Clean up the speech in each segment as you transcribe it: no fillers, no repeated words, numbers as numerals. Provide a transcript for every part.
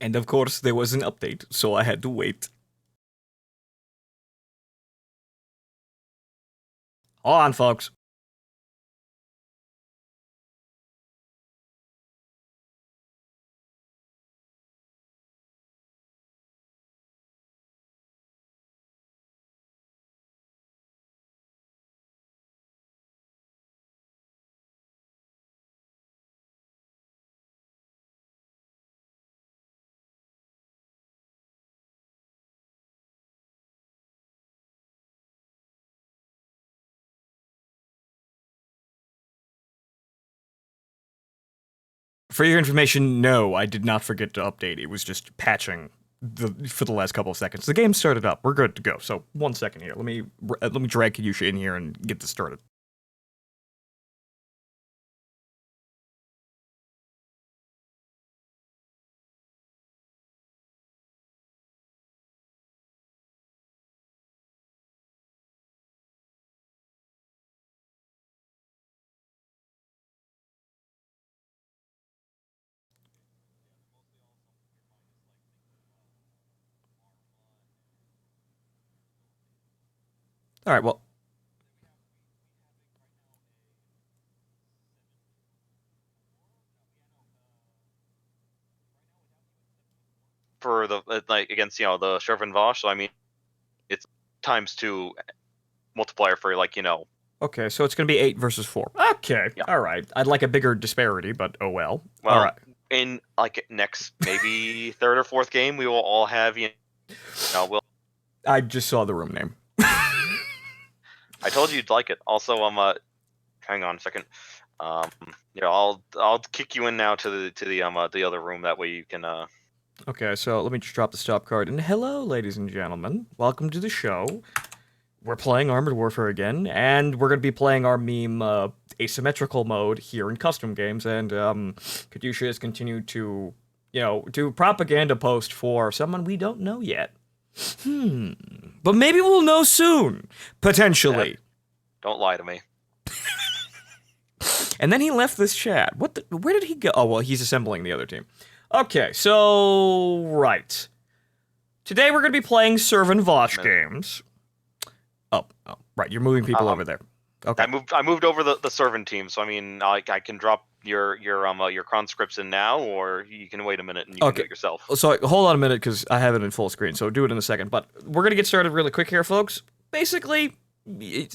And of course, there was an update, so I had to wait. Hold on, folks. For your information, no, I did not forget to update. It was just patching for the last couple of seconds. The game started up. We're good to go. So 1 second here. Let me drag Kiyusha in here and get this started. All right. Well, for the like against the Survan Vosh. So I mean, it's ×2 multiplier for okay, so it's gonna be 8 versus 4. Okay, Yeah. all right. I'd like a bigger disparity, but oh well. Well, all right. in like next maybe third or fourth game, we will all have we'll. I just saw the room name. I told you you'd like it. Also, hang on a second. I'll kick you in now to the other room. That way you can Okay, so let me just drop the stop card. And hello, ladies and gentlemen. Welcome to the show. We're playing Armored Warfare again, and we're going to be playing our meme asymmetrical mode here in custom games. And Kadusha has continued to, do propaganda post for someone we don't know yet. But maybe we'll know soon. Potentially. Don't lie to me. And then he left this chat. Where did he go? Oh, well, he's assembling the other team. Okay, so, right. Today we're going to be playing Survan Vosh games. Oh, right, you're moving people over there. Okay. I moved over the servant team, so I mean, I can drop your conscripts in now, or you can wait a minute and you can do it yourself. So hold on a minute, because I have it in full screen, so do it in a second. But we're going to get started really quick here, folks. Basically,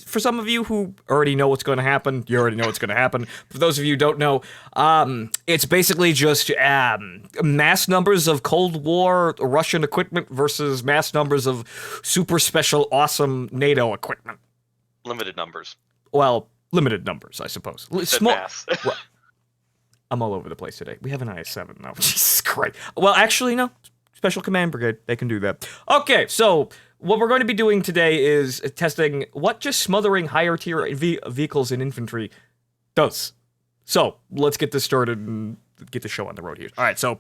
for some of you who already know what's going to happen, you already know what's going to happen. For those of you who don't know, it's basically just mass numbers of Cold War Russian equipment versus mass numbers of super special awesome NATO equipment. Limited numbers. Well, limited numbers, I suppose. Small. Mass. I'm all over the place today. We have an IS-7 now. Jesus Christ. Well, actually, no. Special Command Brigade. They can do that. Okay, so what we're going to be doing today is testing what just smothering higher tier vehicles in infantry does. So let's get this started and get the show on the road here. All right, so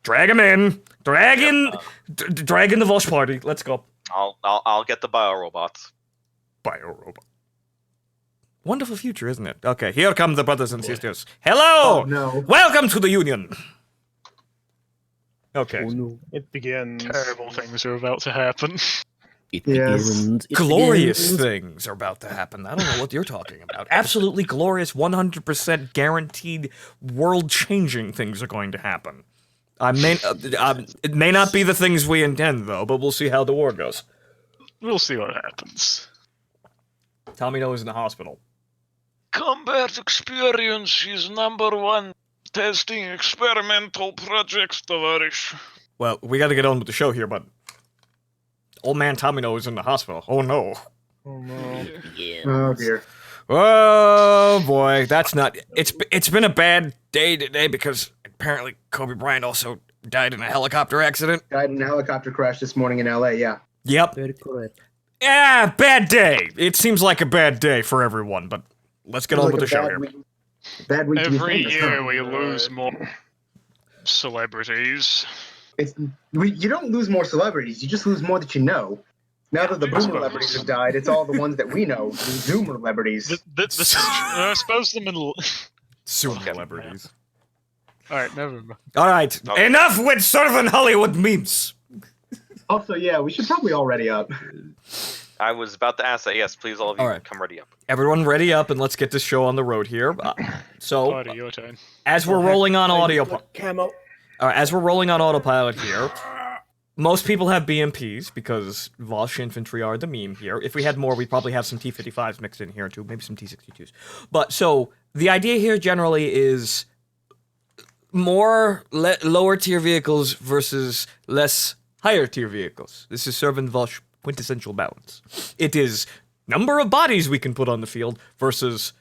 drag him in, drag in the Vosh party. Let's go. I'll get the biorobots. Biorobot. Wonderful future, isn't it? Okay, here come the brothers and sisters. Hello. Oh, no. Welcome to the Union. Okay. Oh, no. It begins. Terrible things are about to happen. It begins. Glorious things are about to happen. I don't know what you're talking about. Absolutely glorious, 100% guaranteed, world-changing things are going to happen. It may not be the things we intend, though, but we'll see how the war goes. We'll see what happens. Tomino is in the hospital. Combat experience is #1. Testing experimental projects, товарищ. Well, we gotta get on with the show here, but old man Tomino is in the hospital. Oh no. Oh no. Yeah. Oh dear. Oh boy, that's not. It's been a bad day today because apparently Kobe Bryant also died in a helicopter accident. Died in a helicopter crash this morning in LA, yeah. Yep. Very correct. Yeah, bad day. It seems like a bad day for everyone, but let's get on with the show here. Bad week to be Every famous, year huh? we lose more celebrities. You don't lose more celebrities, you just lose more that you know. Now that the boomer celebrities have died, it's all the ones that we know, the zoomer celebrities. I suppose the middle. Soon celebrities. Alright, never mind. All right, Okay. enough with Survan Hollywood memes. Also, yeah, we should probably all ready up. I was about to ask that. Yes, please, all of you, All right. come ready up. Everyone ready up and let's get this show on the road here. So, Party, your turn. as we're rolling on audio... Camo. as we're rolling on autopilot here, most people have BMPs because Vosh infantry are the meme here. If we had more, we'd probably have some T-55s mixed in here too, maybe some T-62s. But so the idea here generally is more lower tier vehicles versus less higher tier vehicles. This is Survan Vosh quintessential balance. It is number of bodies we can put on the field versus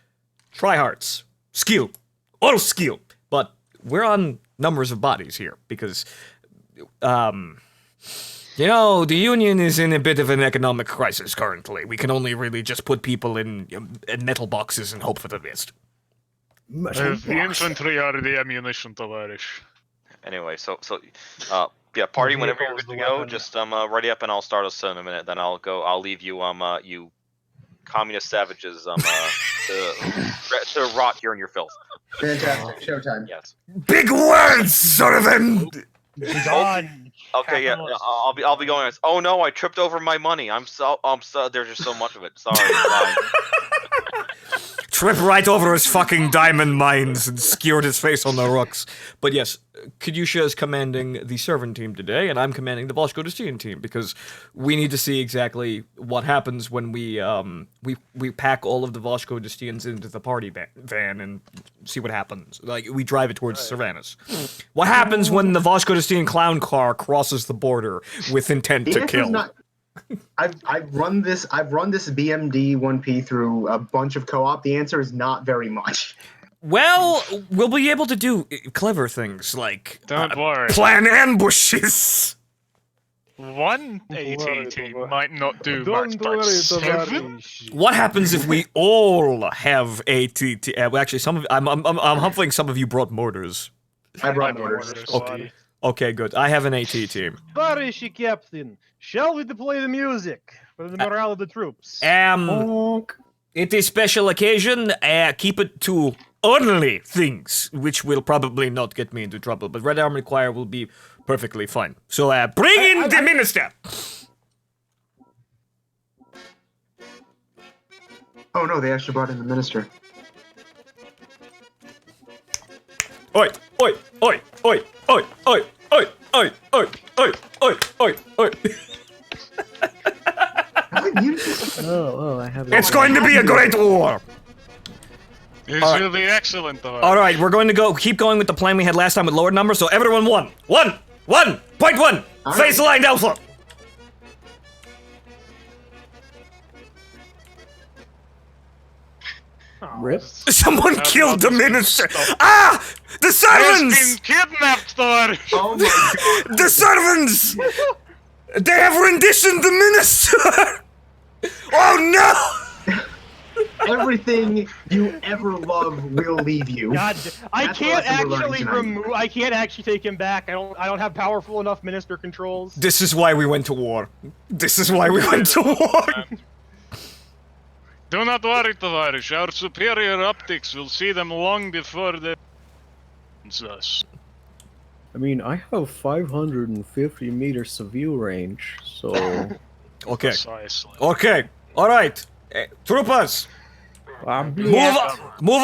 tryhards, skill, all skill. But we're on numbers of bodies here because, you know, the Union is in a bit of an economic crisis currently. We can only really just put people in metal boxes and hope for the best. The infantry are the ammunition, Tavarish. Anyway, yeah, party The whenever you're vehicle's good to the go. weapon. Just ready up, and I'll start us in a minute. Then I'll go. I'll leave you you communist savages to rot here in your filth. Fantastic. Showtime. Yes. Big words, Survan! Gone. Okay, yeah, Capitalist. I'll be going. Oh no, I tripped over my money. I'm so there's just so much of it. Sorry. Bye. Trip right over his fucking diamond mines and skewered his face on the rocks. But yes, Kadusha is commanding the Survan team today, and I'm commanding the Volshko-Destian team, because we need to see exactly what happens when we pack all of the Volshko-Destians into the party van and see what happens. Like, we drive it towards Savannahs. What happens when the Volshko-Destian clown car crosses the border with intent The to answer's kill? not. I've run this BMD 1P through a bunch of co-op. The answer is not very much. Well, we'll be able to do clever things like Don't worry. plan ambushes. One AT team might not do much, Don't but worry, 7? Tavarish. What happens if we all have ATT? Well, actually, some of I'm hoping some of you brought mortars. I brought I orders. Okay. Okay, good. I have an AT team. Tavarish, Captain. Shall we deploy the music for the morale of the troops? It is special occasion. Keep it to only things which will probably not get me into trouble. But Red Army Choir will be perfectly fine. So bring in the minister. Oh no, they actually brought in the minister. Oi, oi, oi, oi, oi, oi, oi, oi, oi, oi, oi, oi, oi. I have It's going to be a great war. This Alright. will be excellent, Tavarish. All right, we're going to keep going with the plan we had last time with lower numbers. So everyone, 1.1, phase aligned alpha. Rip. Someone How killed the about this minister. stop? Ah, the Has servants, been kidnapped, Tavarish. Oh my god. the servants. They have renditioned the minister. Oh no. Everything you ever love will leave you. God, I That's the can't lesson we're learning actually tonight. remove. I can't actually take him back. I don't have powerful enough minister controls. This is why we went to war. This is why we went to war. Do not worry, Tavarish. Our superior optics will see them long before they us. I mean, I have 550 meters of view range, so Okay. Precisely. Okay. All right. Troopers, I'm move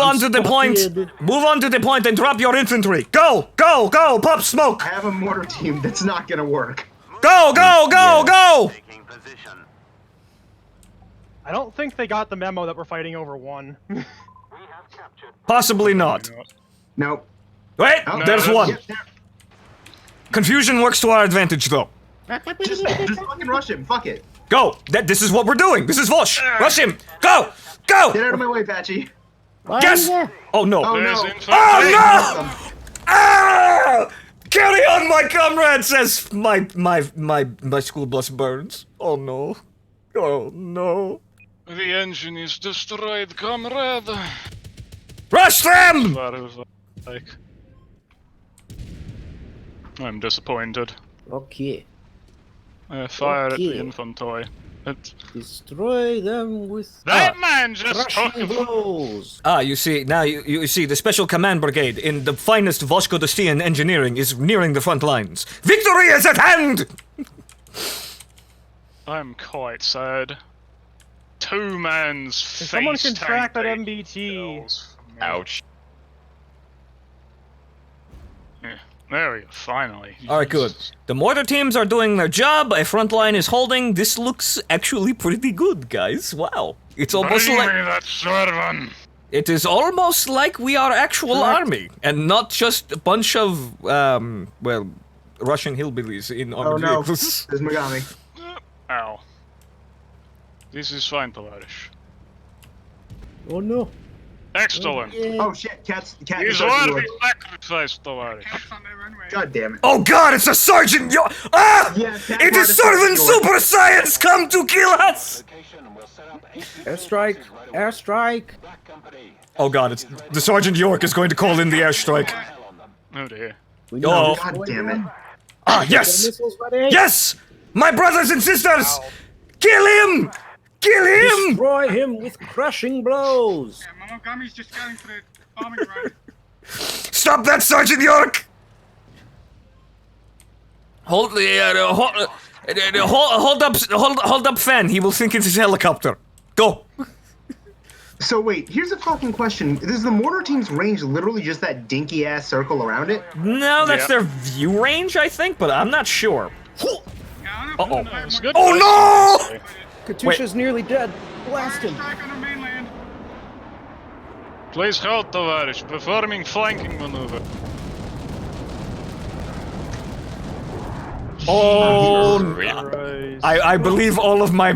on to the point. Move on to the point and drop your infantry. Go, go, go. Pop smoke. I have a mortar team that's not gonna work. Go, go, go, go. I don't think they got the memo that we're fighting over one. Possibly not. Nope. Wait, Oh, there's no, one. Yep, there. Confusion works to our advantage, though. Just fucking rush him. Fuck it. Go. This is what we're doing. This is Vosh. Rush him. Go. Go. Get out of my way, Patchy. Yes. Oh no. Oh There's no. infantry. Oh no. Ah! Carry on, my comrade, says my school bus burns. Oh no. Oh no. The engine is destroyed, comrade. Rush them! That was like. I'm disappointed. okay. Fire at Okay. the infantry. Destroy them with That man just crushing took. blows. Ah, you see, now you see the Special Command Brigade in the finest Voshkodostian engineering is nearing the front lines. Victory is at hand! I'm quite sad. Two man's If someone face can track that tank MBT. kills from me. Ouch. Yeah, there we go, finally. Alright, good. The mortar teams are doing their job, a front line is holding. This looks actually pretty good, guys. Wow. It's almost Bring like... me that Survan. It is almost like we are actual army, and not just a bunch of, well, Russian hillbillies in Oh armored no, vehicles. there's Megami. Ow. This is fine, Tavares. Oh no. Excellent. Oh shit, cat He's is already sacrificed, Tavares. God damn it. Oh god, it's a Sergeant Yo- Ah! Yeah, Cat It brought is us Survan up short. Super Science come to kill us! Airstrike! Airstrike! Oh god, it's the Sergeant York is going to call in the airstrike. Oh dear. We know Oh. what's God going damn it. on. Ah, Get yes! missiles ready. Yes! My brothers and sisters! Kill him! Kill him! Destroy him with crushing blows. Momogami's just going for the bombing run. Stop that, Sergeant York! Hold up, fan. He will think it's his helicopter. Go. So wait, here's a fucking question. Is the mortar team's range literally just that dinky ass circle around it? No, that's Yeah. their view range, I think, but I'm not sure. Uh-oh. That's good. Oh no! Katusha's nearly dead. Blast him. Strike on the mainland. Please hold, Tavares. Performing flanking maneuver. Oh, Christ. I believe all of my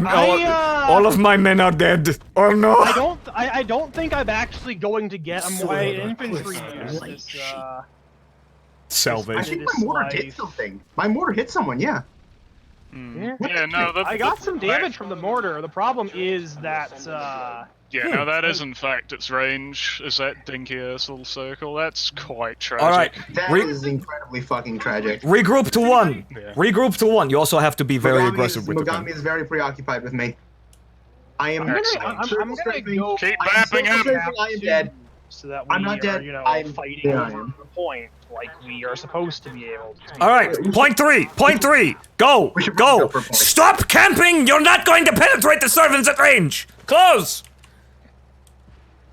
all of my men are dead. Oh no! I don't think I'm actually going to get my infantry use this, I Salvation. think It my is mortar hit life. something. My mortar hit someone, yeah. Yeah, no, I got some damage from the mortar. The problem is that, Yeah, no, that is in fact its range. Is that dinky ass little circle? That's quite tragic. All right, That is incredibly fucking tragic. regroup to one. Yeah. Regroup to one. You also have to be very aggressive with the Mogami gun. is very preoccupied with me. I am. Excellent. I'm circle gonna strafing. go Keep I am bapping circle him. strafing, I am dead. so that we I'm not are, dead. you know, I'm- fighting yeah, I over am. the point like we are supposed to be able to. All right, point three. Go, We should go. go for point. Stop camping. You're not going to penetrate the servants at range. Close.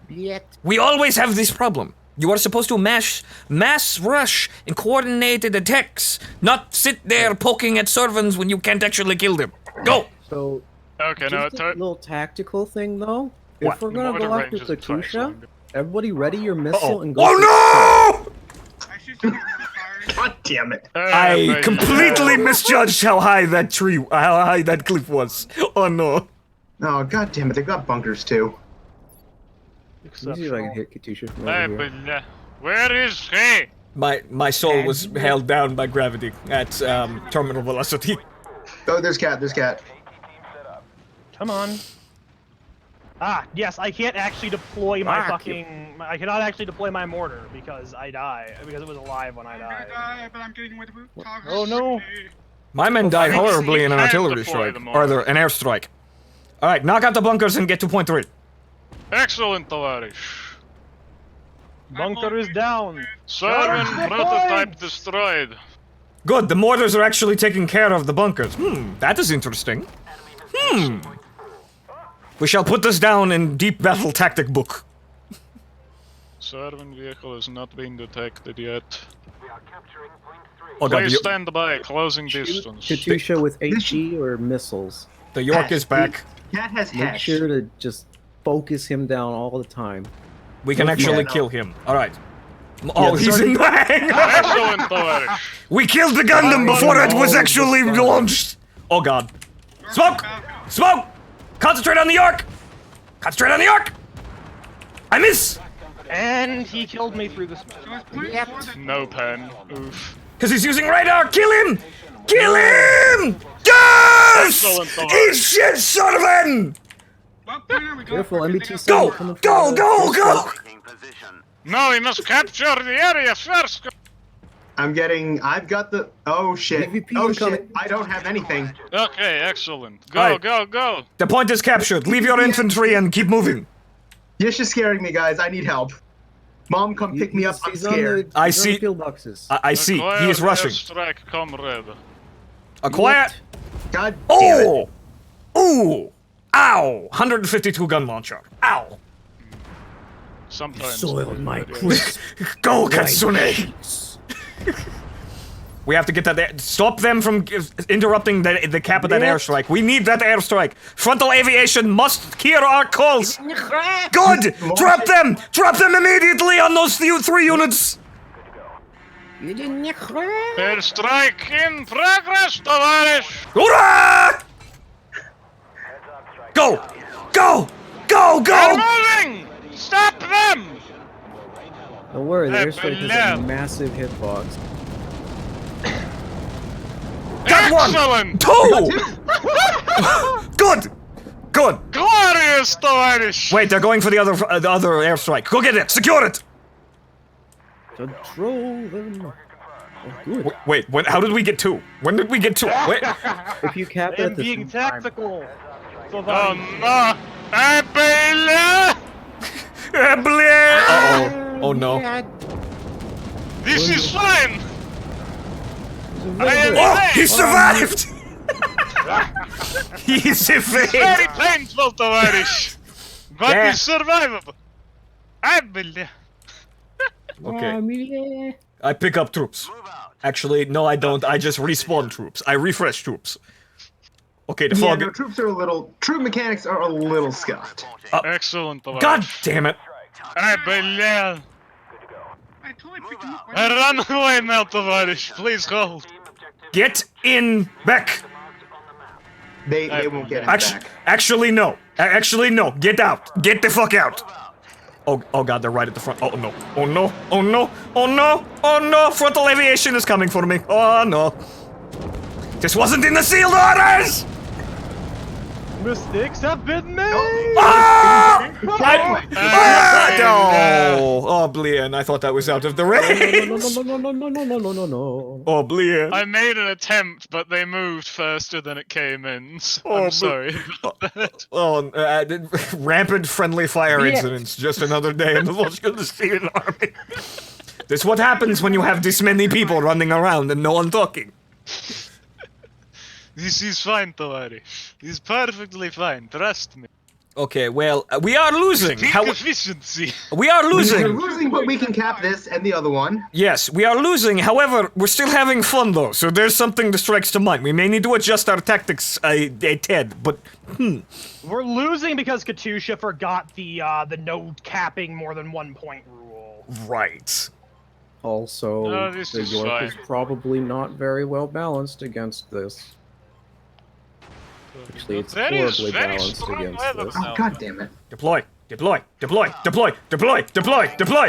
Yet. We always have this problem. You are supposed to mass rush in coordinated attacks, not sit there poking at servants when you can't actually kill them. Go. So, Okay, no, just a little tactical thing though. What? If we're gonna go after Katusha, everybody ready your missile and go. Oh no! I shoot someone with fire. God damn it. I completely misjudged how high that how high that cliff was. Oh no. Oh god damn it, they've got bunkers too. Let me see if I can hit Katusha from over here. Where is he? My soul was held down by gravity at terminal velocity. Oh, there's cat, there's cat. Come on. Ah, yes, I can't actually deploy my Fuck fucking. I cannot actually deploy my mortar because I die. Because it was alive when I I'm gonna died. die, but I'm getting away with target. Oh, no. My men died think horribly he in an can artillery deploy strike, them or all. an airstrike. All right, knock out the bunkers and get to point 3. Excellent, Tavares. Bunker is down. Survan Charge the prototype points! destroyed. Good, the mortars are actually taking care of the bunkers. That is interesting. We shall put this down in Deep Battle Tactic book. Survan vehicle has not been detected yet. Oh god, Please stand by, closing Shoot distance. Katusha with HE or missiles. the York is back. Cat has Make hash. sure to just focus him down all the time. We can Yeah, actually no. kill him. All right. Oh, the he's in the hangar. Excellent, Tavares. We killed the Gundam before it was actually launched. Oh god. Smoke! Smoke! Concentrate on the York! Concentrate on the York! I miss! And he killed me through the smoke. So it's point Yep. four that- No pen. Oof. Because he's using radar! Kill him! Kill him! Yes! Excellent, Tavares. Eat shit, Survan! What point are we going Careful, for? MBT Go! coming Go, from go, the- go! No, we must capture the area first. I've got the. Oh shit. VVP Oh incoming. shit. I don't have anything. Okay, excellent. Go, Alright. go, go. The point is captured. Leave your infantry and keep moving. You're just scaring me, guys. I need help. Mom, come pick me up. I'm He's on scared. the, I he's on the see- pillboxes. I see. He is Acquire rushing. airstrike, comrade. Acquire. God damn it. Oh! Ooh! Ow! 152 gun launcher. Ow! Sometimes. Soiled my Yeah. crisp. Go, Katsune! We have to get that. Stop them from interrupting the cap of that airstrike. We need that airstrike. Frontal aviation must hear our calls. Good! Drop them! Drop them immediately on those 3 units! Airstrike in progress, товарищ! Hurrah! Go! Go! Go! They're Go! moving! Stop them! Don't worry, the Hey, airstrike is a Bernard. massive hitbox. Got one! Excellent! 2! Good! Good! Glorious, товарищ! Wait, they're going for the other airstrike. Go get it! Secure it! Control them. Oh, good. Wait, how did we get 2? When did we get 2? Wait. If you cap it And at the being same time, tactical. So Oh that no! Abela! Uh-oh. Oh no. This is fine! I am Oh! safe! He survived! He's Very evaded! painful, товарищ! But Yeah. it's survivable! Abela! Okay. I pick up troops. Actually, no I don't. I just respawn troops. I refresh troops. Okay, the Yeah, fog. no, troop mechanics are a little scuffed. Excellent, товарищ. God damn it! Abela! I totally picked him up. I run away now, товарищ. Please hold. Get in back! They won't get him Actually, back. actually no. Actually no. Get out. Get the fuck out. Oh god, they're right at the front. Oh no. Oh no. Oh no. Oh no. Oh no. Frontal aviation is coming for me. Oh no. This wasn't in the sealed orders! mistakes have been made. Ah! No! Oh, Blian, I thought that was out of the range. No. Oh, Blian. I made an attempt, but they moved faster than it came in. So Oh, I'm sorry about that. Oh, rampant friendly fire incidents. Just another day in the Vosh army. This is what happens when you have this many people running around and no one talking. This is fine, Tawari. This is perfectly fine. Trust me. Okay, well, we are losing. Peak How efficiency. we are We're losing. losing, but we can cap this and the other one. Yes, we are losing. However, we're still having fun though. So there's something that strikes to mind. We may need to adjust our tactics a tad, but We're losing because Katusha forgot the no capping more than 1 point rule. right. Also, No, this the is York fine. is probably not very well balanced against this. Actually, it's That is horribly very balanced strong against weather this. Oh, now. god damn it. Deploy. Deploy. Deploy. Deploy. Deploy. Deploy. Deploy.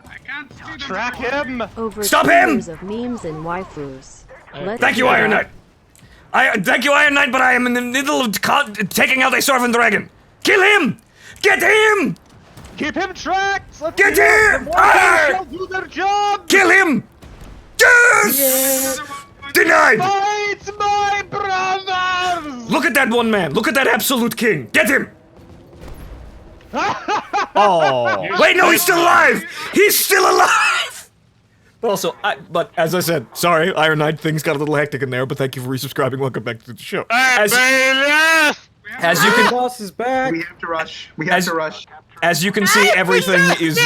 I can't see them. Track him. Over Stop 2 him! years of memes and waifus. Let's Thank you, get Iron up. Knight. Thank you, Iron Knight, but I am in the middle of taking out a Survan dragon. Kill him! Get him! Keep him tracked. Let's Get do it. him! The more Ah! shall do their job. Kill him! Yes! Denied! Fight my brothers. Look at that one man. Look at that absolute king. Get him! Oh. Wait, no, he's still alive! He's still alive! But also, but as I said, sorry, Iron Knight, things got a little hectic in there, but thank you for resubscribing. Welcome back to the show. As you The can boss is back! We have to rush. We have As- to rush. as you can see, everything is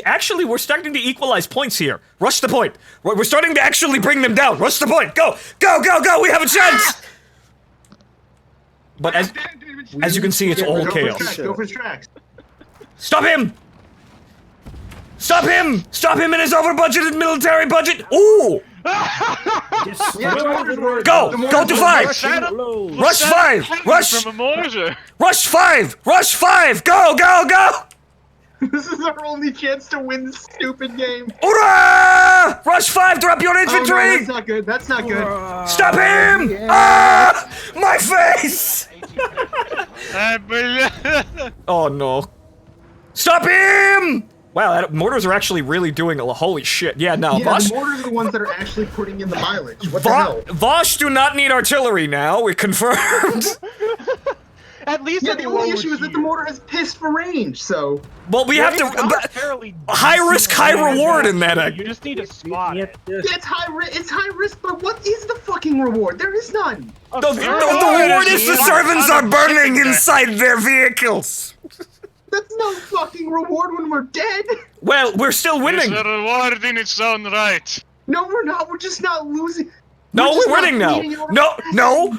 actually, we're starting to equalize points here. Rush the point. We're starting to actually bring them down. Rush the point. Go! Go, go, go! We have a chance! But as you can see, it's all Go for his chaos. tracks. Go for his tracks. Stop him! Stop him! Stop him in his over-budgeted military budget! Ooh! Go! Go to 5! Rush 5! Rush! From a mortar. Rush 5! Rush 5! Go! Go! Go! This is our only chance to win this stupid game. Hurrah! Rush 5! Drop your Oh, no, infantry! that's not good. That's not good. Stop him! Ah! My face! Oh no. Stop him! Wow, mortars are actually really doing a holy shit. Yeah, no, Yeah, Vosh, the mortars are the ones that are actually putting in the mileage. What the hell? Vosh do not need artillery now. We confirmed. At least Yeah, at the only low issue is that the tier. mortar has pissed for range, so... Well, we have to. It's not fairly high risk, decent high range, reward in that. actually. You just need to spot it. Yeah, it's high risk, but what is the fucking reward? There is none! The reward is the servants are burning inside their vehicles. That's no fucking reward when we're dead! Well, we're still winning. It's a reward in its own right. No, we're not, we're just not losing. No, just we're not winning now. bleeding over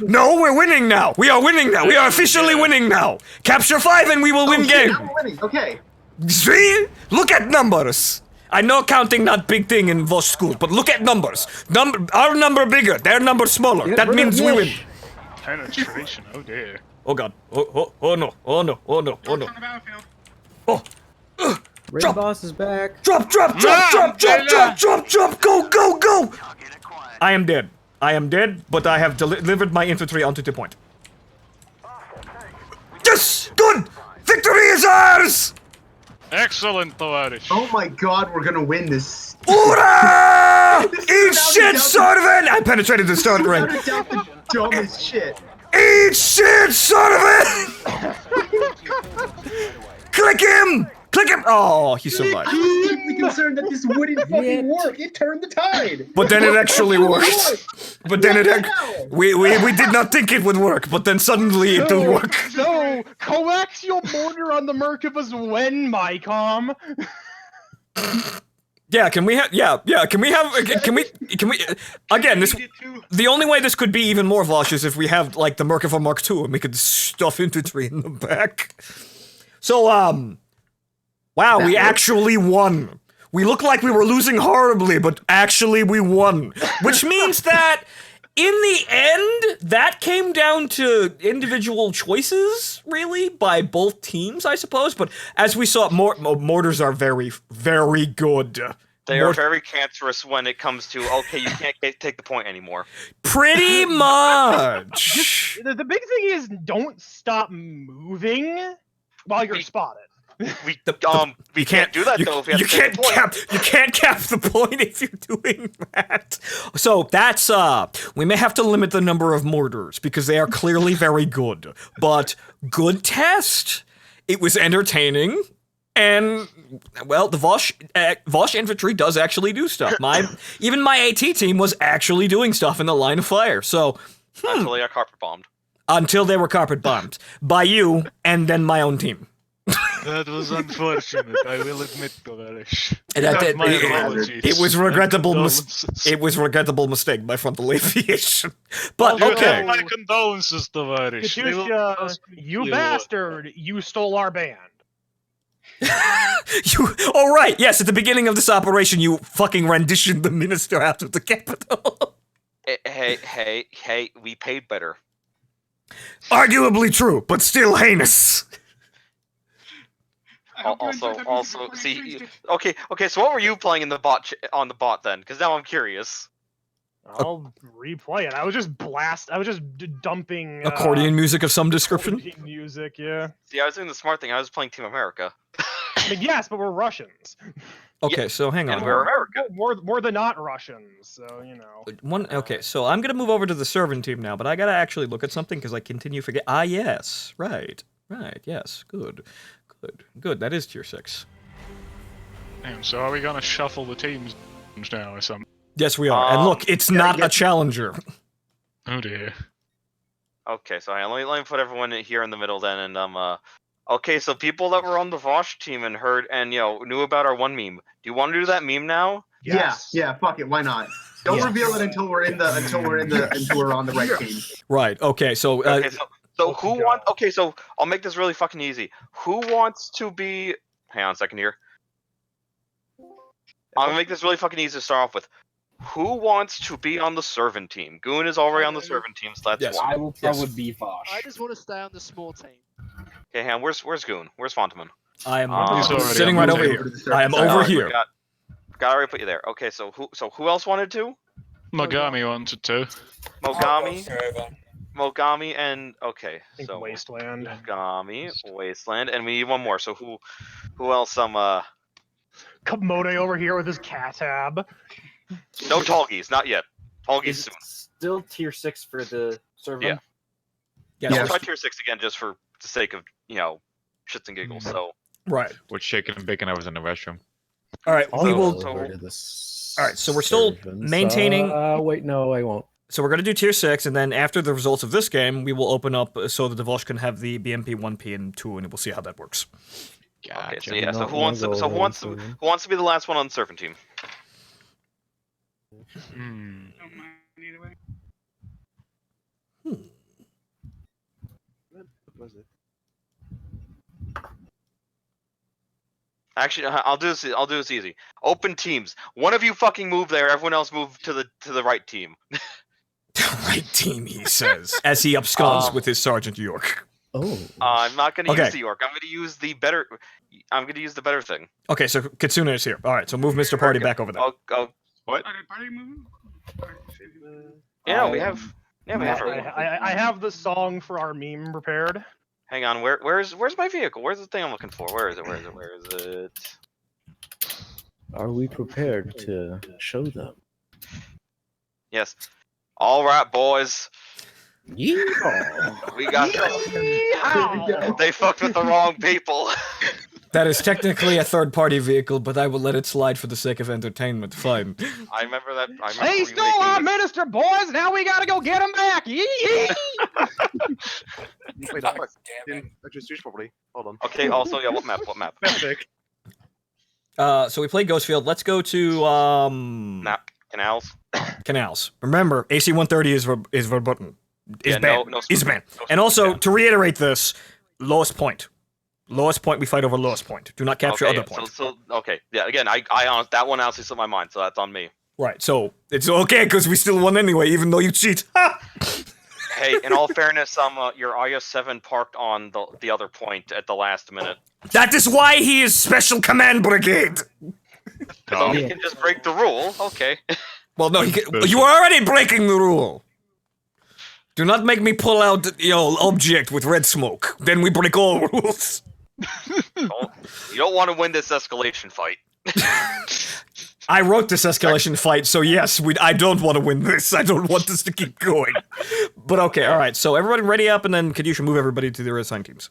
No, we're winning now. We are winning now. We are officially winning now. Capture 5 and we will win shit, game. now we're winning, okay. See? Look at numbers. I know counting not big thing in Vosh school, but look at numbers. Our number bigger, their number smaller. That means we win. Penetration, oh dear. Oh god. Oh no. Oh no. Oh no. Oh no. On the battlefield. Oh. Rain Boss is back. Drop. Go. I am dead. But I have delivered my infantry onto the point. Yes! Good! Victory is ours! Excellent, Tovarish. Oh my god, we're gonna win this. Hoorah! This Eat is shit, without Survan! I penetrated the stone ring. Without a doubt the dumbest shit. Eat shit, Survan! Click him! Click him! Oh, he survived. I was deeply concerned that this wouldn't fucking work. It turned the tide. But then it actually worked. But then we did not think it would work, but then suddenly it did work. No, coaxial mortar on the Merkava's when, Mycom. Yeah, can we have again, this the only way this could be even more Vosh is if we have like the Merkava Mark II and we could stuff infantry in the back. So wow, we actually won. We look like we were losing horribly, but actually we won. Which means that in the end, that came down to individual choices, really, by both teams, I suppose. But as we saw, mortars are very, very good. They are very cancerous when it comes to, okay, you can't take the point anymore. Pretty much. The big thing is, don't stop moving while you're spotted. We You can't do that though. If we have to take the point. You can't cap the point if you're doing that. So that's we may have to limit the number of mortars because they are clearly very good. But good test. It was entertaining, and well, the Vosh infantry does actually do stuff. Even my AT team was actually doing stuff in the line of fire. So Until they got carpet bombed. until they were carpet bombed by you and then my own team. That was unfortunate, I will admit, Tovarish. My apologies. It was regrettable. Condolences. It was regrettable mistake by frontal aviation. But You okay. have my condolences, Tovarish. They will Katusha, cost you you bastard, you stole our band. Oh right, yes. At the beginning of this operation, you fucking renditioned the minister out of the capital. Hey, we paid better. Arguably true, but still heinous. Also, see, okay. So what were you playing in the bot on the bot then? Because now I'm curious. I'll replay it. I was just dumping Accordion music of some description. accordion music. Yeah. See, I was doing the smart thing. I was playing Team America. I mean, yes, but we're Russians. Okay, so hang on. And we're America. More than not Russians, so you know. Okay, so I'm gonna move over to the Survan team now, but I gotta actually look at something because I continue to forget. Ah, yes, right, yes, good. That is tier 6. Damn, so are we gonna shuffle the teams now or something? Yes, we are. And look, it's not a challenger. Oh dear. Okay, so let me put everyone here in the middle then, and okay, so people that were on the Vosh team and heard and knew about our one meme. Do you want to do that meme now? Yes. Yeah, fuck it, why not? Don't reveal it until we're on the right team. Right. Okay. So. So who wants? Okay, so I'll make this really fucking easy. Who wants to be? Hang on a second here. I'm gonna make this really fucking easy to start off with. Who wants to be on the Survan team? Goon is already on the Survan team, so that's one. I will probably be Vosh. I just want to stay on the small team. Okay, Han, where's Goon? Where's Phontomen? I am He's already sitting on right the over team. here. I am over here. Got already put you there. Okay, so who else wanted to? Mogami wanted to. Mogami and okay, I think so Wasteland. Mogami, Wasteland, and we need one more. So who else? Komodo over here with his tab. No Talgies, not yet. Talgies Is soon. it still tier 6 for the Survan? Yeah. Yeah, I'll Yes. try tier 6 again just for the sake of, shits and giggles. So, right. With chicken and bacon, I was in the restroom. All right, we So- will. so- Over to the All right, so we're still servants. maintaining- Wait, no, I won't. So we're gonna do tier 6, and then after the results of this game, we will open up so that the Vosh can have the BMP 1P and 2, and we'll see how that works. Gotcha. okay, so yeah, so Not who wants to, wanna so go who wants to, Servan. who wants to be the last one on the Surfing team? Hmm. Don't mind either way. What was it? Actually, I'll do this. I'll do this easy. Open teams. One of you fucking move there. Everyone else move to the right team. Right team, he says, as he absconds with his Sergeant York. Oh. I'm not going to Okay. use the York. I'm going to use the better. I'm going to use the better thing. Okay, so Kitsune is here. All right, so move Mr. Party back over there. Oh, Are they party moving? yeah, we have. Yeah, we have. I have the song for our meme prepared. Hang on. Where's my vehicle? Where's the thing I'm looking for? Where is it? Where is it? Are we prepared to show them? Yes. All right, boys. Yeehaw! We got this. They fucked with the wrong people. That is technically a third-party vehicle, but I will let it slide for the sake of entertainment. Fine. I remember that. I remember They you stole making our the- minister, boys. Now we gotta go get him back. Yee! Wait, no, fuck. Didn't actually switch properly. Hold on. Okay. Also, yeah. What map? What map? So we played Ghostfield. Let's go to Map. Canals. Canals. Remember, AC 130 is verboten. Is Yeah, banned. no Is spoofing. banned. No And also, spoofing, to reiterate this, lowest point. Lowest point, we fight over lowest point. Do not capture okay, other yeah, point. So okay. Yeah. Again, I that one honestly slipped my mind, so that's on me. Right, so it's okay because we still won anyway, even though you cheat. Ha! Hey, in all fairness, your IS-7 parked on the other point at the last minute. That is why he is Special Command Brigade. So he can just break the rule. Okay. Well, no, you are already breaking the rule. Do not make me pull out, object with red smoke. Then we break all rules. You don't want to win this escalation fight. I wrote this escalation fight, so yes, I don't want to win this. I don't want this to keep going. But okay, all right. So everybody ready up, and then Kadusha move everybody to their assigned teams.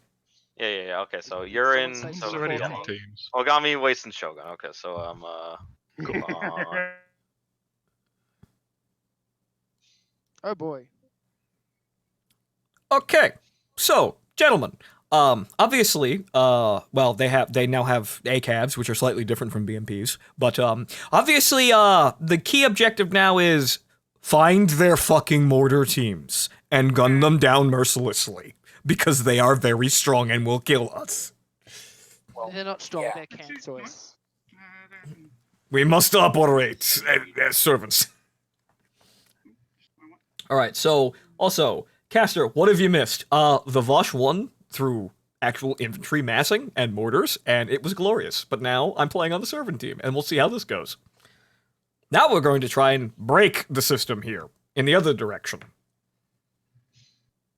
Yeah. Okay, so you're in. Someone So say Already Ogami. on teams. Ogami, Waste, and Shogun. Okay, so come on. Oh boy. Okay, so gentlemen, obviously, they now have ACABs, which are slightly different from BMPs, but obviously, the key objective now is find their fucking mortar teams and gun them down mercilessly because they are very strong and will kill us. They're not strong, they're cancerous. We must operate as servants. All right, so also, Caster, what have you missed? The Vosh won through actual infantry massing and mortars, and it was glorious. But now I'm playing on the servant team, and we'll see how this goes. Now we're going to try and break the system here in the other direction.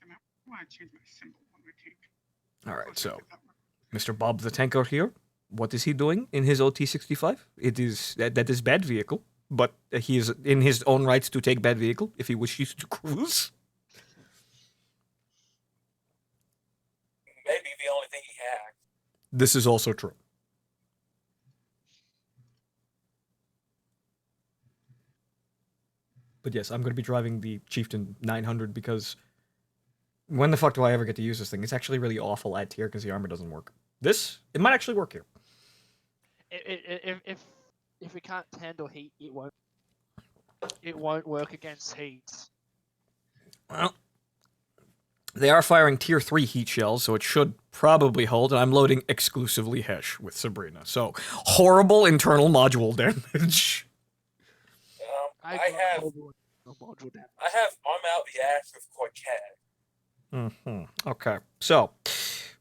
I want to change my symbol on my tank. All right, so Mr. Bob the Tanker here. What is he doing in his OT-65? It is that is bad vehicle, but he is in his own rights to take bad vehicle if he wishes to cruise. Maybe the only thing he hacked. This is also true. But yes, I'm going to be driving the Chieftain 900 because when the fuck do I ever get to use this thing? It's actually really awful at tier because the armor doesn't work. It might actually work here. If it can't handle heat, it won't work against heat. Well, they are firing tier 3 heat shells, so it should probably hold, and I'm loading exclusively Hesh with Sabrina. So, horrible internal module damage. I have I'm out the ass of Corcat. Okay, so,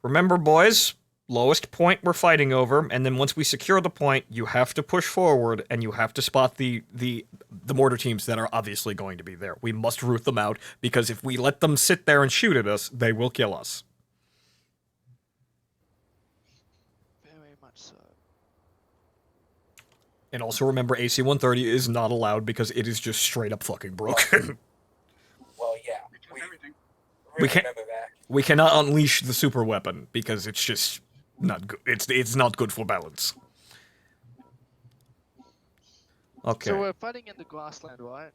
remember boys, lowest point we're fighting over, and then once we secure the point, you have to push forward, and you have to spot the mortar teams that are obviously going to be there. We must root them out, because if we let them sit there and shoot at us, they will kill us. Very much so. And also remember, AC-130 is not allowed because it is just straight up fucking broken. Well, yeah. We can't. Remember that. We cannot unleash the super weapon because it's just not good. It's not good for balance. Okay. So we're fighting in the grassland, right?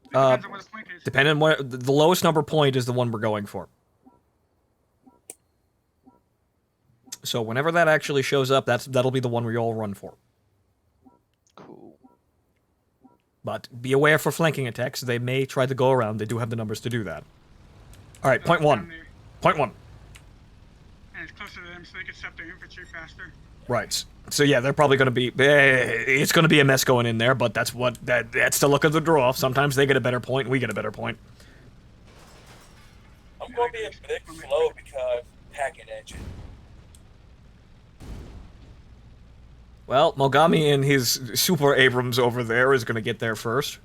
Depends on what the point is. Depending on what the lowest number point is, the one we're going for. So whenever that actually shows up, that'll be the one we all run for. Cool. But be aware for flanking attacks. They may try to go around. They do have the numbers to do that. All right, point one. Down there. Point one. And it's closer to them, so they can stop their infantry faster. Right. So yeah, they're probably going to be. It's going to be a mess going in there, but that's the look of the draw. Sometimes they get a better point, and we get a better point. I'm going to be a bit slow because packet engine. Well, Mogami and his Super Abrams over there is going to get there first.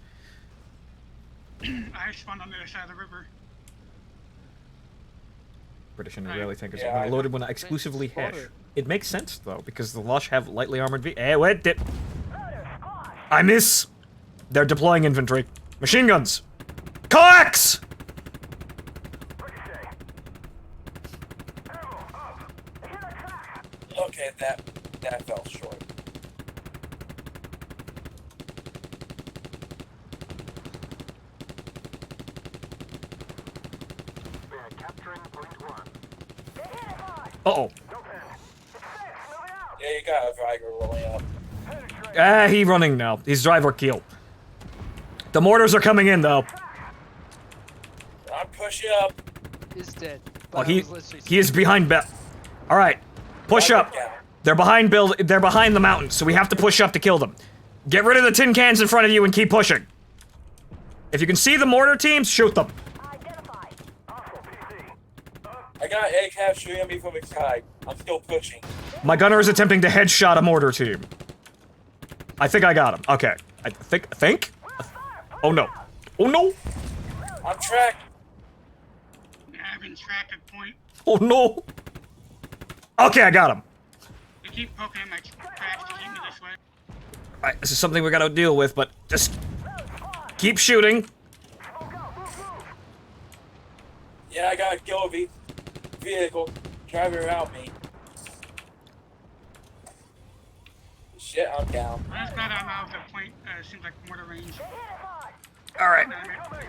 I spawned on the other side of the river. British and Israeli tankers Yeah, are loaded when exclusively spot Hesh. it. It makes sense though, because the Vosh have lightly armored wait, dip. I miss. They're deploying infantry, machine guns, coax. Okay, that fell short. Uh-oh. Yeah, you got a Viger rolling up. He running now. He's driver kill. The mortars are coming in though. I'm pushing up. He's dead. Oh, But I was literally he is behind All right, push up. Yeah. They're behind They're behind the mountain, so we have to push up to kill them. Get rid of the tin cans in front of you and keep pushing. If you can see the mortar teams, shoot them. I got ACAB shooting at me from the side. I'm still pushing. My gunner is attempting to headshot a mortar team. I think I got him. Okay. I think? Oh no. Oh no. I'm tracked. I have been tracked at point. Oh no. Okay, I got him. They keep poking at my tracks to keep me this way. Alright, this is something we gotta deal with, but just keep shooting. Yeah, I got a kill vehicle driving around me. Shit, I'm down. That's not out of the point. Seems like mortar range. Alright.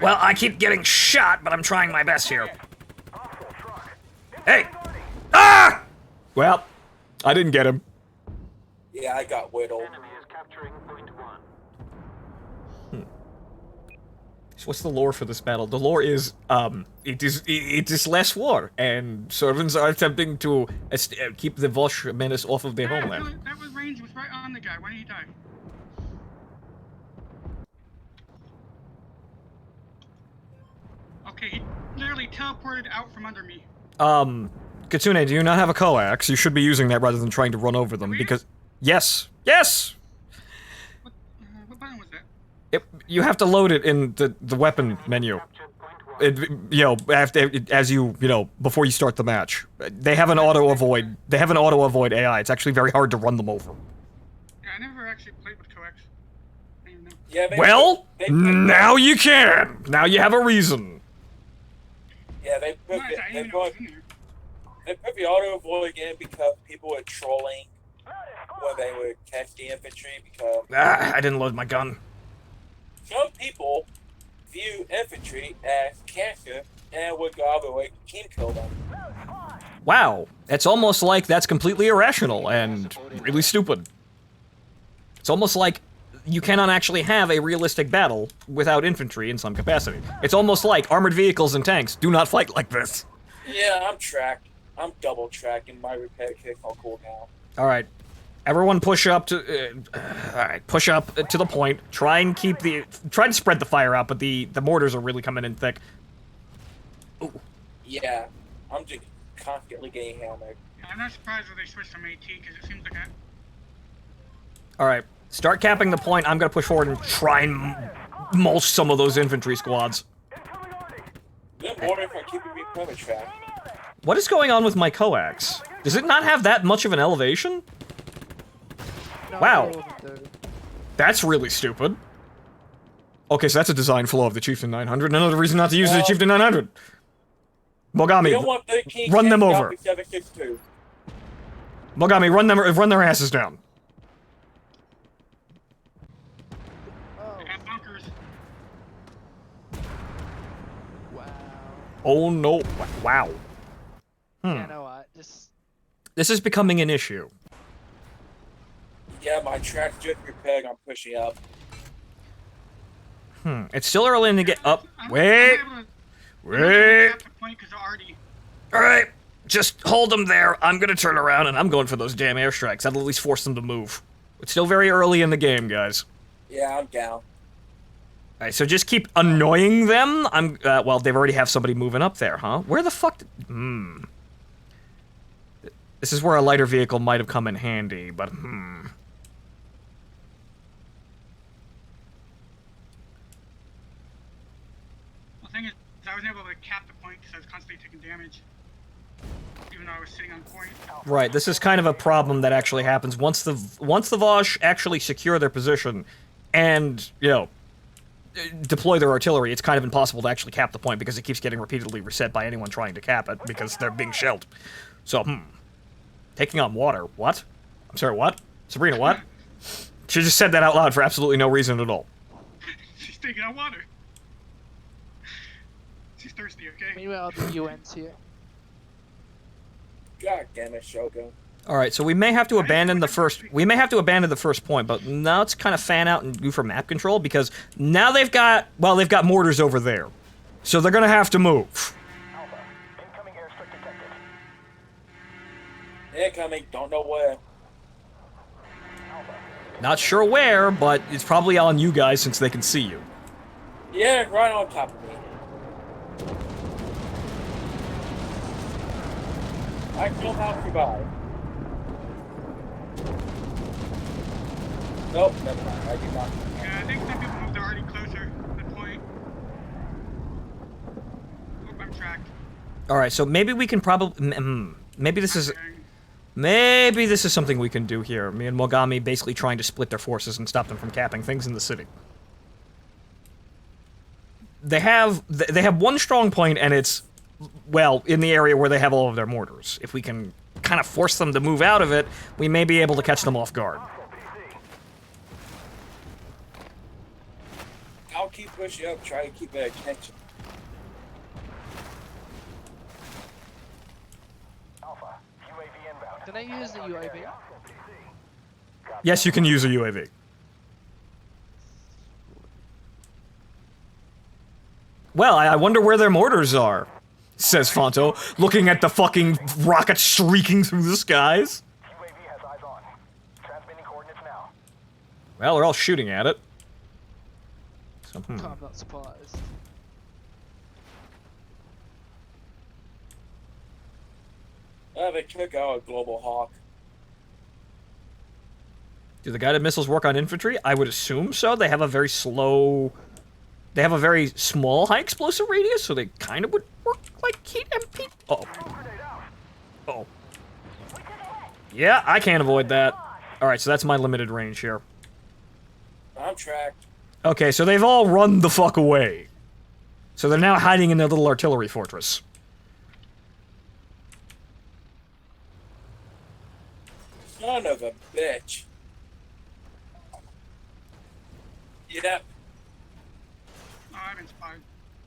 Well, I keep getting shot, but I'm trying my best here. Hey! Ah! Well, I didn't get him. Yeah, I got whittled. So what's the lore for this battle? The lore is, it is less war, and Survans are attempting to keep the Vosh menace off of their homeland. That was range was right on the guy. Why did he die? Okay, he literally teleported out from under me. Kitsune, do you not have a coax? You should be using that rather than trying to run over them, because... Yes! Yes! What button was that? You have to load it in the weapon menu. Before you start the match. They have an auto avoid. They have an auto avoid AI. It's actually very hard to run them over. Yeah, I never actually played with coax. I didn't even know. Yeah, Now you can! Now you have a reason. Yeah, they put the auto avoid in because people were trolling when they would catch the infantry because I didn't load my gun. some people view infantry as cancer and would go out of their way to kill them. Wow, it's almost like that's completely irrational and really stupid. It's almost like you cannot actually have a realistic battle without infantry in some capacity. It's almost like armored vehicles and tanks do not fight like this. Yeah, I'm tracked. I'm double tracking my repair kit on cooldown. Alright. Everyone push up to... Alright, push up to the point. Try and spread the fire out, but the mortars are really coming in thick. Ooh. Yeah, I'm just constantly getting hammered. Yeah, I'm not surprised that they switched from AT because it seems like a... Alright, start capping the point. I'm gonna push forward and try and mulch some of those infantry squads. Good morning for keeping me perma tracked. What is going on with my coax? Does it not have that much of an elevation? No, Wow. all of them do. That's really stupid. Okay, so that's a design flaw of the Chieftain 900. Another reason not to use the Chieftain 900. Mogami, You don't want 13 run them over. 762. Mogami, run their asses down. Oh, They have bunkers. wow. Oh no! Wow. Yeah, no, I just. This is becoming an issue. Yeah, my track's just repaired. I'm pushing up. It's still early in the game. Up. I'm Wait. able to Wait. cap the point because already. All right. Just hold them there. I'm gonna turn around and I'm going for those damn airstrikes. That'll at least force them to move. It's still very early in the game, guys. Yeah, I'm down. All right. So just keep annoying them. Well, they already have somebody moving up there, huh? Where the fuck? This is where a lighter vehicle might have come in handy, but The thing is, I was able to cap the point because I was constantly taking damage, even though I was sitting on point. Right, this is kind of a problem that actually happens once the Vosh actually secure their position and, you know, deploy their artillery. It's kind of impossible to actually cap the point because it keeps getting repeatedly reset by anyone trying to cap it because they're being shelled. So, taking on water. What? I'm sorry, what? Sabrina, what? She just said that out loud for absolutely no reason at all. She's taking on water. She's thirsty, okay? Meanwhile, the UN's here. God damn it, Shogun. All right, so we may have to abandon the first. We may have to abandon the first point, but now it's kind of fan out and go for map control because now they've got mortars over there, so they're gonna have to move. Incoming, don't know where. Not sure where, but it's probably on you guys since they can see you. Yeah, right on top of me. I still have survived. Nope, never mind. I do not. Yeah, I think some people moved already closer to the point. Oop, I'm tracked. All right, so maybe we can probably maybe this is something we can do here. Me and Mogami basically trying to split their forces and stop them from capping things in the city. They have one strong point, and it's, well, in the area where they have all of their mortars. If we can kind of force them to move out of it, we may be able to catch them off guard. I'll keep pushing up, try to keep their attention. Can I use the UAV? Yes, you can use a UAV. Well, I wonder where their mortars are, says Phonto, looking at the fucking rockets streaking through the skies. Well, they're all shooting at it. So, I'm not surprised. They took out a Global Hawk. Do the guided missiles work on infantry? I would assume so. They have a very slow... They have a very small high explosive radius, so they kind of would work like heat MP. Uh-oh. Uh-oh. Yeah, I can't avoid that. Alright, so that's my limited range here. I'm tracked. Okay, so they've all run the fuck away. So they're now hiding in their little artillery fortress. Son of a bitch. Yep. Oh, I've been spotted.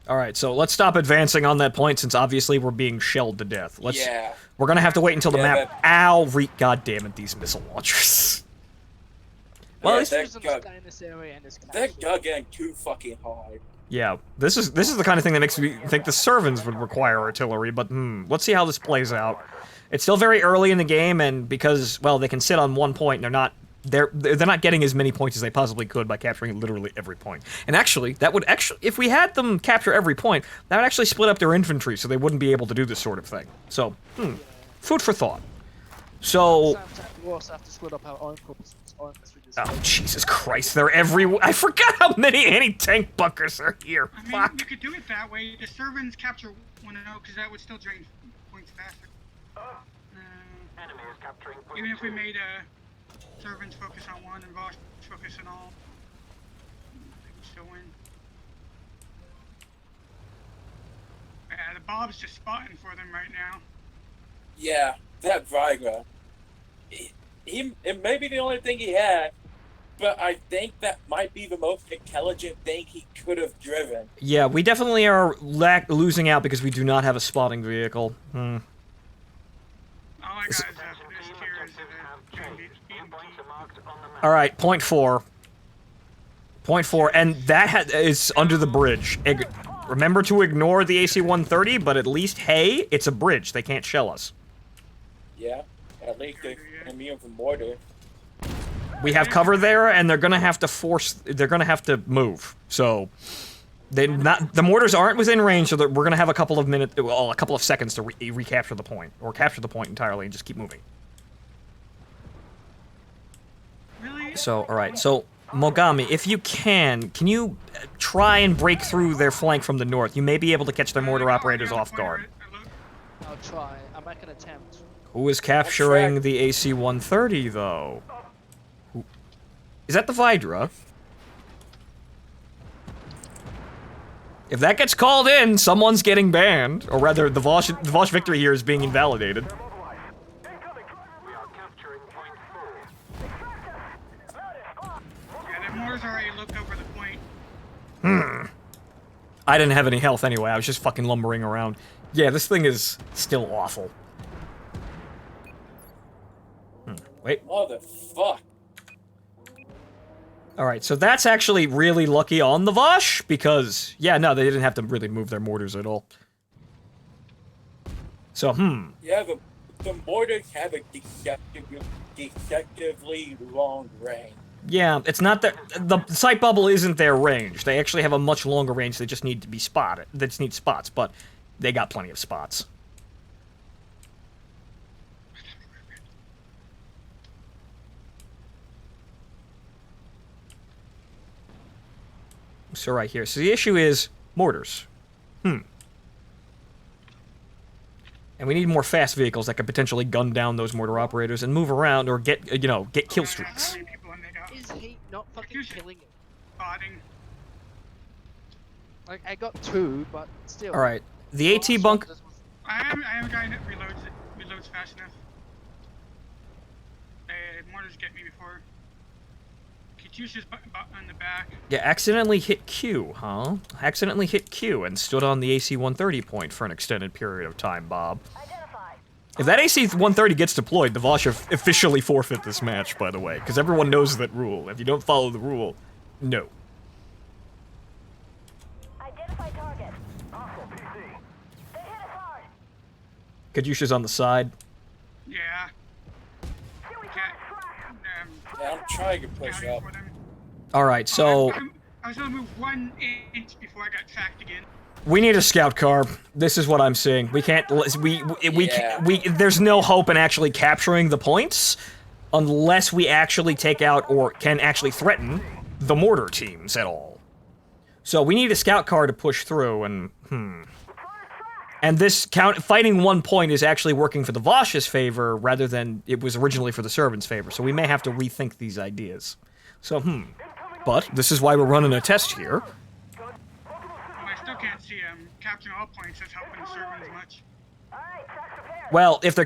Alright, so let's stop advancing on that point since obviously we're being shelled to death. Yeah. We're gonna have to wait until the Yeah, map... Ow, God damn it, these missile launchers. Well, Yeah, at least- they're getting too fucking hard. Yeah, this is the kind of thing that makes me think the Survans would require artillery, but let's see how this plays out. It's still very early in the game, and because, well, they can sit on one point, and they're not getting as many points as they possibly could by capturing literally every point. And actually, that would if we had them capture every point, that would actually split up their infantry, so they wouldn't be able to do this sort of thing. So, food for thought. So... We also have to split up our own forces. Oh, Jesus Christ, they're everywhere. I forgot how many anti-tank bunkers are here. I mean, Fuck. you could do it that way. The Survans capture 1-0 because that would still drain points faster. Even if we made a Servants focus on one and Vosh focus on all. They can still win. Yeah, the Bob's just spotting for them right now. Yeah, that Vigra. It may be the only thing he had, but I think that might be the most intelligent thing he could have driven. Yeah, we definitely are losing out because we do not have a spotting vehicle. All I got is this tier is All right, point 4. Point 4, and that is under the bridge. Remember to ignore the AC-130, but at least, hey, it's a bridge. They can't shell us. Yeah, at least they're immune from mortar. We have cover there, and they're gonna have to they're gonna have to move. So, the mortars aren't within range, so we're gonna have a couple of seconds to recapture the point, or capture the point entirely, and just keep moving. Really? So, alright, so, Mogami, if you can you try and break through their flank from the north? You may be able to catch their mortar operators off guard. I'll try. I'll make an attempt. Who is capturing the AC-130, though? Is that the Vidra? If that gets called in, someone's getting banned. Or rather, the Vosh victory here is being invalidated. Yeah, their mortars already looked over the point. I didn't have any health anyway, I was just fucking lumbering around. Yeah, this thing is still awful. Wait. Motherfuck. Alright, so that's actually really lucky on the Vosh, because, yeah, no, they didn't have to really move their mortars at all. So, Yeah, the mortars have a deceptively long range. Yeah, it's not that... The sight bubble isn't their range. They actually have a much longer range, they just need to be spotted. They just need spots, but they got plenty of spots. So right here. So the issue is mortars. And we need more fast vehicles that can potentially gun down those mortar operators and move around or get kill streaks. Is he not fucking killing it? Spotting. Like, I got 2, but still. Alright. The AT bunk... I have a guy that reloads fast enough. Mortars get me before. Katyusha's on the back. Yeah, accidentally hit Q, huh? Accidentally hit Q and stood on the AC-130 point for an extended period of time, Bob. If that AC-130 gets deployed, the Vosh officially forfeit this match, by the way, because everyone knows that rule. If you don't follow the rule, no. Identify target. Hostile PC. They hit us hard. Katyusha's on the side. Yeah. Yeah, I'm trying to push up. Alright, so... I was gonna move 1 inch before I got tracked again. We need a scout car. This is what I'm seeing. We can't... There's no hope in actually capturing the points unless we actually take out or can actually threaten the mortar teams at all. So we need a scout car to push through, and And this fighting 1 point is actually working for the Vosh's favor rather than it was originally for the Survan's favor. So we may have to rethink these ideas. So but this is why we're running a test here. Well, I still can't see capturing all points as helping the Survan as much. Well, if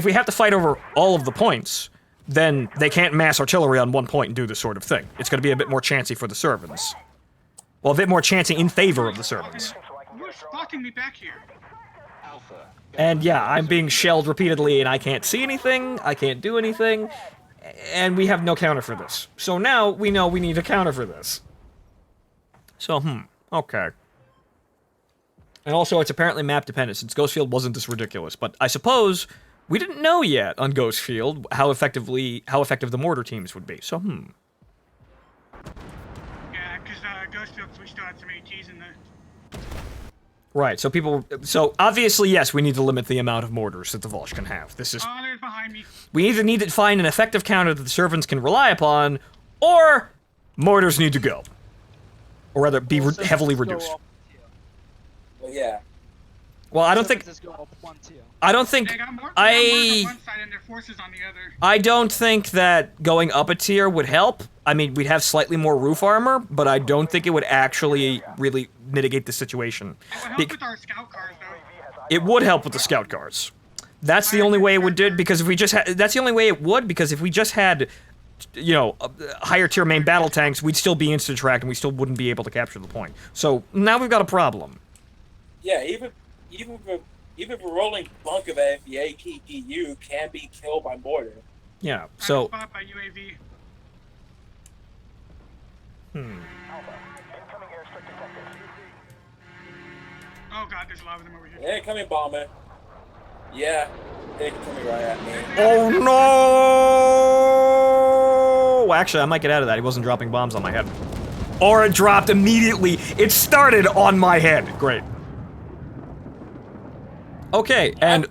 we have to fight over all of the points, then they can't mass artillery on 1 point and do this sort of thing. It's going to be a bit more chancy for the Survans. Well, a bit more chancy in favor of the Survans. You're spotting me back here. And yeah, I'm being shelled repeatedly and I can't see anything, I can't do anything, and we have no counter for this. So now we know we need a counter for this. So, okay. And also, it's apparently map dependent, since Ghostfield wasn't this ridiculous, but I suppose we didn't know yet on Ghostfield how effective the mortar teams would be, so Yeah, because Ghostfield, we still had some ATs in there. Right, so obviously, yes, we need to limit the amount of mortars that the Vosh can have. This is... Oh, they're behind me. We either need to find an effective counter that the Survans can rely upon, or mortars need to go. Or rather, be heavily reduced. Well, yeah. Well, I don't think. Just go up one tier. I don't think. They got more on one side and their forces on the other. I don't think that going up a tier would help. I mean, we'd have slightly more roof armor, but I don't think it would actually really mitigate the situation. It would help with our scout cars, though. It would help with the scout cars. That's the only way it would do it, because if we just had, that's the only way it would, because if we just had, you know, higher tier main battle tanks, we'd still be instant tracked and we still wouldn't be able to capture the point. So now we've got a problem. Yeah, even the rolling bunk of a AKDU can be killed by mortar. Yeah, so. Spot by UAV. Oh god, there's a lot of them over here. They're coming, bomber. Yeah, they're coming right at me. Oh no! Actually, I might get out of that. He wasn't dropping bombs on my head. Or it dropped immediately. It started on my head. Great. Okay, and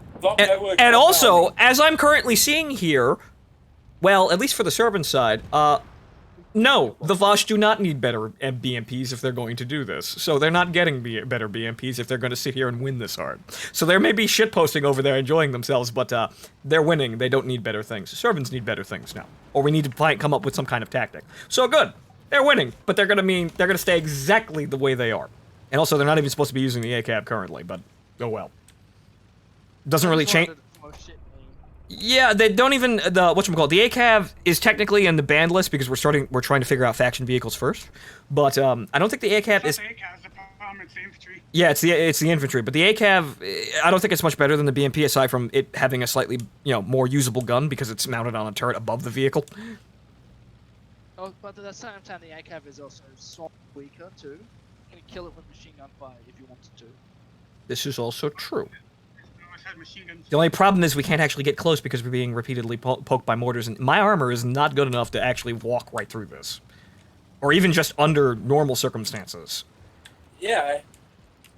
also, as I'm currently seeing here, well, at least for the Survan side, no, the Vosh do not need better BMPs if they're going to do this. So they're not getting better BMPs if they're going to sit here and win this hard. So there may be shitposting over there enjoying themselves, but they're winning. They don't need better things. Survans need better things now. Or we need to come up with some kind of tactic. So good. They're winning, but they're going to stay exactly the way they are. And also, they're not even supposed to be using the ACAB currently, but oh well. Doesn't really change. Yeah, they don't even, the the ACAV is technically in the banned list because we're trying to figure out faction vehicles first. But I don't think the ACAV is. The ACAV, the problem, it's the infantry. Yeah, it's the infantry, but the ACAV, I don't think it's much better than the BMP aside from it having a slightly, more usable gun because it's mounted on a turret above the vehicle. Oh, but at the same time, the ACAV is also somewhat weaker too. You can kill it with machine gun fire if you wanted to. This is also true. The only problem is we can't actually get close because we're being repeatedly poked by mortars, and my armor is not good enough to actually walk right through this. Or even just under normal circumstances. Yeah,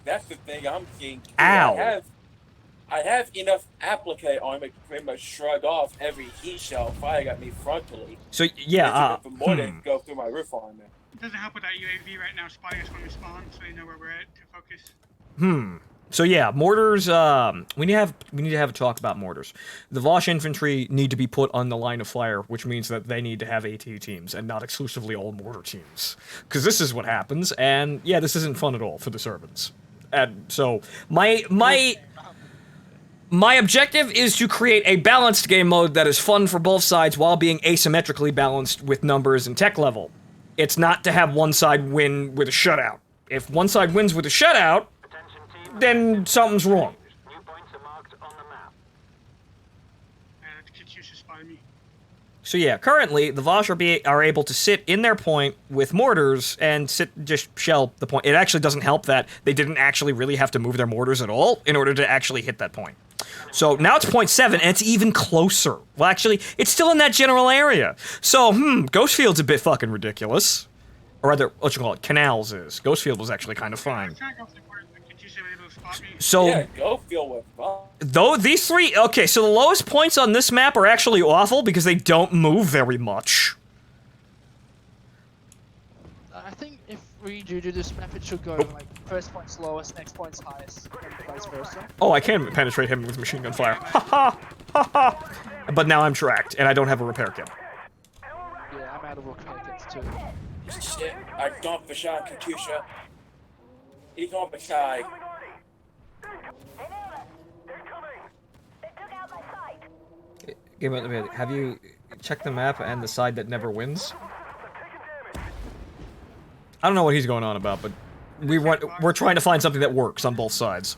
that's the thing I'm thinking. Ow! I have enough applique armor to pretty much shrug off every heat shell firing at me frontally. So, yeah, the mortar go through my roof armor. It doesn't help with that UAV right now spotting us when we spawn, so they know where we're at to focus. So yeah, mortars, we need to have a talk about mortars. The Vosh infantry need to be put on the line of fire, which means that they need to have AT teams and not exclusively all mortar teams. Because this is what happens, and yeah, this isn't fun at all for the Survans. And so, my objective is to create a balanced game mode that is fun for both sides while being asymmetrically balanced with numbers and tech level. It's not to have one side win with a shutout. If one side wins with a shutout, then something's wrong. So yeah, currently, the Vosh are able to sit in their point with mortars and just shell the point. It actually doesn't help that they didn't actually really have to move their mortars at all in order to actually hit that point. So now it's 0.7, and it's even closer. Well, actually, it's still in that general area. So, Ghostfield's a bit fucking ridiculous. Or rather, Canals is. Ghostfield was actually kind of fine. So, yeah, Ghostfield was fun. Though these three, okay, so the lowest points on this map are actually awful because they don't move very much. I think if we do this map, it should go like first point's lowest, next point's highest, and vice versa. Oh, I can penetrate him with machine gun fire. Ha ha! Ha ha! But now I'm tracked, and I don't have a repair kit. Yeah, I'm out of repair kits too. Shit, I dumped the shot, Katusha. He's on the side. Have you checked the map and the side that never wins? I don't know what he's going on about, but we're trying to find something that works on both sides.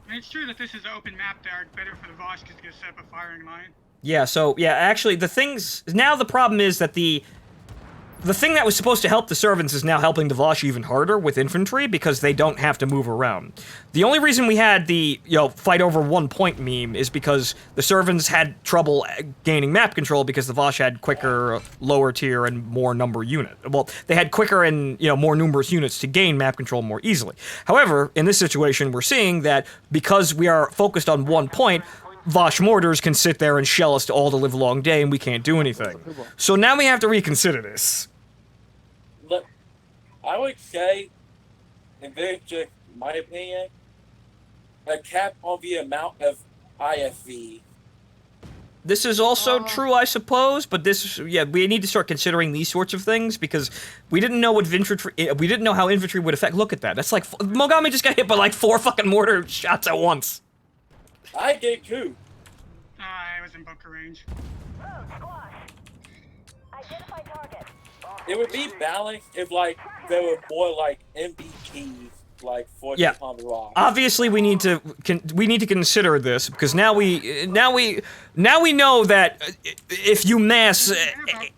And it's true that this is an open map there, better for the Vosh because it gets set up a firing line. Yeah, so, yeah, actually, now the problem is that the thing that was supposed to help the Survans is now helping the Vosh even harder with infantry because they don't have to move around. The only reason we had the, fight over 1 point meme is because the Survans had trouble gaining map control because the Vosh had quicker, lower tier, and more number unit. Well, they had quicker and, more numerous units to gain map control more easily. However, in this situation, we're seeing that because we are focused on 1 point, Vosh mortars can sit there and shell us all the live long day and we can't do anything. So now we have to reconsider this. Look, I would say in very just my opinion, a cap on the amount of IFV. This is also true, I suppose, but we need to start considering these sorts of things because we didn't know what we didn't know how infantry would affect. Look at that. That's like Mogami just got hit by like 4 fucking mortar shots at once. I did too. I was in bunker range. Identify target. It would be balanced if like there were more like MVPs like forces on the rock. Obviously, we need to consider this because now we know that if you mass About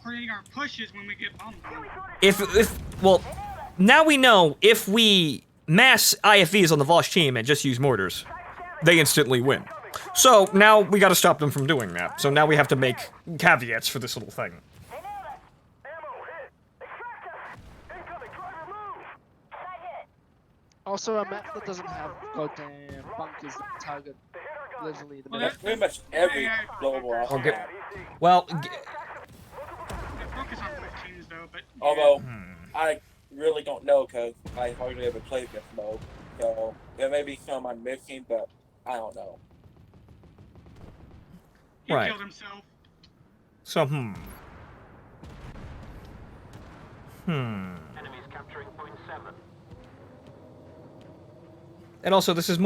creating our pushes when we get bombed on. now we know if we mass IFVs on the Vosh team and just use mortars, they instantly win. So now we got to stop them from doing that. So now we have to make caveats for this little thing. Also, a map that doesn't have goddamn bunkers that target literally the middle. Pretty much every global Okay. Well, Focus on both teams though, but although I really don't know because I hardly ever played this mode, so there may be some I'm missing, but I don't know. he Right. killed himself. so Enemies capturing point 7. And also, this is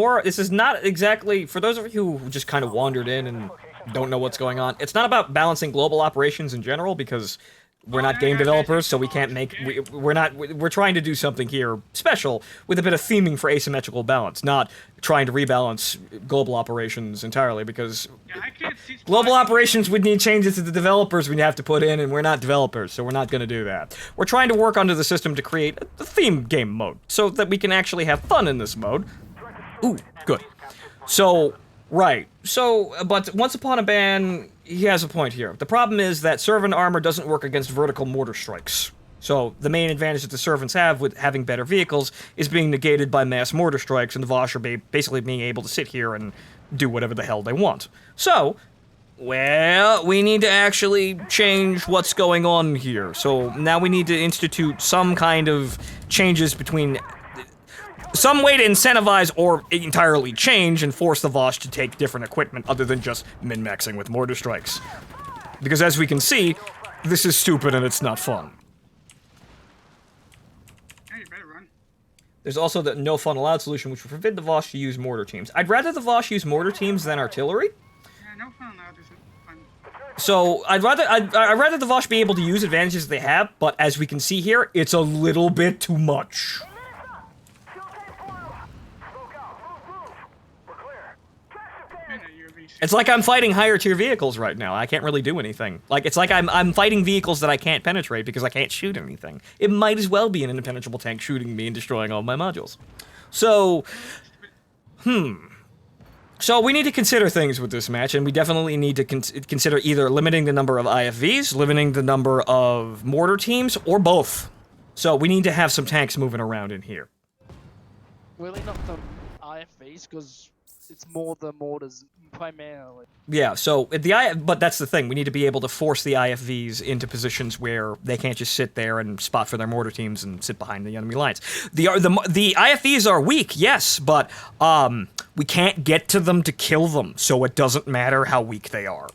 not exactly, for those of you who just kind of wandered in and don't know what's going on, it's not about balancing global operations in general, because we're not game developers, so we can't make, we're trying to do something here special with a bit of theming for asymmetrical balance, not trying to rebalance global operations entirely, because global operations would need changes to the developers we'd have to put in, and we're not developers, so we're not going to do that. We're trying to work under the system to create a theme game mode, so that we can actually have fun in this mode. Ooh, good. So, right. So, but once upon a ban, he has a point here. The problem is that Survan armor doesn't work against vertical mortar strikes. So, the main advantage that the Survans have with having better vehicles is being negated by mass mortar strikes, and the Vosh are basically being able to sit here and do whatever the hell they want. So, well, we need to actually change what's going on here. So, now we need to institute some kind of changes between some way to incentivize or entirely change and force the Vosh to take different equipment other than just min-maxing with mortar strikes. Because as we can see, this is stupid and it's not fun. Hey, you better run. There's also the no fun allowed solution, which would forbid the Vosh to use mortar teams. I'd rather the Vosh use mortar teams than artillery. Yeah, no fun allowed isn't fun. So I'd rather the Vosh be able to use advantages they have, but as we can see here, it's a little bit too much. It's like I'm fighting higher tier vehicles right now. I can't really do anything. Like, it's like I'm fighting vehicles that I can't penetrate because I can't shoot anything. It might as well be an impenetrable tank shooting me and destroying all my modules. So, So we need to consider things with this match, and we definitely need to consider either limiting the number of IFVs, limiting the number of mortar teams, or both. So we need to have some tanks moving around in here. Really not the IFVs, because it's more the mortars primarily. Yeah, so but that's the thing. We need to be able to force the IFVs into positions where they can't just sit there and spot for their mortar teams and sit behind the enemy lines. The IFVs are weak, yes, but we can't get to them to kill them, so it doesn't matter how weak they are.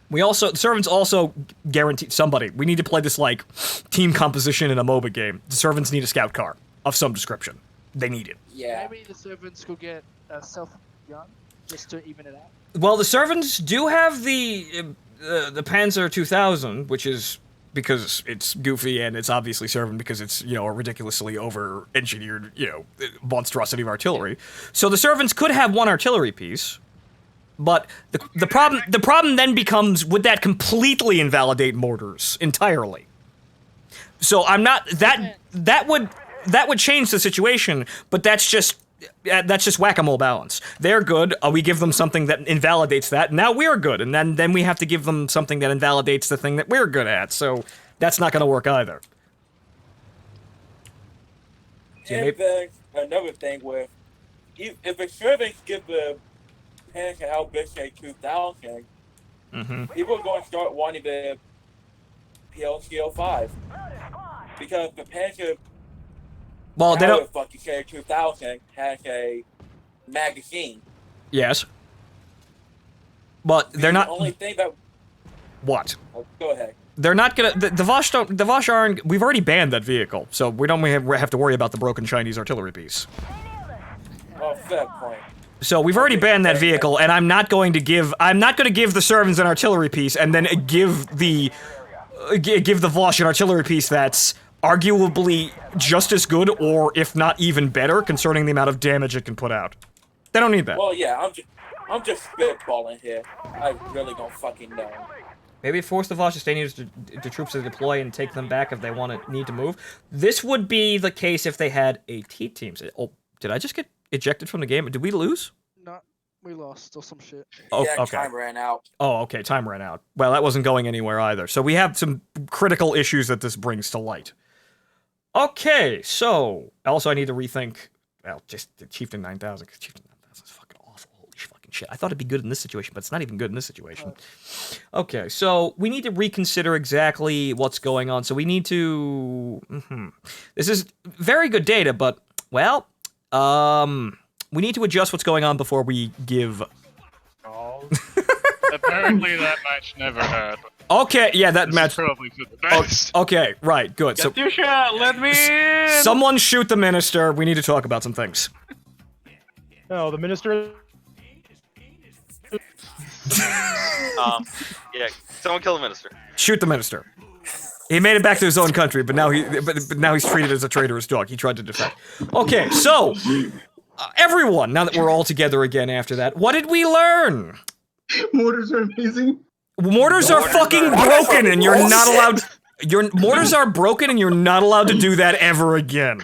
The Servants also guarantee somebody. We need to play this like team composition in a MOBA game. The Servants need a scout car of some description. They need it. Yeah. Maybe the servants could get a self-gun just to even it out. Well, the Servants do have the Panzer 2000, which is because it's goofy and it's obviously Servant because it's, you know, a ridiculously over-engineered, you know, monstrosity of artillery. So the Servants could have one artillery piece, but the problem then becomes, would that completely invalidate mortars entirely? So I'm not that would change the situation, but that's just whack-a-mole balance. They're good. We give them something that invalidates that. Now we're good, and then we have to give them something that invalidates the thing that we're good at. So that's not going to work either. And then another thing with if the servants give the Panic and Albishay 2000, people are going to start wanting the PLCO5. because the Panther Well, they don't. fucking K2000 has a magazine. Yes. But they're The not. only thing that. What? Oh, go ahead. They're not gonna. The Vosh don't. The Vosh aren't. We've already banned that vehicle, so we don't have to worry about the broken Chinese artillery piece. Oh, fair point. So we've already banned that vehicle, and I'm not going to give. I'm not going to give the Survans an artillery piece, and then give the Vosh an artillery piece that's arguably just as good, or if not even better, concerning the amount of damage it can put out. They don't need that. Well, yeah, I'm just spitballing here. I really don't fucking know. Maybe force the Vosh the troops to deploy and take them back if they need to move. This would be the case if they had AT teams. Oh, did I just get ejected from the game? Did we lose? No, we lost or some shit. Oh, Yeah, okay. time ran out. Oh, okay, time ran out. Well, that wasn't going anywhere either. So we have some critical issues that this brings to light. Okay, so also I need to rethink. Well, just the Chieftain 9000, because Chieftain 9000 is fucking awful. Holy fucking shit! I thought it'd be good in this situation, but it's not even good in this situation. Okay, so we need to reconsider exactly what's going on. So we need to. This is very good data, but well, we need to adjust what's going on before we give. Oh. Apparently that match never happened. Okay, yeah, that match. Probably for the best. Okay, right, good. So, Katusha, let me in! Someone shoot the minister. We need to talk about some things. No, the minister. Yeah, someone kill the minister. Shoot the minister. He made it back to his own country, but now he's treated as a traitorous dog. He tried to defect. Okay, so everyone, now that we're all together again after that, what did we learn? Mortars are amazing. Mortars are fucking broken, and you're not allowed. Your mortars are broken, and you're not allowed to do that ever again.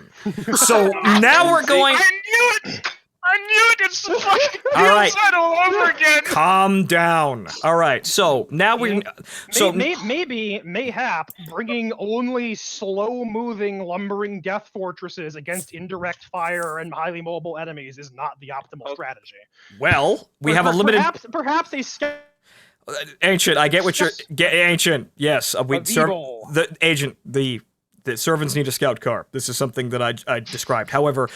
So now we're going. I knew it! I knew it! It's the fucking All right. all over again! Calm down. All right, so now we. So Mayhap, bringing only slow-moving, lumbering death fortresses against indirect fire and highly mobile enemies is not the optimal strategy. well, we have a limited. Perhaps a Ancient, I get what you're. Ancient, yes. The servants need a scout car. This is something that I described. However,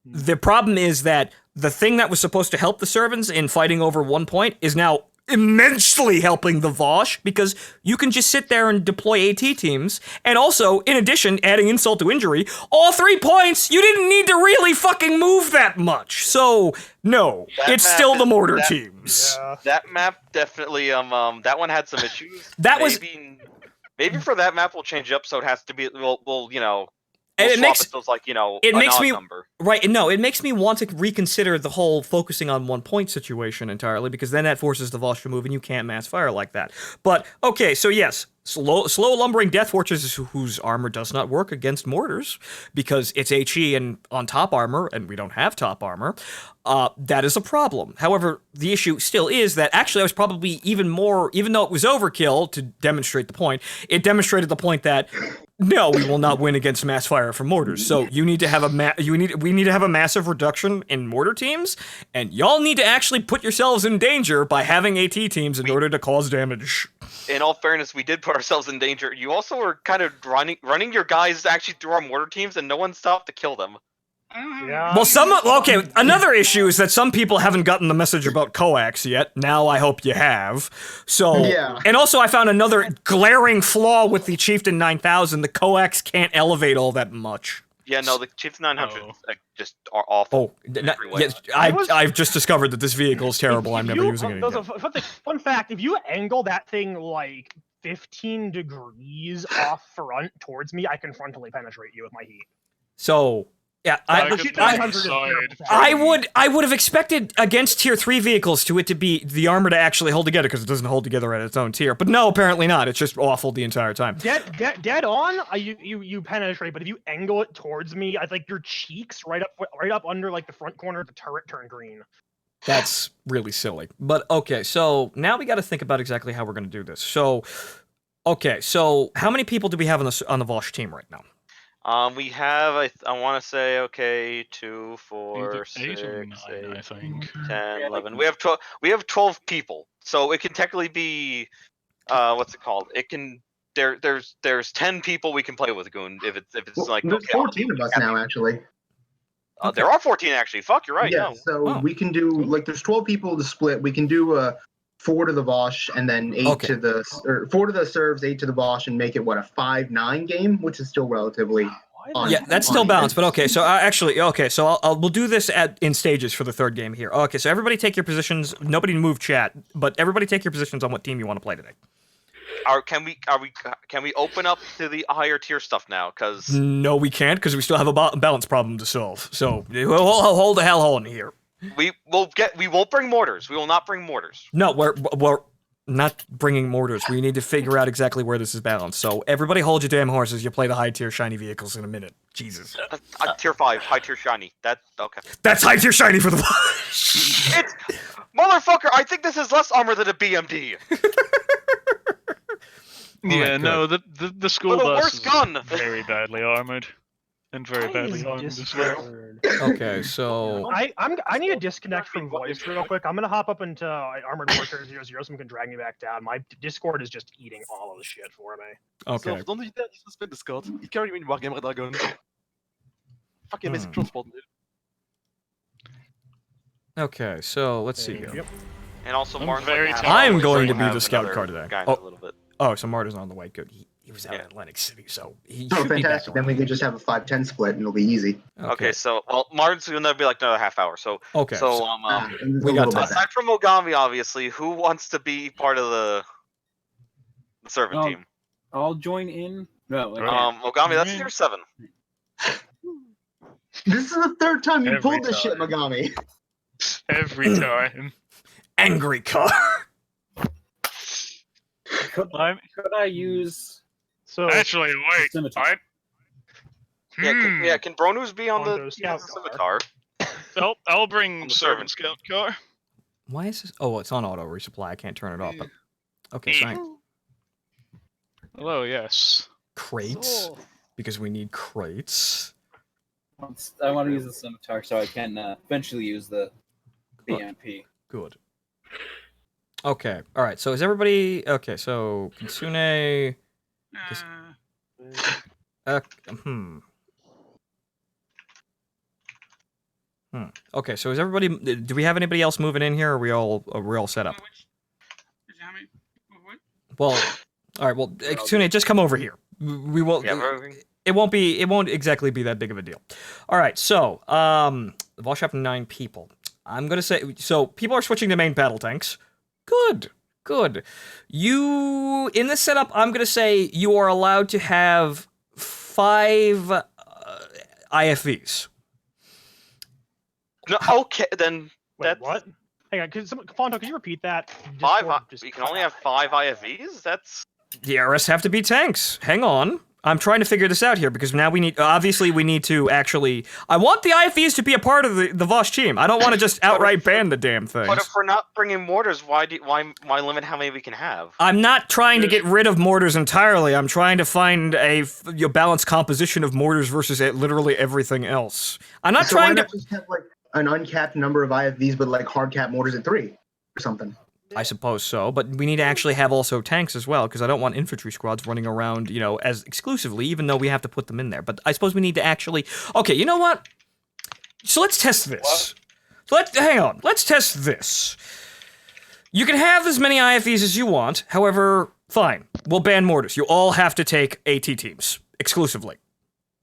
the problem is that the thing that was supposed to help the servants in fighting over 1 point is now immensely helping the Vosh, because you can just sit there and deploy AT teams, and also, in addition, adding insult to injury, all 3 points, you didn't need to really fucking move that much. So, no, it's still the mortar teams. Yeah. That map definitely, that one had some issues. Maybe for that map we'll change it up so it has to be, we'll you know, and it makes those, like, you know, it makes me number. Right. No, it makes me want to reconsider the whole focusing on 1 point situation entirely, because then that forces the Vosh to move, and you can't mass fire like that. But okay, so yes, slow lumbering death fortresses whose armor does not work against mortars because it's HE and on top armor, and we don't have top armor. That is a problem. However, the issue still is that actually I was probably even more, even though it was overkill to demonstrate the point, it demonstrated the point that no, we will not win against mass fire from mortars. So you need to have we need to have a massive reduction in mortar teams, and y'all need to actually put yourselves in danger by having AT teams in order to cause damage. In all fairness, we did put ourselves in danger. You also were kind of running your guys actually through our mortar teams, and no one stopped to kill them. Yeah. Well, another issue is that some people haven't gotten the message about coax yet. Now I hope you have. So, yeah. And also I found another glaring flaw with the Chieftain 9000. The coax can't elevate all that much. Yeah, no, the Chieftain 900 just are awful. Yes, I've just discovered that this vehicle is terrible. I'm never using it again. Fun fact, if you angle that thing like 15 degrees off front towards me, I can frontally penetrate you with my heat. So, yeah, I would have expected against tier 3 vehicles to be the armor to actually hold together, because it doesn't hold together at its own tier. But no, apparently not. It's just awful the entire time. Dead on, you penetrate, but if you angle it towards me, I think your cheeks right up under like the front corner of the turret turn green. That's really silly. But okay, so now we got to think about exactly how we're going to do this. So, okay, so how many people do we have on the Vosh team right now? We have, I want to say, okay, 2, 4, 6, 8, I think. 10, 11. We have 12 people, so it can technically be, what's it called? It can there's 10 people we can play with Goon if it's Well, like there's 14 of us now, actually. There are 14 actually. Fuck, you're right. Yeah, No. so we can do like there's 12 people to split. We can do 4 to the Vosh and then 8 to the 4 to the serves, 8 to the Vosh, and make it what a 5-9 game, which is still relatively. Yeah, that's still balanced, but okay. So we'll do this in stages for the third game here. Okay, so everybody take your positions. Nobody move chat, but everybody take your positions on what team you want to play today. Can we open up to the higher tier stuff now? Because no, we can't because we still have a balance problem to solve. So we'll hold the hell on here. We won't bring mortars. We will not bring mortars. No, we're not bringing mortars. We need to figure out exactly where this is balanced. So everybody hold your damn horses. You play the high tier shiny vehicles in a minute. Jesus. Tier 5, high tier shiny. Okay. That's high tier shiny for the. It's motherfucker. I think this is less armor than a BMD. Yeah, no, the school bus is gun. very badly armored. And very badly armed as well. Okay, so I need a disconnect from voice real quick. I'm gonna hop up into Armored Warfare 0-0. Someone can drag me back down. My Discord is just eating all of the shit for me. Okay. So, don't disrespect Discord. He carry me in Wargamer Dragon. Fucking basic transport, dude. Okay, so let's see here. Yep. And also, Martin. I'm going to be the scout card today. A little bit. Oh, so Martin's on the way. Good. He was out in Atlantic City, so he Oh, should be back. fantastic! Then we can just have a 5-10 split, and it'll be easy. Okay, so Martin's gonna be like another half hour. So okay, so we got time. Aside from Mogami, obviously, who wants to be part of the servant team? I'll join in. No, Mogami, that's tier 7. This is the third time you pulled this shit, Mogami. Every time. Angry car. Could I use? So actually, wait. Can Bronus be on the scimitar? I'll bring servant scout car. Why is this? Oh, it's on auto resupply. I can't turn it off. But... Okay, thanks. Hello, yes. Crates, because we need crates. I want to use the scimitar so I can eventually use the BMP. Good. Okay, all right. So is everybody okay? So Kitsune. Okay, so is everybody? Do we have anybody else moving in here? Or are we all set up? Well, all right. Well, Kitsune, just come over here. We won't. It won't exactly be that big of a deal. All right. So the Vosh have 9 people. I'm gonna say so. People are switching to main battle tanks. Good. You in this setup, I'm gonna say you are allowed to have 5 IFVs. No, okay, then. Wait, what? Hang on, Phonto, could you repeat that? 5. We can only have 5 IFVs. That's. The RS have to be tanks. Hang on. I'm trying to figure this out here because now we need to actually. I want the IFVs to be a part of the Vosh team. I don't want to just outright ban the damn things. But if we're not bringing mortars, why limit how many we can have? I'm not trying to get rid of mortars entirely. I'm trying to find a balanced composition of mortars versus literally everything else. I'm not trying to just have like an uncapped number of IFVs, but like hard cap mortars at 3 or something. I suppose so, but we need to actually have also tanks as well, because I don't want infantry squads running around, as exclusively, even though we have to put them in there. But I suppose we need to actually... Okay, you know what? So let's test this. Hang on. Let's test this. You can have as many IFVs as you want, however, fine. We'll ban mortars. You all have to take AT teams, exclusively.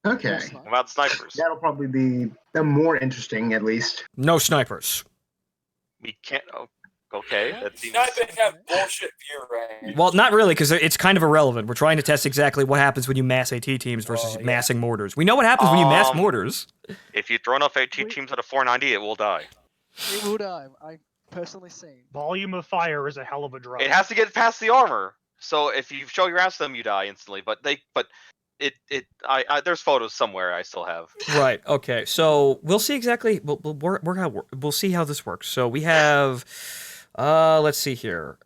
Okay. What about snipers? That'll probably be more interesting, at least. No snipers. We can't... Okay, that seems... Sniping have bullshit view range. Well, not really, because it's kind of irrelevant. We're trying to test exactly what happens when you mass AT teams versus massing mortars. We know what happens when you mass mortars. If you throw enough AT teams at a 490, it will die. It will die. I personally seen. Volume of fire is a hell of a drug. It has to get past the armor. So if you show your ass to them, you die instantly. But there's photos somewhere I still have. Right. Okay. So we'll see exactly. We'll see how this works. So we have. Let's see here.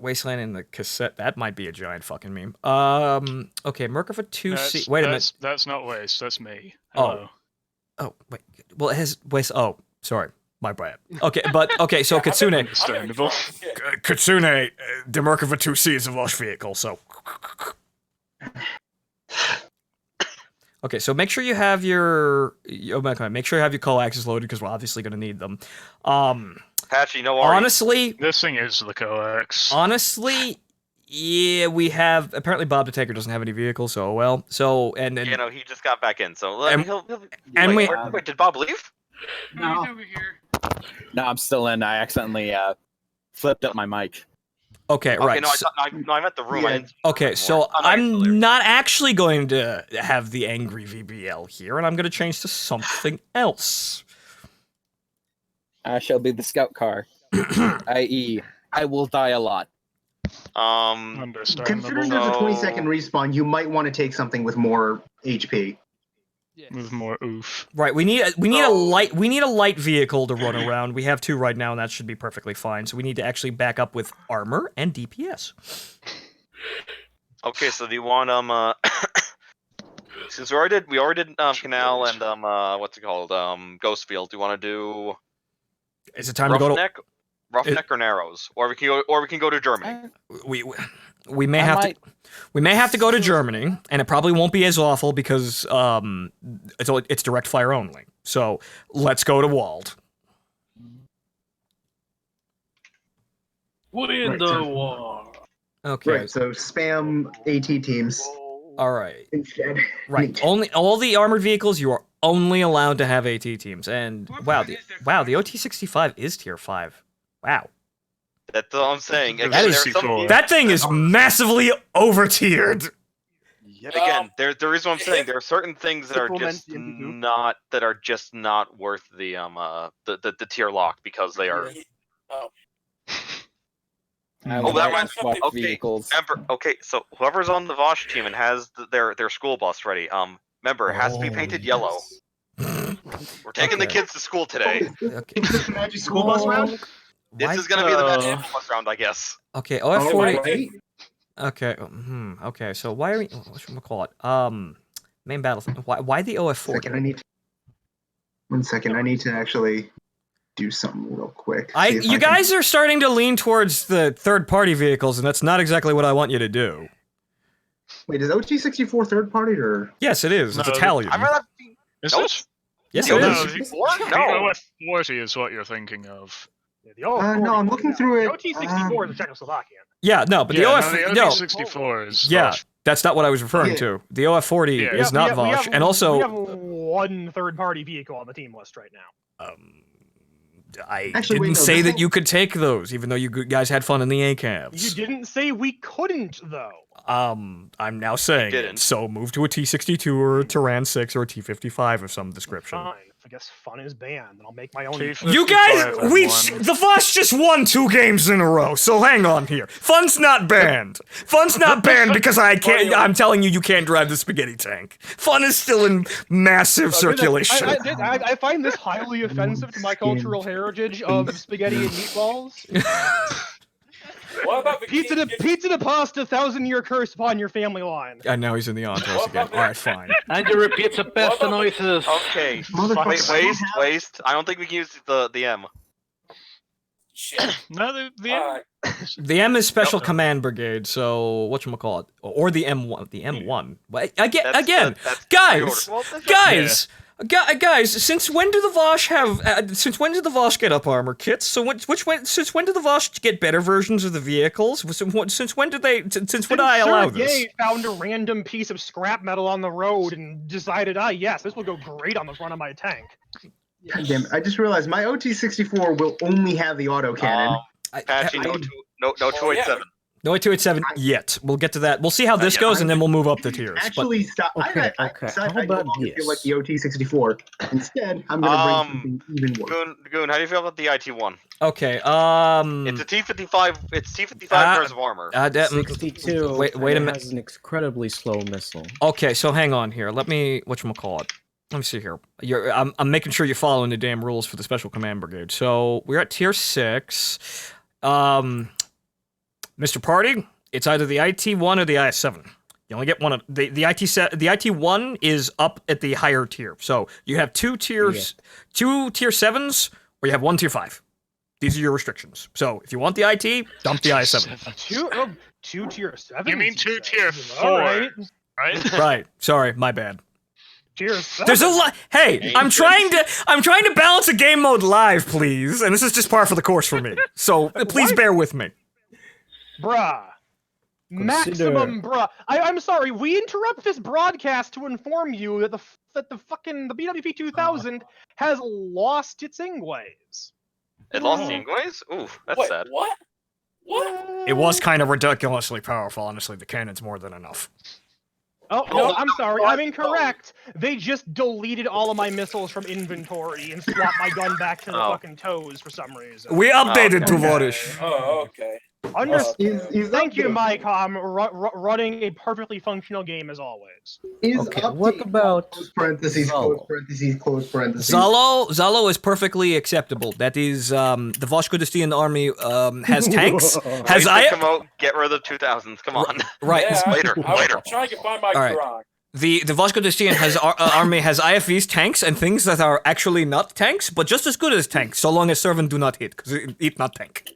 Wasteland in the cassette. That might be a giant fucking meme. Okay, Merkava 2C. Wait a minute. That's not Waste. That's me. Hello. Oh, wait. Well, it has Waste. Oh, sorry. My bad. Okay, but okay. So Kitsune. Understandable. Kitsune. The Merkava 2C is a Vosh vehicle. So. Okay, so make sure you have your coaxes loaded because we're obviously going to need them. Patchy, no worries. Honestly, This thing is the coax. Honestly, yeah, we have. Apparently, Bob the Taker doesn't have any vehicles, so well. So and you know, he just got back in, so and- he'll and wait, we- wait, did Bob leave? No, he's over here. No, I'm still in. I accidentally flipped up my mic. Okay, right. No, I meant the room. I didn't. Okay, so Oh, no, you're still there. I'm not actually going to have the angry VBL here, and I'm going to change to something else. I shall be the scout car, i.e., I will die a lot. Understandable. Considering there's a 20-second respawn, you might want to take something with more HP. With more oof. Right, we need a light vehicle to run around. We have 2 right now, and that should be perfectly fine. So we need to actually back up with armor and DPS. Okay, so do you want since we already did Canal and what's it called Ghostfield? Do you want to do? Is it time to go to Roughneck or Narrows, or we can go to Germany. We may have to go to Germany, and it probably won't be as awful because it's direct fire only. So let's go to Wald. Win the war. Okay. Right, so spam AT teams. All right. Instead. Right. Only all the armored vehicles you are only allowed to have AT teams, and wow, the OT-65 is tier 5. Wow. That's all I'm saying. Again, That thing is massively over-tiered. Again, the reason I'm saying there are certain things that are just not worth the tier lock because they are. Vehicles. Remember, so whoever's on the Vosh team and has their school bus ready, remember, it has to be painted yellow. We're taking the kids to school today. Is the magic school bus round? This is gonna be the magic school bus round, I guess. Okay, OF40. Right. Okay. Okay. So why are we? What should we call it? Main battle. Why the OF40? One second. I need to actually do something real quick. You guys are starting to lean towards the third-party vehicles, and that's not exactly what I want you to do. Wait, is OT-64 third-party or? Yes, it is. It's Italian. Is it? Yes, No, it the is. OF40 is what you're thinking of. The no, I'm looking through it. The OT-64 is Czechoslovakian. Yeah, no, but the OT-64 is Vosh. That's not what I was referring to. The OF40 is not Vosh, and also we have one third-party vehicle on the team list right now. I didn't say that you could take those, even though you guys had fun in the ACAVs. You didn't say we couldn't, though. I'm now saying it. So move to a T-62 or a Turan 6 or a T-55 of some description. Fine. I guess fun is banned, and I'll make my own. You guys, the Vosh just won 2 games in a row, so hang on here. Fun's not banned. Fun's not banned because I'm telling you, you can't drive the spaghetti tank. Fun is still in massive circulation. I find this highly offensive to my cultural heritage of spaghetti and meatballs. What about the pizza to pasta, 1,000-year curse upon your family line. And now he's in the entourage again. All right, fine. And you repeat the pasta noises. Okay. Waste. I don't think we can use the M. No, the M. The M is Special Command Brigade, so whatchamacallit? Or the M1. The M1. Guys, since when do the Vosh have? Since when did the Vosh get up armor kits? So since when did the Vosh get better versions of the vehicles? Since when did they? Since when did I allow this? Sergei found a random piece of scrap metal on the road and decided, yes, this will go great on the front of my tank. Damn it, I just realized my OT-64 will only have the autocannon. Patchy, no 287. No 287 yet. We'll get to that. We'll see how this goes, and then we'll move up the tiers. Actually, stop. Okay. I no longer feel like the OT-64. Instead, I'm going to bring something even worse. Goon, how do you feel about the IT-1? Okay. It's a T-55. It's T-55 pairs of armor. 62. Wait a minute. Has an incredibly slow missile. Okay, so hang on here. Let me whatchamacallit. Let me see here. I'm making sure you're following the damn rules for the Special Command Brigade. So we're at tier 6. Mr. Party, it's either the IT-1 or the IS-7. You only get one of the IT-1 is up at the higher tier. So you have 2 tiers, 2 tier 7s, or you have 1 tier 5. These are your restrictions. So if you want the IT, dump the IS-7. 2 tier 7. You mean 2 tier 4? All right. Right? Right. Sorry, my bad. Cheers. There's a lot. Hey, I'm trying to balance a game mode live, please, and this is just par for the course for me. So please bear with me. Bruh. Maximum, bruh. I'm sorry. We interrupt this broadcast to inform you that the BWP 2000 has lost its Ingways. It lost the Ingways? Ooh, that's sad. What? What? It was kind of ridiculously powerful, honestly. The cannon's more than enough. Oh, no, I'm sorry. I'm incorrect. They just deleted all of my missiles from inventory and swapped my gun back to the fucking toes for some reason. We updated to Vosh. Oh, okay. Thank you, Mycom, running a perfectly functional game as always. What about close parentheses, close parentheses, close parentheses? Zalo is perfectly acceptable. That is, the Vosh Kurdistan army has tanks. Has come out, get rid of the 2000s. Come on. Right. Yeah, later. I'm trying to find my Quran. The Vosh Kurdistan has army has IFVs, tanks, and things that are actually not tanks, but just as good as tanks, so long as Survan do not hit, because it not tank.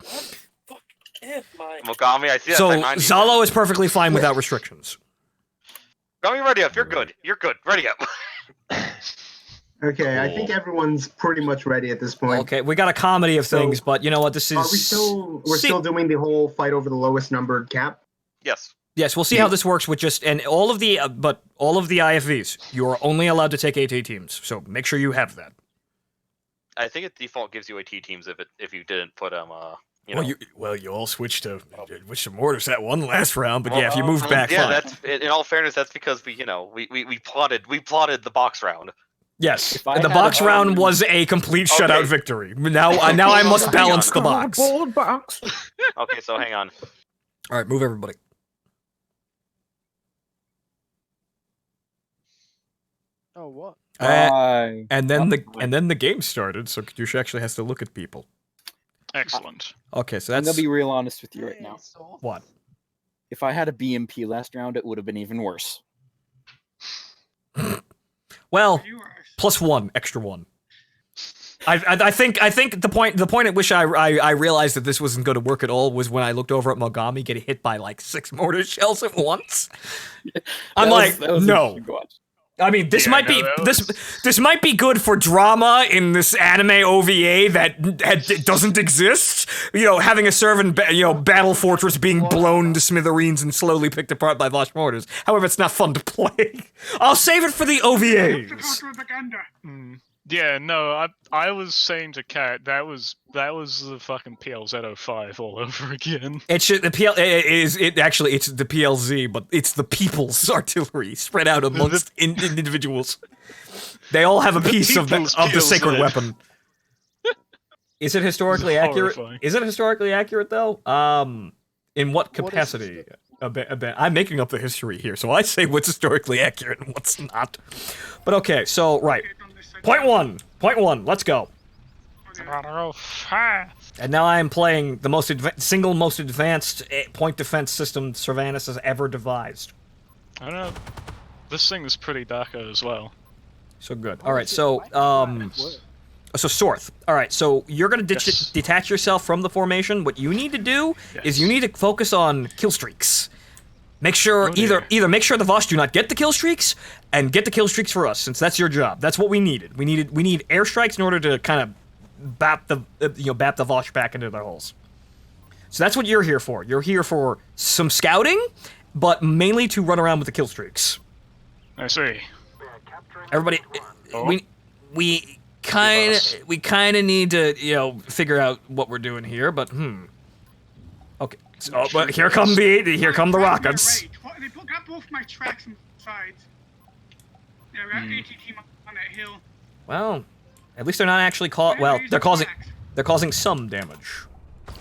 Mogami, I see that. So behind you. Zalo is perfectly fine without restrictions. Mogami, ready up. You're good. You're good. Ready up. Okay, I think everyone's pretty much ready at this point. Okay, we got a comedy of things, but you know what? This is. Are we still? We're still doing the whole fight over the lowest numbered cap. Yes. Yes, we'll see how this works with just and all of the IFVs. You are only allowed to take AT teams, so make sure you have that. I think it default gives you AT teams if you didn't put You all switched to mortars that one last round, but if you moved back, yeah, fine. that's in all fairness, that's because we plotted the box round. Yes, the box round was a complete shutout victory. Now I must balance the box. Okay, so hang on. All right, move everybody. Oh, what? And then the game started, so Katyusha actually has to look at people. Excellent. Okay, so I'm that's. gonna be real honest with you right now. What? If I had a BMP last round, it would have been even worse. Well, +1, extra 1. I think the point at which I realized that this wasn't going to work at all was when I looked over at Mogami getting hit by like 6 mortar shells at once. I'm like, no. I mean, this might be this might be good for drama in this anime OVA that doesn't exist. You know, having a Survan battle fortress being blown to smithereens and slowly picked apart by Vosh mortars. However, it's not fun to play. I'll save it for the OVAs. Yeah, no, I was saying to Kat that was the fucking PLZ-05 all over again. It's the PLZ, but it's the people's artillery spread out amongst individuals. They all have a piece of the sacred weapon. Is it historically accurate? Is it historically accurate though? In what capacity? I'm making up the history here, so I say what's historically accurate and what's not. But okay, so right. Point one, let's go. And now I am playing the single most advanced point defense system Survanus has ever devised. I don't know. This thing is pretty darker as well. So good. All right, so Sorth. All right, so you're gonna detach yourself from the formation. What you need to do is you need to focus on kill streaks. Make sure either make sure the Vosh do not get the kill streaks, and get the kill streaks for us, since that's your job. That's what we needed. We need airstrikes in order to kind of bap the Vosh back into their holes. So that's what you're here for. You're here for some scouting, but mainly to run around with the kill streaks. I see. Everybody, we kind of need to figure out what we're doing here, but okay. So, but here come the rockets. They got both my tracks and sides. Yeah, we got AT team on that hill. Well, at least they're not actually they're causing some damage.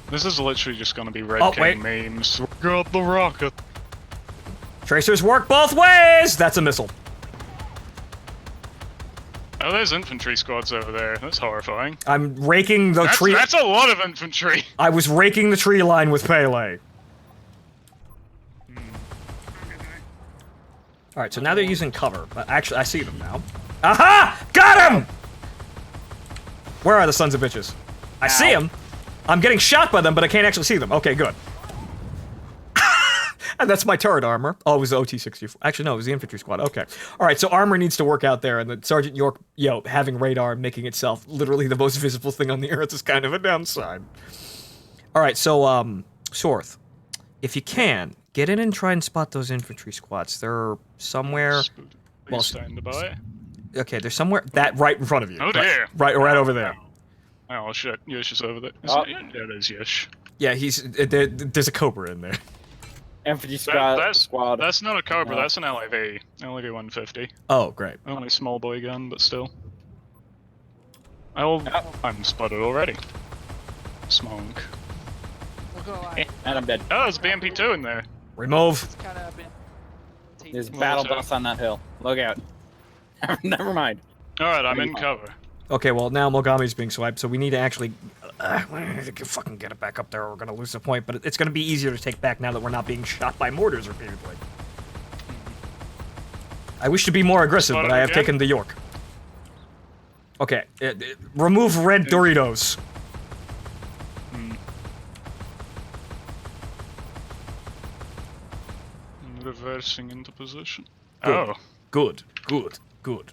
This is literally just gonna be Red King memes. Got the rocket. Tracers work both ways. That's a missile. Oh, there's infantry squads over there. That's horrifying. I'm raking the tree. That's a lot of infantry. I was raking the tree line with Pele. Alright, so now they're using cover. But actually, I see them now. Aha! Got him! Where are the sons of bitches? I see them. I'm getting shot by them, but I can't actually see them. Okay, good. And that's my turret armor. Oh, it was the OT-64. Actually, no, it was the infantry squad. Okay. All right, so armor needs to work out there, and the Sergeant York, having radar and making itself literally the most visible thing on the earth is kind of a downside. All right, so, Sorth, if you can, get in and try and spot those infantry squads. They're somewhere... Well, stand by. Okay, they're somewhere... right in front of you. Oh, dear. Right over there. Oh, shit. Yosh is over there. Oh. Yeah, there's Yosh. Yeah, there's a Cobra in there. Infantry squad. That's not a Cobra, No. that's an LAV. LAV 150. Oh, great. Only small boy gun, but still. I'm spotted already. Smonk. And I'm dead. Oh, there's a BMP2 in there. Remove. There's a battle bus on that hill. Look out. Never mind. Alright, I'm in cover. Okay, well, now Mogami's being swiped, so we need to actually... fucking get it back up there or we're gonna lose the point, but it's gonna be easier to take back now that we're not being shot by mortars repeatedly. I wish to be more aggressive, but I have taken the York. Okay, remove red Doritos. Reversing into position. Good. Oh. Good.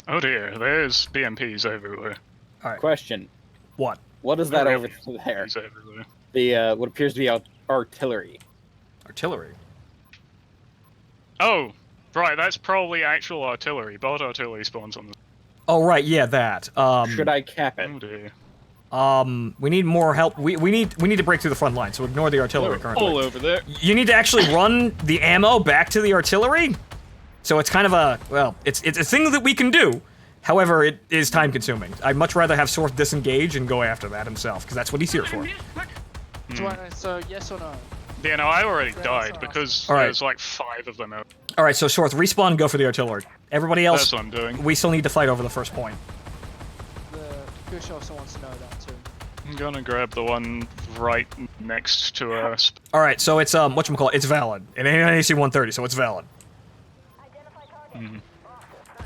Oh dear, there's BMPs everywhere. Alright. Question. What? What is that over there? Everywhere. The, what appears to be artillery. Artillery? Oh, right, that's probably actual artillery. Bolt artillery spawns on the... Oh, right, yeah, that. Should I cap it? Oh dear. We need more help. We need to break through the front line, so ignore the artillery currently. All over there. You need to actually run the ammo back to the artillery. So it's kind of a, well, it's a thing that we can do. However, it is time consuming. I'd much rather have Sorth disengage and go after that himself, because that's what he's here for. So, yes or no? Yeah, no, I already died because there's like 5 of them out. Alright, so Sorth, respawn and go for the artillery. Everybody else, That's what I'm doing. We still need to fight over the first point. The Kush also wants to know that too. I'm gonna grab the one right next to us. Alright, so it's, whatchamacallit, it's valid. It ain't an AC-130, so it's valid.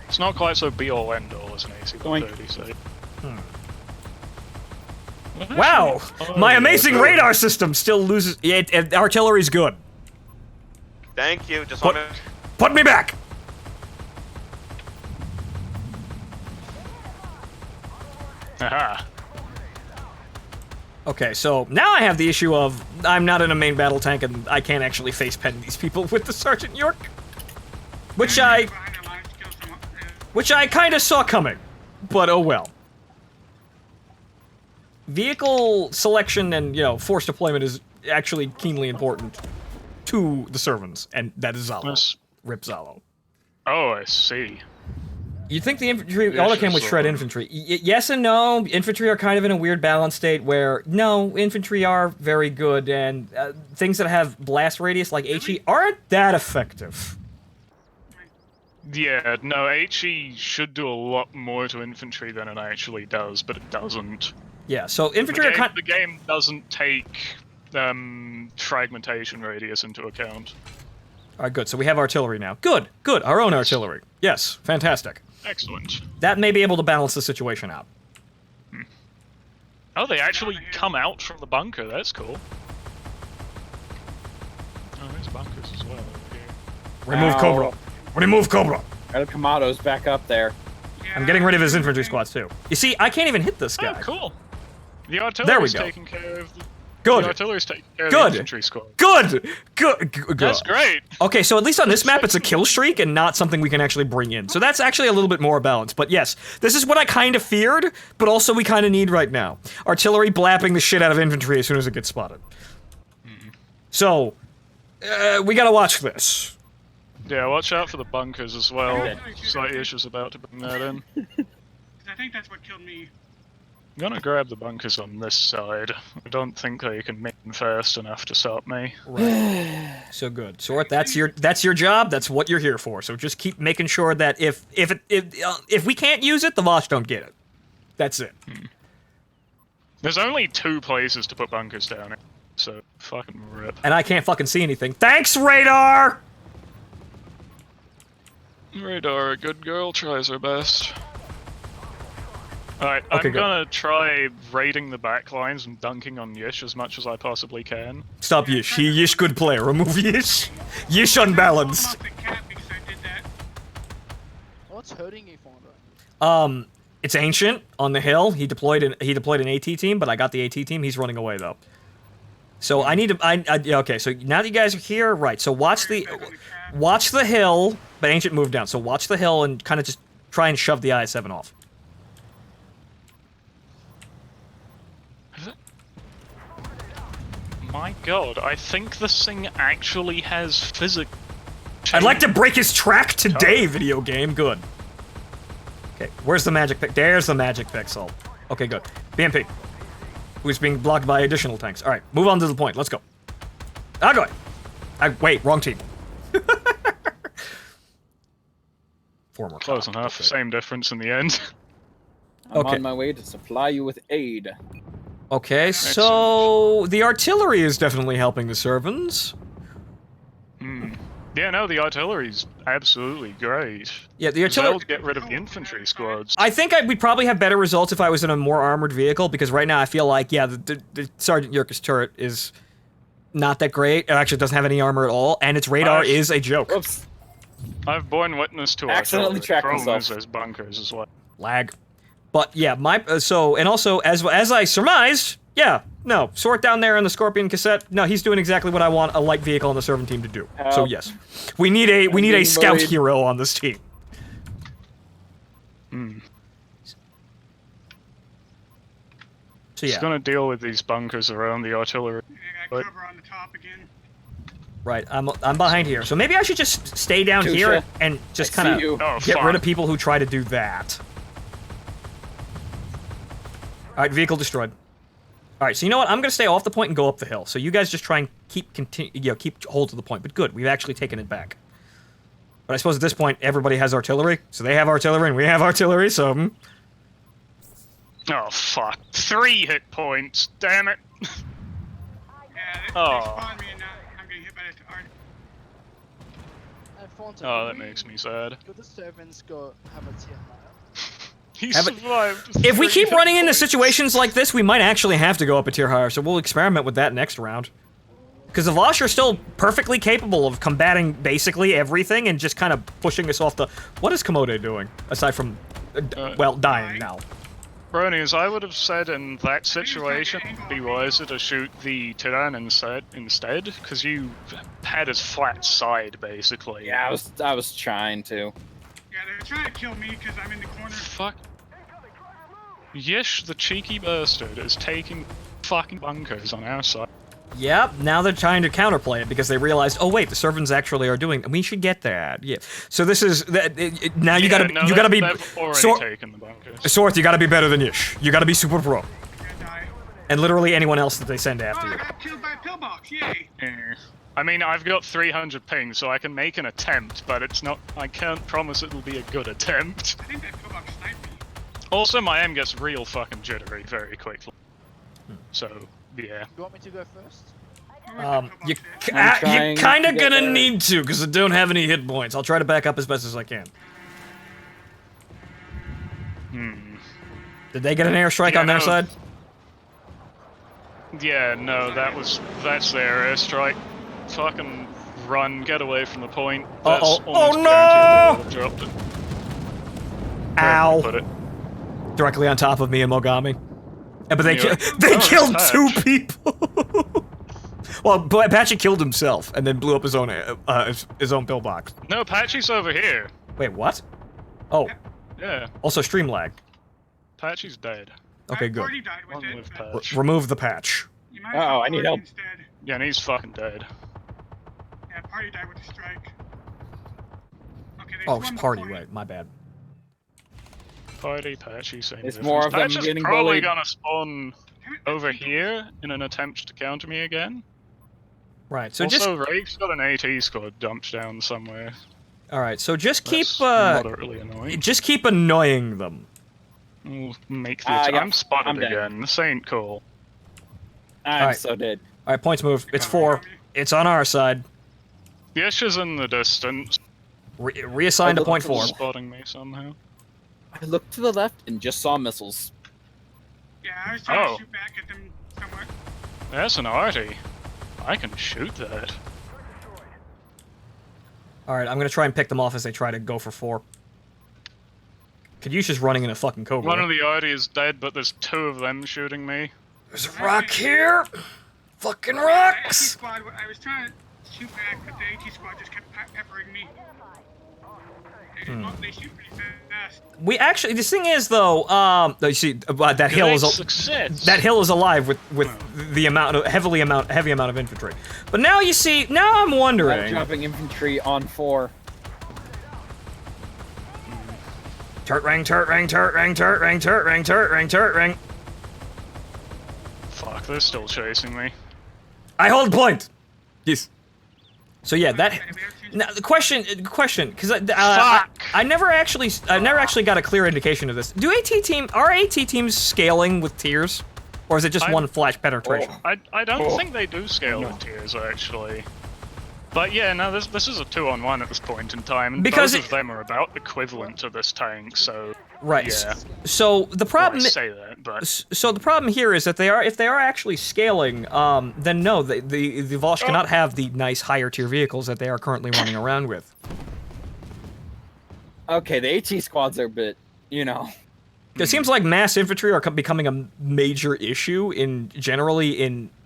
It's not quite so be-all, end-all as an AC-130, so... Wow! My amazing radar system still loses... artillery's good. Thank you. Just want to... Put me back! Aha. Okay, so now I have the issue of I'm not in a main battle tank and I can't actually face pen these people with the Sergeant York. Which I kind of saw coming, but oh well. Vehicle selection and, force deployment is actually keenly important to the Survans, and that is Zalo. Yes. Rip Zalo. Oh, I see. You'd think the infantry, all that came with shred infantry. Yes and no. Infantry are kind of in a weird balance state where, no, infantry are very good, and things that have blast radius like HE aren't that effective. Yeah, no, HE should do a lot more to infantry than it actually does, but it doesn't. Yeah, so infantry the game doesn't take fragmentation radius into account. Alright, good. So we have artillery now. Good, good. Our own artillery. Yes, fantastic. Excellent. That may be able to balance the situation out. Oh, they actually come out from the bunker. That's cool. Oh, there's bunkers as well over here. Remove Cobra. Remove Cobra. El Kamado's back up there. I'm getting rid of his infantry squads too. You see, I can't even hit this guy. Oh, cool. The There we artillery's go. taking care of the... Good. The artillery's taking care of Good. the infantry squad. Good. Good. That's great. Okay, so at least on this map, it's a kill streak and not something we can actually bring in. So that's actually a little bit more balanced. But yes, this is what I kind of feared, but also we kind of need right now. Artillery blapping the shit out of infantry as soon as it gets spotted. So, we gotta watch this. Yeah, watch out for the bunkers as well. Slight issues about to bring that in. I think that's what killed me. I'm gonna grab the bunkers on this side. I don't think they can make them fast enough to stop me. Right. So good. Sort, that's your job. That's what you're here for. So just keep making sure that if we can't use it, the Vosh don't get it. That's it. There's only 2 places to put bunkers down in, so fucking rip. And I can't fucking see anything. Thanks, radar! Radar, a good girl, tries her best. Alright, Okay, I'm good. gonna try raiding the back lines and dunking on Yish as much as I possibly can. Stop Yish. Yish good player. Remove Yish. Yish unbalanced. What's hurting you, Phontomen? It's Ancient on the hill. He deployed an AT team, but I got the AT team. He's running away though. So I need to. Yeah, okay. So now that you guys are here, right? So watch the hill, but Ancient moved down. So watch the hill and kind of just try and shove the IS-7 off. My god, I think this thing actually has physics. I'd like to break his track today, video game. Good. Okay, where's the magic pick? There's the magic pixel. Okay, good. BMP. Who's being blocked by additional tanks. Alright, move on to the point. Let's go. I'll go. Wait, wrong team. Four more. Close enough. Same difference in the end. I'm on my way to supply you with aid. Okay, so the artillery is definitely helping the Survans. Yeah, no, the artillery's absolutely great. Yeah, the artillery. Get rid of the infantry squads. I think we'd probably have better results if I was in a more armored vehicle, because right now I feel like, yeah, the Sergeant Yurkus turret is not that great. It actually doesn't have any armor at all, and its radar is a joke. Whoops. I've borne witness to accidentally tracked myself. As bunkers as well. Lag. But yeah, and also as I surmised, yeah, no, Sort down there in the Scorpion cassette. No, he's doing exactly what I want a light vehicle on the Survan team to do. So yes, we need a scout hero on this team. So yeah, It's gonna deal with these bunkers around the artillery. I got cover on the top again. right. I'm behind here, so maybe I should just stay down here and just kind of get rid of people who try to do that. All right, vehicle destroyed. All right, so you know what? I'm gonna stay off the point and go up the hill. So you guys just try and keep hold to the point. But good, we've actually taken it back. But I suppose at this point everybody has artillery, so they have artillery and we have artillery. So. Oh fuck! 3 hit points. Damn it! Yeah, they spawned me and I'm getting hit by the Oh, that makes me sad. Could the Survans have a tier higher? He survived. If we keep running into situations like this, we might actually have to go up a tier higher, so we'll experiment with that next round. Because the Vosh are still perfectly capable of combating basically everything and just kind of pushing us off the... What is Komodo doing? Aside from, well, dying now. Bronies, I would have said in that situation, it'd be wiser to shoot the Tiran instead, because you had his flat side, basically. Yeah, I was trying to. Yeah, they're trying to kill me because I'm in the corner. Fuck. Yish, the cheeky bastard, is taking fucking bunkers on our side. Yep, now they're trying to counterplay it because they realized, oh wait, the Survans actually are doing. We should get that. Yeah. So this is now you gotta be. Sorth, you gotta be better than Yish. You gotta be super pro. And literally anyone else that they send after you. I got killed by a pillbox. Yay! I mean, I've got 300 ping, so I can make an attempt, but it's not. I can't promise it'll be a good attempt. I think that pillbox sniped me. Also, my aim gets real fucking jittery very quickly. So, yeah. You want me to go first? You kind of gonna need to, because I don't have any hit points. I'll try to back up as best as I can. Did they get an airstrike on their side? Yeah, no, that's their airstrike. Fucking run, get away from the point. Oh no! Dropped it. Ow! Put it. Directly on top of me and Mogami. But they killed 2 people. Well, Apache killed himself and then blew up his own pillbox. No, Apache's over here. Wait, what? Oh. Yeah. Also, stream lag. Apache's dead. Okay, good. With Remove the patch. Oh, I need help. Yeah, and he's fucking dead. Yeah, Party died with the strike. Okay, Oh, it's Party, right? My bad. Party, Apache, same It's difference. more of them Apache's getting probably bullied. gonna spawn over here in an attempt to counter me again. Right, so also, Rake's got an AT squad dumped down somewhere. Alright, so just keep, moderately annoying. just keep annoying them. We'll make the I'm spotted again. This ain't cool. I'm so dead. Alright, points moved. It's 4. It's on our side. Yesh is in the distance. Reassign to point 4. Spotting me somehow. I looked to the left and just saw missiles. Yeah, I was trying Oh. to shoot back at them somewhat. That's an arty. I can shoot that. Alright, I'm gonna try and pick them off as they try to go for 4. Caduceus running in a fucking Cobra. One of the arty is dead, but there's 2 of them shooting me. There's a rock here! Fucking The rocks! AT squad, I was trying to shoot back, but the AT squad just kept peppering me. They shoot pretty fast. We actually, this thing is though, you see, that hill is that hill is alive with the heavy amount of infantry. But now you see, now I'm wondering. I'm dropping infantry on 4. Turret ring, turret ring, turret ring, turret ring, turret ring, turret ring, turret ring. Fuck, they're still chasing me. I hold point. Yes. So yeah, that. Now the question, because I never actually got a clear indication of this. Are AT teams scaling with tiers, or is it just one flash penetration? I don't think they do scale with tiers actually. But yeah, no, this is a 2-on-1 at this point in time, and Because both of them are about equivalent to this tank, so right. Yeah. So the problem. Well, I say that, but So the problem here is that if they are actually scaling, then no, the Vosh cannot have the nice higher tier vehicles that they are currently running around with. Okay, the AT squads are a bit, you know. It seems like mass infantry are becoming a major issue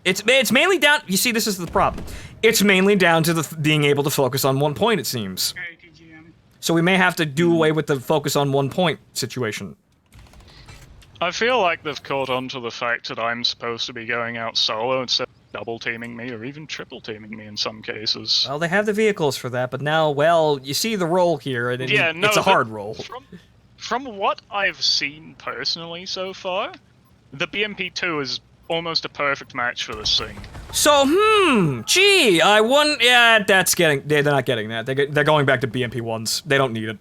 it's mainly down. You see, this is the problem. It's mainly down to being able to focus on one point. It seems. So we may have to do away with the focus on one point situation. I feel like they've caught on to the fact that I'm supposed to be going out solo instead of double teaming me or even triple teaming me in some cases. Well, they have the vehicles for that, but now, well, you see the role here, and it's a hard role. From what I've seen personally so far, the BMP-2 is almost a perfect match for this thing. So, gee, yeah, they're not getting that. They're going back to BMP-1s. They don't need it.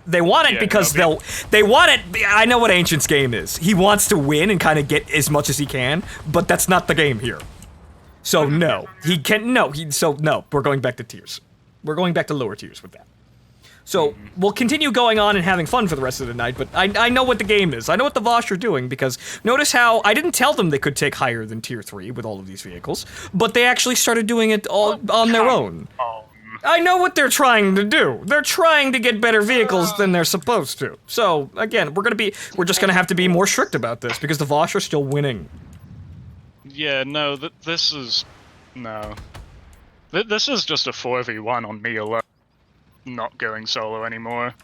They want it because they want it. I know what Ancient's game is. He wants to win and kind of get as much as he can, but that's not the game here. So no, we're going back to tiers. We're going back to lower tiers with that. So we'll continue going on and having fun for the rest of the night, but I know what the game is. I know what the Vosh are doing, because notice how I didn't tell them they could take higher than tier 3 with all of these vehicles, but they actually started doing it all on their own. I know what they're trying to do. They're trying to get better vehicles than they're supposed to. So again, we're just gonna have to be more strict about this, because the Vosh are still winning. Yeah, no, this is just a 4v1 on me alone. Not going solo anymore.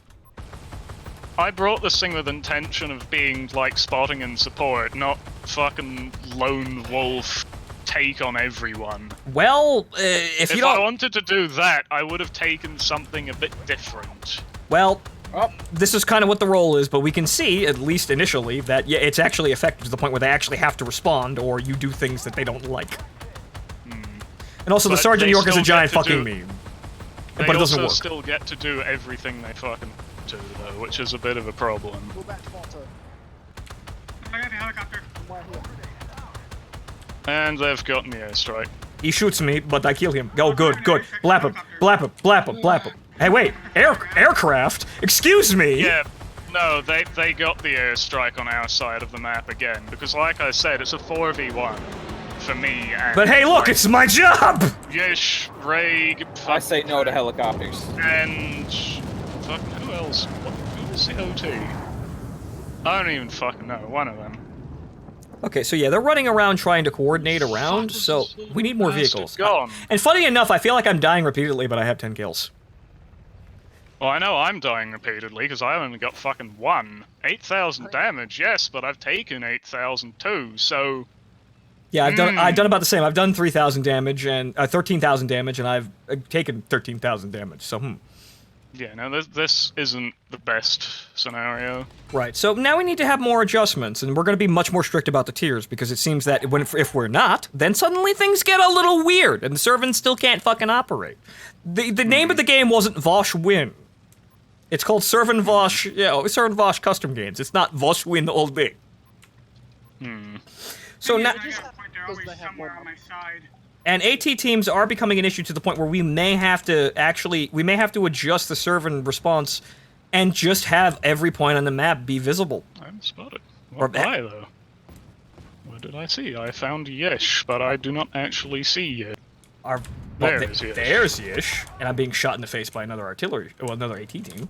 I brought this thing with intention of being like spotting and support, not fucking lone wolf take on everyone. Well, if I wanted to do that, I would have taken something a bit different. Well, this is kind of what the role is, but we can see, at least initially, that yeah, it's actually effective to the point where they actually have to respond, or you do things that they don't like. And also, the Sergeant York is a giant fucking meme. But it doesn't work. They also still get to do everything they fucking do, though, which is a bit of a problem. Go back to Phontomen. I got the helicopter. And they've gotten the airstrike. He shoots me, but I kill him. Oh, good. Blap him, blap him, blap him, blap him. Hey, wait, aircraft? Excuse me? Yeah, no, they got the airstrike on our side of the map again, because like I said, it's a 4v1. For me, and but hey, look, it's my job! Yes, Ray. I say no to helicopters. And fuck, who else? Who was the OT? I don't even fucking know. One of them. Okay, so yeah, they're running around trying to coordinate around, so we need more vehicles. Gone. And funny enough, I feel like I'm dying repeatedly, but I have 10 kills. Well, I know I'm dying repeatedly because I only got fucking 1. 8,000 damage, yes, but I've taken 8,000 too, so. Yeah, I've done about the same. I've done 3,000 damage and 13,000 damage, and I've taken 13,000 damage. So Yeah, no, this isn't the best scenario. Right. So now we need to have more adjustments, and we're going to be much more strict about the tiers, because it seems that if we're not, then suddenly things get a little weird, and the Survan still can't fucking operate. The name of the game wasn't Vosh Win. It's called Survan Vosh. Survan Vosh Custom Games. It's not Vosh Win all day. So now. And AT teams are becoming an issue to the point where we may have to adjust the Survan response and just have every point on the map be visible. I'm spotted. What by, though? What did I see? I found Yesh, but I do not actually see Yesh. There's Yesh, and I'm being shot in the face by another artillery, well, another AT team.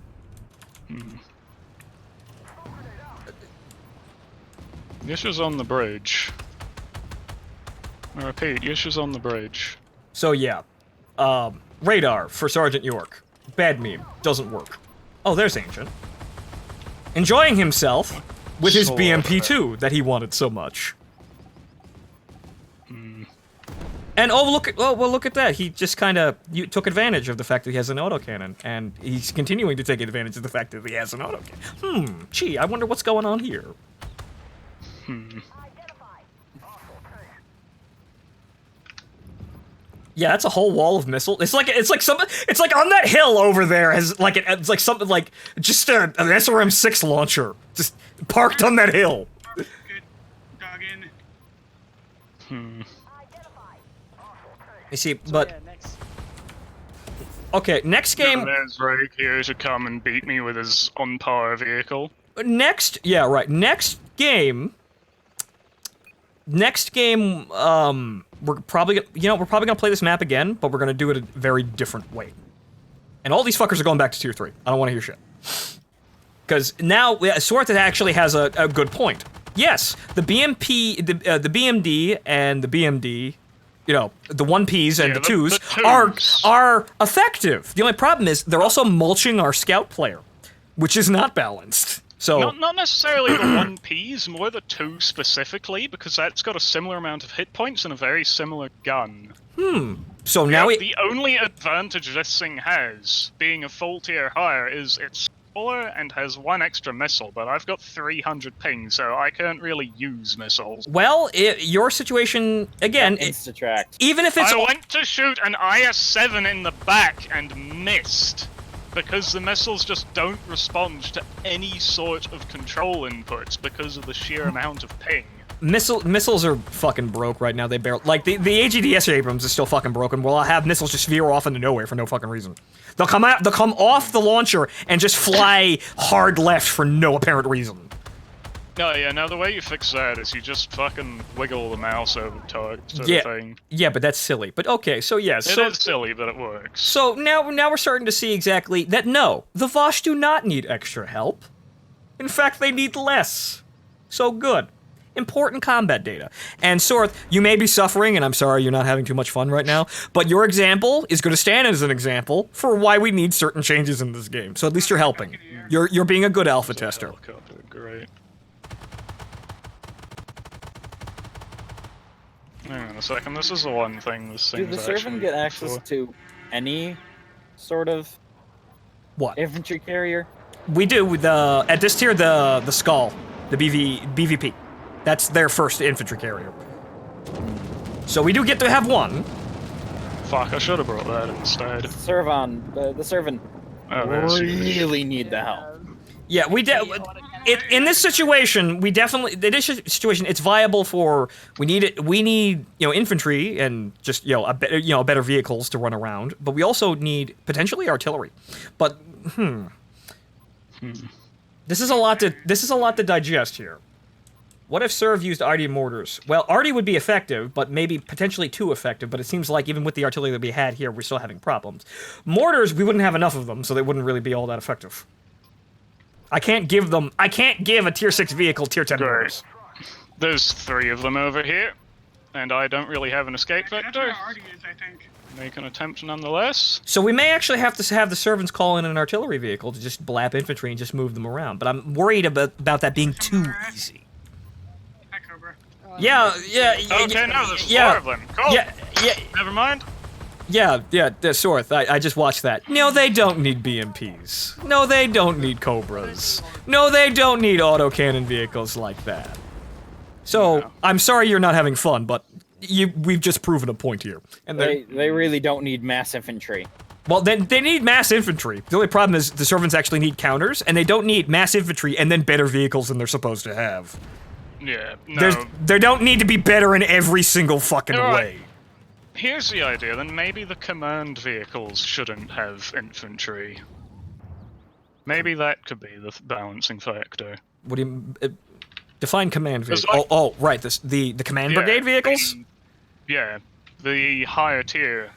Yesh is on the bridge. I repeat, Yesh is on the bridge. So yeah, radar for Sergeant York. Bad meme, doesn't work. Oh, there's Ancient. Enjoying himself with his BMP-2 that he wanted so much. And look at that. He just kind of took advantage of the fact that he has an autocannon, and he's continuing to take advantage of the fact that he has an autocannon. Gee, I wonder what's going on here. Yeah, that's a whole wall of missiles. It's like on that hill over there it's like something like just an SRM-6 launcher just parked on that hill. Good. Dug in. You see, but okay, next game. There's Ray here to come and beat me with his on-par vehicle. Next game. We're probably gonna play this map again, but we're gonna do it a very different way. And all these fuckers are going back to tier 3. I don't want to hear shit. Because now Swarth actually has a good point. Yes, the BMP, the BMD and the BMD, the 1Ps and the 2s are effective. The only problem is they're also mulching our scout player, which is not balanced. So not necessarily the 1Ps, more the 2 specifically, because that's got a similar amount of hit points and a very similar gun. So now the only advantage this thing has, being a full tier higher, is it's smaller and has 1 extra missile, but I've got 300 ping, so I can't really use missiles. Well, your situation again. Even if it's I went to shoot an IS-7 in the back and missed. Because the missiles just don't respond to any sort of control inputs because of the sheer amount of ping. Missiles are fucking broke right now. They barely the AGDS Abrams is still fucking broken. Well, I'll have missiles just veer off into nowhere for no fucking reason. They'll come off the launcher and just fly hard left for no apparent reason. No, yeah, now the way you fix that is you just fucking wiggle the mouse over the target sort of thing. Yeah, but that's silly. But okay, so yes. It is silly, but it works. So now we're starting to see exactly that no, the Vosh do not need extra help. In fact, they need less. So good. Important combat data. And Sorth, you may be suffering, and I'm sorry you're not having too much fun right now, but your example is going to stand as an example for why we need certain changes in this game. So at least you're helping. You're being a good alpha tester. Great. Hang on a second, this is the one thing this thing's Do the Survan get access to any sort of infantry carrier? We do. At this tier, the Skull, the BVP. That's their first infantry carrier. So we do get to have one. Fuck, I should have brought that instead. Survan, the Survan really need the help. Yeah, in this situation, it's viable for we need infantry and just better vehicles to run around, but we also need potentially artillery. But this is a lot to digest here. What if Serv used Arty mortars? Well, Arty would be effective, but maybe potentially too effective, but it seems like even with the artillery that we had here, we're still having problems. Mortars, we wouldn't have enough of them, so they wouldn't really be all that effective. I can't give a tier 6 vehicle tier 10 mortars. There's 3 of them over here, and I don't really have an escape vector. Make an attempt nonetheless. So we may actually have to have the servants call in an artillery vehicle to just blap infantry and just move them around, but I'm worried about that being too easy. Yeah. Okay, no, there's 4 of them. Cool. Yeah. Never mind. Yeah, Sorth, I just watched that. No, they don't need BMPs. No, they don't need Cobras. No, they don't need autocannon vehicles like that. So, I'm sorry you're not having fun, but we've just proven a point here. And they really don't need mass infantry. Well, then they need mass infantry. The only problem is the servants actually need counters, and they don't need mass infantry and then better vehicles than they're supposed to have. Yeah, no. They don't need to be better in every single fucking way. Here's the idea, then maybe the command vehicles shouldn't have infantry. Maybe that could be the balancing factor. What do you define command There's vehicle? like- Oh, right. The command brigade vehicles. The higher tier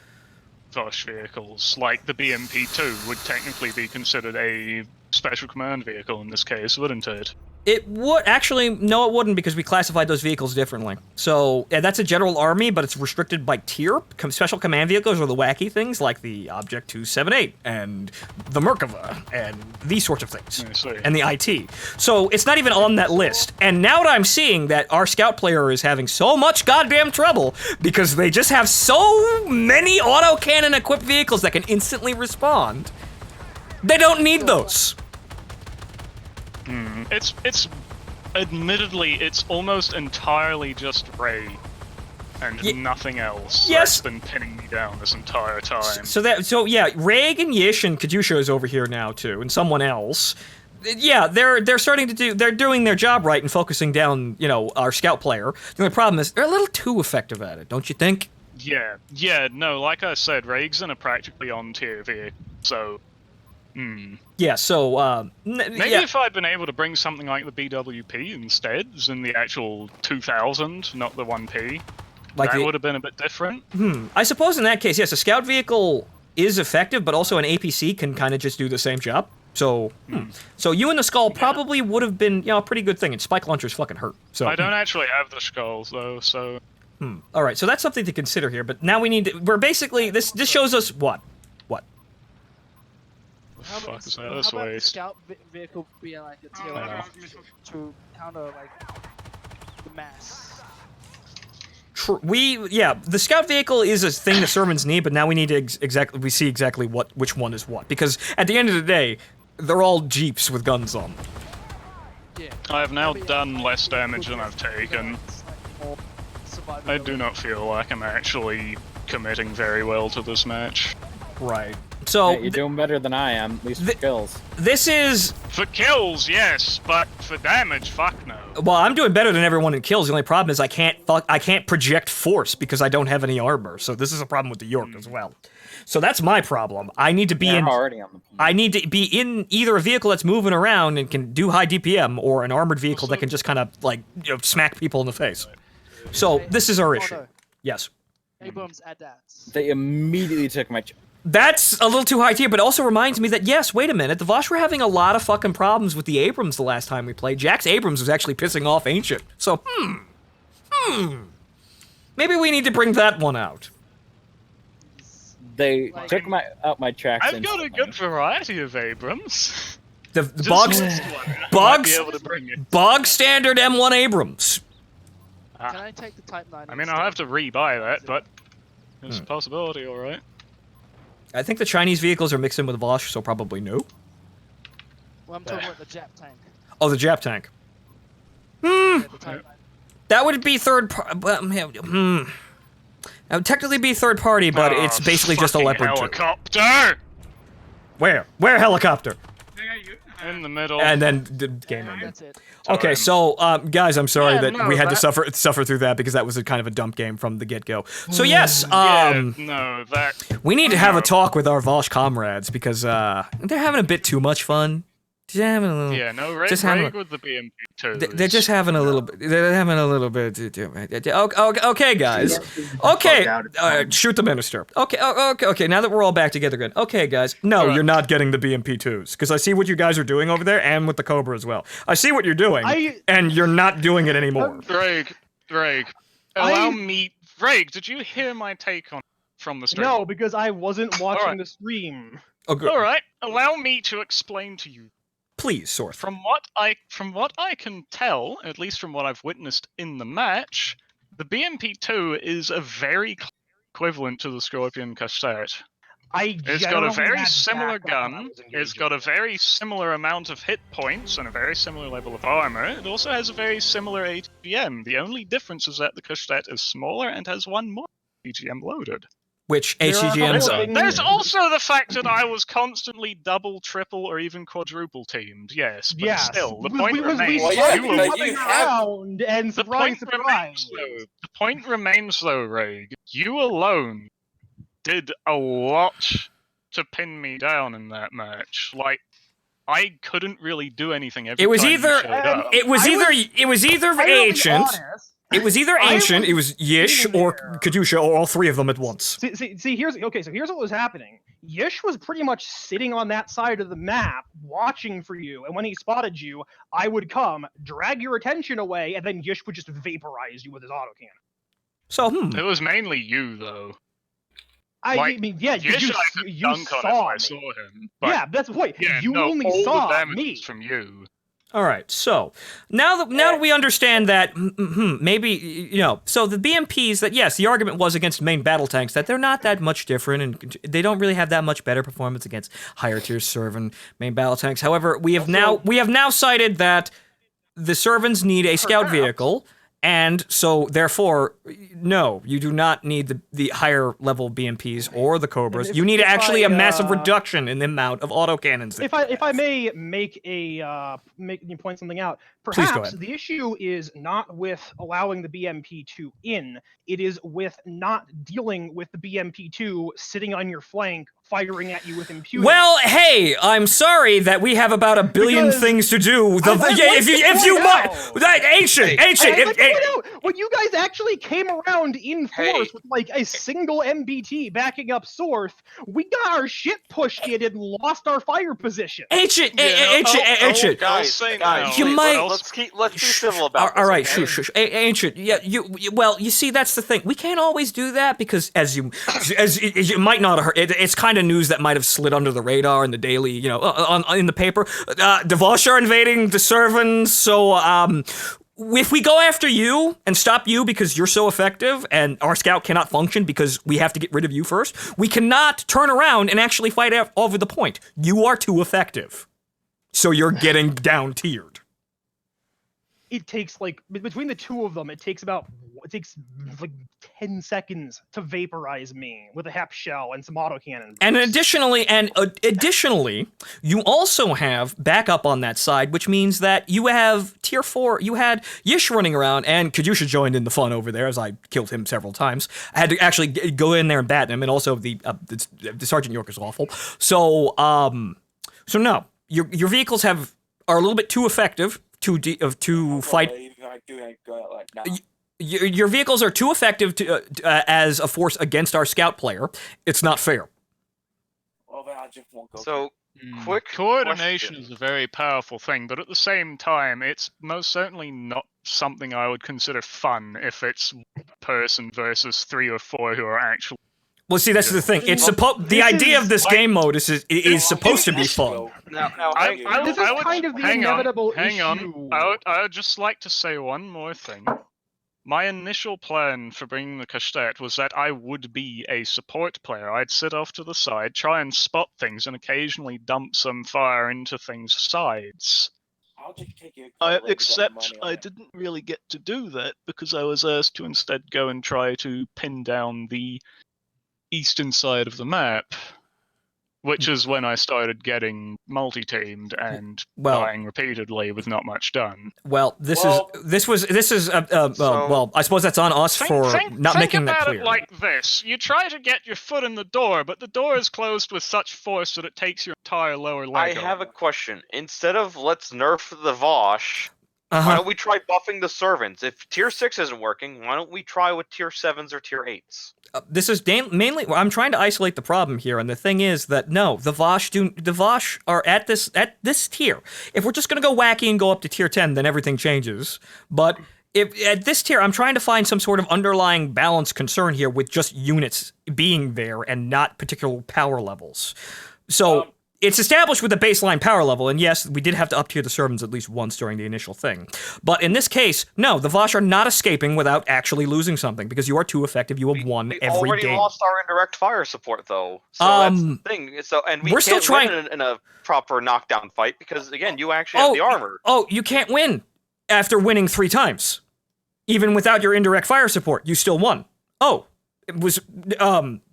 Vosh vehicles, like the BMP-2, would technically be considered a special command vehicle in this case, wouldn't it? It would actually no, it wouldn't because we classified those vehicles differently. So yeah, that's a general army, but it's restricted by tier. Special command vehicles are the wacky things like the Object 278 and the Merkava and these sorts of things, and the IT. So it's not even on that list. And now that I'm seeing that our scout player is having so much goddamn trouble because they just have so many autocannon equipped vehicles that can instantly respond, they don't need those. It's admittedly, it's almost entirely just Ray and nothing else that's been pinning me down this entire time. So yeah, Reg and Yish and Kajusha is over here now too, and someone else. Yeah, they're starting to they're doing their job right and focusing down, our scout player. The only problem is they're a little too effective at it, don't you think? Yeah, no, like I said, Reg's in a practically on-tier vehicle, so... Yeah, so, maybe if I'd been able to bring something like the BWP instead, in the actual 2000, not the 1P, that would have been a bit different. I suppose in that case, yes, a scout vehicle is effective, but also an APC can kind of just do the same job. So, so you and the Skull probably would have been, a pretty good thing, and spike launchers fucking hurt. So I don't actually have the skulls, though, so... All right, so that's something to consider here, but now we need to... We're basically... This shows us what? How about the scout vehicle being like a tier to counter like the mass? The scout vehicle is a thing that Survans need, but now we need to we see exactly which one is what, because at the end of the day, they're all jeeps with guns on. Yeah. I have now done less damage than I've taken. I do not feel like I'm actually committing very well to this match. Right. So you're doing better than I am, at least for kills. This is for kills, yes, but for damage, fuck no. Well, I'm doing better than everyone in kills. The only problem is I can't project force because I don't have any armor. So this is a problem with the York as well. So that's my problem. I need to be I need to be in either a vehicle that's moving around and can do high DPM, or an armored vehicle that can just kind of like smack people in the face. So this is our issue. Yes. Abrams ADATs. They immediately took my. That's a little too high tier, but it also reminds me that, yes, wait a minute, the Vosh were having a lot of fucking problems with the Abrams the last time we played. Jack's Abrams was actually pissing off Ancient. So, maybe we need to bring that one out. They took out my tracks. I've got a good variety of Abrams. The bog standard M1 Abrams. Can I take the Type 9? I mean, I'll have to rebuy that, but there's a possibility, alright. I think the Chinese vehicles are mixed in with the Vosh, so probably no. Well, I'm talking about the Jap tank. Oh, the Jap tank. That would be third party. That would technically be third party, but it's basically just a Leopard 2. Helicopter! Where helicopter? In the middle. And then the game ended. That's it. Okay, so guys, I'm sorry that we had to suffer through that because that was a kind of a dump game from the get-go. So yes, we need to have a talk with our Vosh comrades because they're having a bit too much fun. Reg with the BMP2. They're just having a little bit. They're having a little bit. Okay, guys. Okay, shoot the minister. Okay. Now that we're all back together again. Okay, guys. No, you're not getting the BMP2s because I see what you guys are doing over there, and with the Cobra as well. I see what you're doing, and you're not doing it anymore. Reg, allow me. Reg, did you hear my take on from the stream? No, because I wasn't watching the stream. Oh, good. All right. Allow me to explain to you. Please, Sorth. From what I can tell, at least from what I've witnessed in the match, the BMP-2 is a very equivalent to the Scorpion Cassette. It's got a very similar gun, it's got a very similar amount of hit points and a very similar level of armor. It also has a very similar ATGM. The only difference is that the Cassette is smaller and has one more ATGM loaded. Which HCGMs are. There's also the fact that I was constantly double, triple, or even quadruple teamed. Yes, but still, the point remains. The point remains, though, Reg. You alone did a lot to pin me down in that match. Like, I couldn't really do anything every It was time either you showed up. it was either ancient. It was either ancient, it was Yish, sitting or there. Kadusha, or all three of them at once. See, here's what was happening. Yish was pretty much sitting on that side of the map, watching for you, and when he spotted you, I would come, drag your attention away, and then Yish would just vaporize you with his autocannon. So, It was mainly you, though. I mean, yeah, Yish, you saw I me. saw him. But Yeah, that's the point. yeah, You no, only all saw the damage me. was from you. All right, so now that we understand that maybe so the BMPs that yes, the argument was against main battle tanks that they're not that much different and they don't really have that much better performance against higher tier Survan main battle tanks. However, we have now cited that the Survans need a scout vehicle. And so, therefore, no, you do not need the higher level BMPs or the Cobras. You need actually a massive reduction in the amount of autocannons. If I may make point something out, perhaps the issue is not with allowing the BMP2 in. It is with not dealing with the BMP2 sitting on your flank, firing at you with impunity. Well, hey, I'm sorry that we have about 1 billion things to do. When you guys actually came around in force with like a single MBT backing up Sorth, we got our shit pushed in and lost our fire position. Ancient. Guys, you might. Let's be civil about this. All right, shush. Ancient. Yeah, you see, that's the thing. We can't always do that because, as you might not have heard, it's kind of news that might have slid under the radar in the daily, in the paper. The Vosh are invading the Survans, so if we go after you and stop you because you're so effective and our scout cannot function because we have to get rid of you first, we cannot turn around and actually fight over the point. You are too effective. So you're getting down-tiered. It takes between the two of them, it takes like 10 seconds to vaporize me with a HEP shell and some autocannon. And additionally, you also have backup on that side, which means that you have tier 4. You had Yish running around, and Kadusha joined in the fun over there as I killed him several times. I had to actually go in there and bat him, and also the Sergeant York is awful. So no, your vehicles are a little bit too effective to fight. Your vehicles are too effective as a force against our scout player. It's not fair. So, quick coordination question. is a very powerful thing, but at the same time, it's most certainly not something I would consider fun if it's person versus 3 or 4 who are actually. Well, see, that's the thing. It's the idea of this game mode is supposed to be fun. This is kind of the inevitable issue. Hang on. I would just like to say one more thing. My initial plan for bringing the Kastet was that I would be a support player. I'd sit off to the side, try and spot things, and occasionally dump some fire into things' sides. Except I didn't really get to do that because I was asked to instead go and try to pin down the eastern side of the map, which is when I started getting multi-teamed and dying repeatedly with not much done. Well, this is well, I suppose that's on us for not making that clear. Think about it like this. You try to get your foot in the door, but the door is closed with such force that it takes your entire lower leg. I have a question. Instead of let's nerf the Vosh, why don't we try buffing the servants? If tier 6 isn't working, why don't we try with tier 7s or tier 8s? This is mainly. I'm trying to isolate the problem here, and the thing is that no, the Vosh are at this tier. If we're just gonna go wacky and go up to tier 10, then everything changes. But if at this tier, I'm trying to find some sort of underlying balance concern here with just units being there and not particular power levels. So. It's established with a baseline power level, and yes, we did have to up-tier the Survans at least once during the initial thing. But in this case, no, the Vosh are not escaping without actually losing something, because you are too effective, you have won every game. We already lost our indirect fire support, though. So that's the thing. So, and we can't win in a proper knockdown fight, because, again, you actually have the armor. Oh, you can't win after winning 3 times. Even without your indirect fire support, you still won. Oh, it was,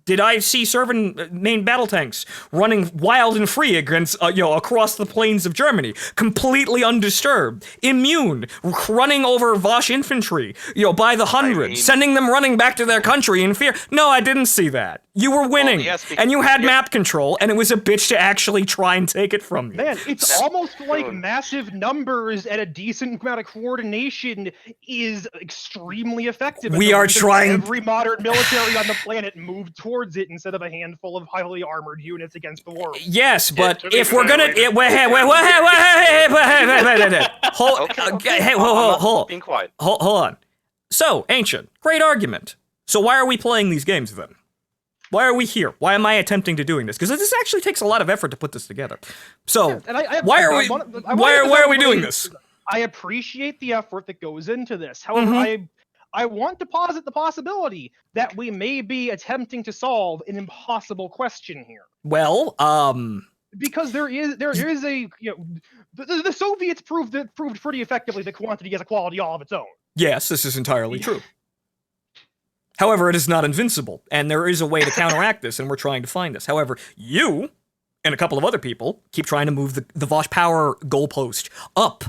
Did I see Survan main battle tanks running wild and free against, across the plains of Germany, completely undisturbed, immune, running over Vosh infantry, by the hundreds, sending them running back to their country in fear? No, I didn't see that. You were winning, and you had map control, and it was a bitch to actually try and take it from you. Man, it's almost like massive numbers and a decent amount of coordination is extremely effective. We are trying. Every modern military on the planet moved towards it instead of a handful of highly armored units against the world. Yes, but if we're gonna, hold on. So, Ancient, great argument. So why are we playing these games then? Why are we here? Why am I attempting to doing this? Because this actually takes a lot of effort to put this together. So why are we doing this? I appreciate the effort that goes into this. However, I want to posit the possibility that we may be attempting to solve an impossible question here. Well, because there is a the Soviets proved pretty effectively that quantity has a quality all of its own. Yes, this is entirely true. However, it is not invincible, and there is a way to counteract this, and we're trying to find this. However, you and a couple of other people keep trying to move the Vosh power goalpost up.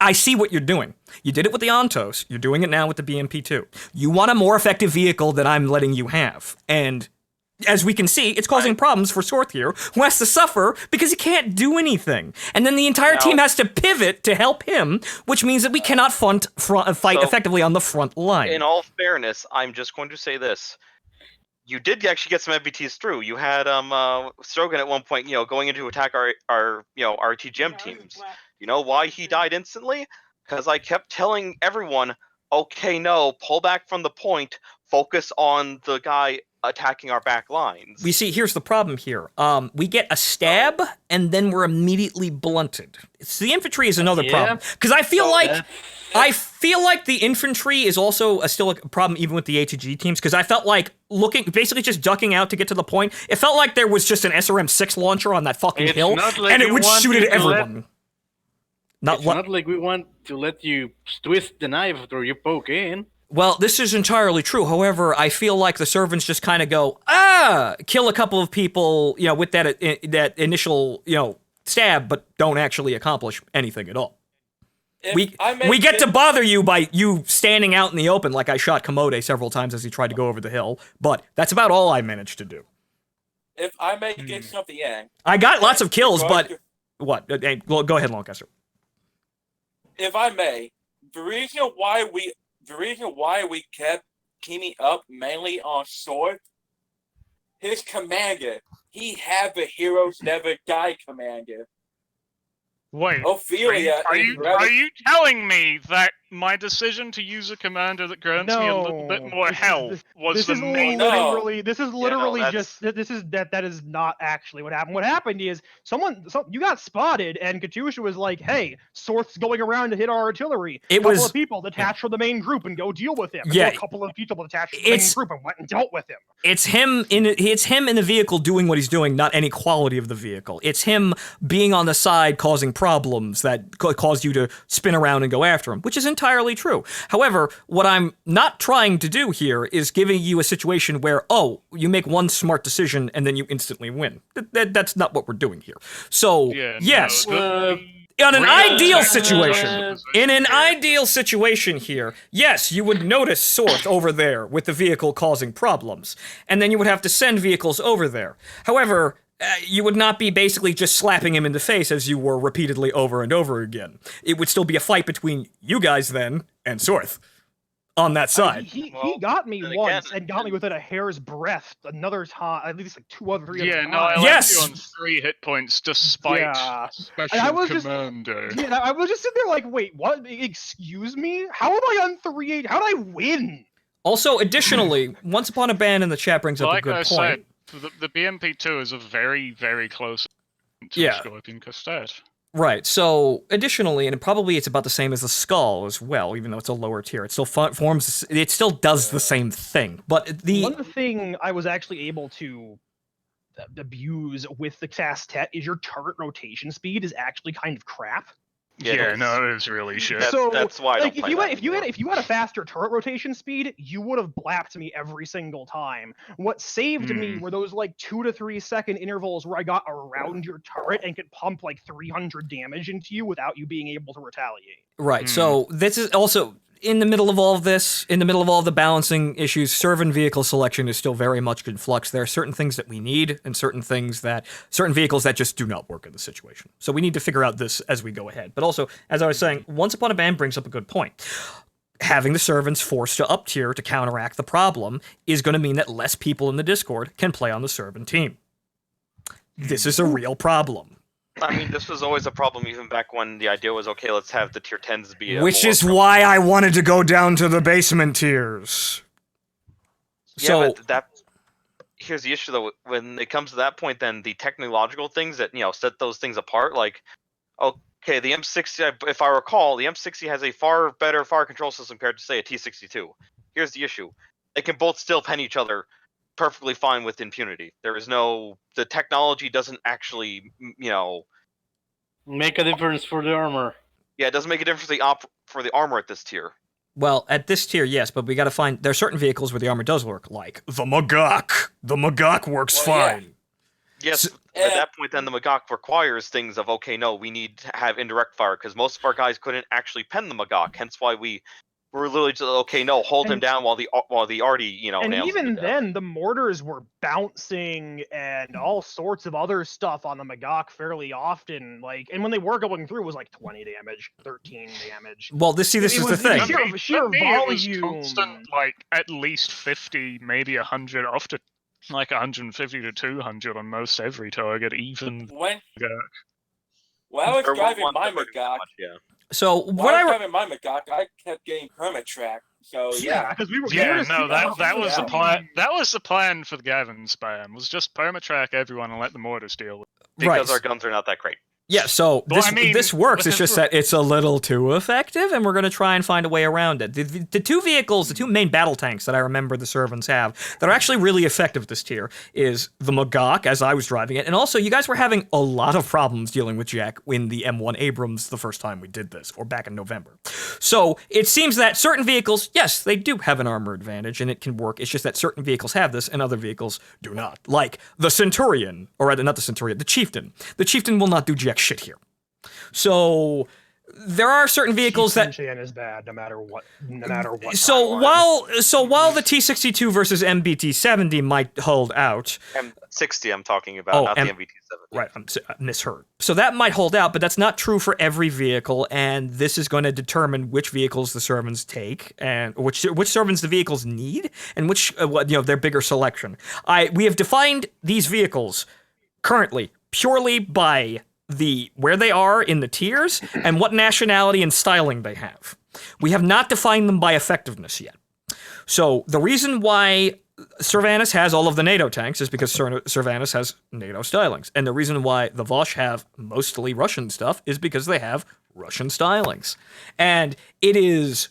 I see what you're doing. You did it with the Ontos. You're doing it now with the BMP-2. You want a more effective vehicle than I'm letting you have. And as we can see, it's causing problems for Sorth here, who has to suffer because he can't do anything. And then the entire team has to pivot to help him, which means that we cannot fight effectively on the front line. In all fairness, I'm just going to say this. You did actually get some MBTs through. You had Strogan at one point, going in to attack our TGM teams. You know why he died instantly? Because I kept telling everyone, okay, no, pull back from the point, focus on the guy attacking our back lines. We see, here's the problem here. We get a stab, and then we're immediately blunted. So the infantry is another problem. Because I feel like the infantry is also still a problem even with the ATG teams, because I felt like basically just ducking out to get to the point, it felt like there was just an SRM-6 launcher on that fucking hill, and it would shoot at everyone. It's not like we want to let you twist the knife after you poke in. Well, this is entirely true. However, I feel like the servants just kind of go, kill a couple of people, with that initial, stab, but don't actually accomplish anything at all. We get to bother you by you standing out in the open, like I shot Commode several times as he tried to go over the hill, but that's about all I managed to do. If I may get something in, I got lots of kills, but what? Go ahead, Lancaster. If I may, the reason why we kept teaming up mainly on Sword, his commander, he had the heroes never die commander. Wait, Ophelia are you telling me that my decision to use a commander that grants me a little bit more health was the main? This is literally that is not actually what happened. What happened is you got spotted, and Katusha was like, "Hey, Sorth's going around to hit our artillery." A couple of people detached from the main group and go deal with him. And a couple of people detached from the main group and went and dealt with him. It's him in the vehicle doing what he's doing, not any quality of the vehicle. It's him being on the side causing problems that cause you to spin around and go after him, which is entirely true. However, what I'm not trying to do here is giving you a situation where, you make one smart decision and then you instantly win. That's not what we're doing here. So, yes. In an ideal situation here, yes, you would notice Sorth over there with the vehicle causing problems, and then you would have to send vehicles over there. However, you would not be basically just slapping him in the face as you were repeatedly over and over again. It would still be a fight between you guys then and Sorth on that side. He got me once and got me within a hair's breadth another time, at least like 2 other 3 other times. I left you on 3 hit points despite special commander. I was just sitting there like, wait, what? Excuse me? How am I on 3-8? How did I win? Also, additionally, Once Upon a Band in the chat brings up a good point. Said, the BMP-2 is a very, very close to Scorpion Costet. Right, so additionally, and probably it's about the same as the Skull as well, even though it's a lower tier. It still it still does the same thing, but one thing I was actually able to abuse with the Castet is your turret rotation speed is actually kind of crap. Yeah, no, it is really shit. So that's why I like don't if play if you had a faster turret rotation speed, you would have blapped me every single time. What saved me were those like 2 to 3 second intervals where I got around your turret and could pump like 300 damage into you without you being able to retaliate. Right. So this is also in the middle of all of this, in the middle of all the balancing issues. Survan vehicle selection is still very much in flux. There are certain things that we need and certain vehicles that just do not work in the situation. So we need to figure out this as we go ahead. But also, as I was saying, Once Upon a Band brings up a good point. Having the servants forced to up tier to counteract the problem is going to mean that less people in the Discord can play on the servant team. This is a real problem. I mean, this was always a problem even back when the idea was, okay, let's have the tier 10s be Which is why I wanted to go down to the basement tiers. Yeah, but here's the issue, though. When it comes to that point, then the technological things that, set those things apart, like, okay, the M60, if I recall, the M60 has a far better fire control system compared to, say, a T62. Here's the issue. They can both still pen each other perfectly fine with impunity. The technology doesn't actually, make a difference for the armor. Yeah, it doesn't make a difference for the armor at this tier. Well, at this tier, yes, but we got to find... There are certain vehicles where the armor does work, like the Magok. The Magok works fine. Yeah. Yes, at that point, then the Magok requires things of, okay, no, we need to have indirect fire, because most of our guys couldn't actually pen the Magok, hence why we're literally just, okay, no, hold him down while the arty, And nails even him down. then, the mortars were bouncing and all sorts of other stuff on the Magok fairly often. And when they were going through, it was like 20 damage, 13 damage. Well, this is the thing. Sheer It was volume. constant, at least 50, maybe 100, up to 150 to 200 on most every target, even. When I was driving my Magok, So when I was driving my Magok, I kept getting permit track. So yeah, because we were. That was the plan. That was the plan for the Gavin spam. Was just permatrack everyone and let the mortars deal with it. Because our guns are not that great. Yeah, so this works. It's just that it's a little too effective, and we're going to try and find a way around it. The two main battle tanks that I remember the servants have that are actually really effective this tier is the Magok, as I was driving it, and also you guys were having a lot of problems dealing with Jack in the M1 Abrams the first time we did this, or back in November. So it seems that certain vehicles, yes, they do have an armor advantage, and it can work. It's just that certain vehicles have this, and other vehicles do not. Like the Centurion, or rather not the Centurion, the Chieftain. The Chieftain will not do jack shit here. So there are certain vehicles that is bad no matter what. So while the T62 versus MBT70 might hold out, M60 I'm talking about, not the MBT70. Right, I misheard. So that might hold out, but that's not true for every vehicle, and this is going to determine which vehicles the servants take and which servants the vehicles need and which their bigger selection. We have defined these vehicles currently purely by where they are in the tiers and what nationality and styling they have. We have not defined them by effectiveness yet. So the reason why Survanus has all of the NATO tanks is because Survanus has NATO stylings. And the reason why the Vosh have mostly Russian stuff is because they have Russian stylings. And it is...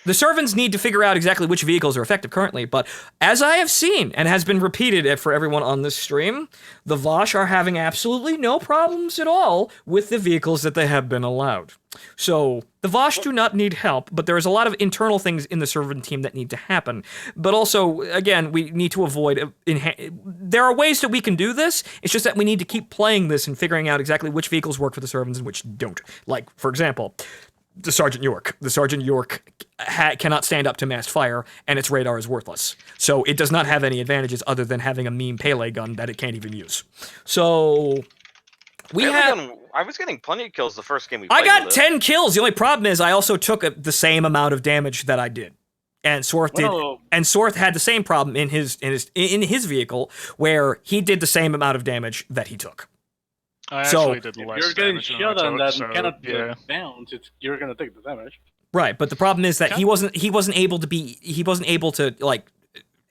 The servants need to figure out exactly which vehicles are effective currently, but as I have seen, and has been repeated for everyone on this stream, the Vosh are having absolutely no problems at all with the vehicles that they have been allowed. So, the Vosh do not need help, but there is a lot of internal things in the servant team that need to happen. But also, again, we need to avoid... There are ways that we can do this, it's just that we need to keep playing this and figuring out exactly which vehicles work for the servants and which don't. Like, for example... The Sergeant York. The Sergeant York cannot stand up to massed fire, and its radar is worthless. So it does not have any advantages other than having a meme Pele gun that it can't even use. So I was getting plenty of kills the first game we played. I got 10 kills. The only problem is I also took the same amount of damage that I did. And Sorth did, and Sorth had the same problem in his vehicle, where he did the same amount of damage that he took. I actually did less you're getting damage shot on that and cannot yeah. bounce. You're gonna take the damage. Right, but the problem is that he wasn't able to like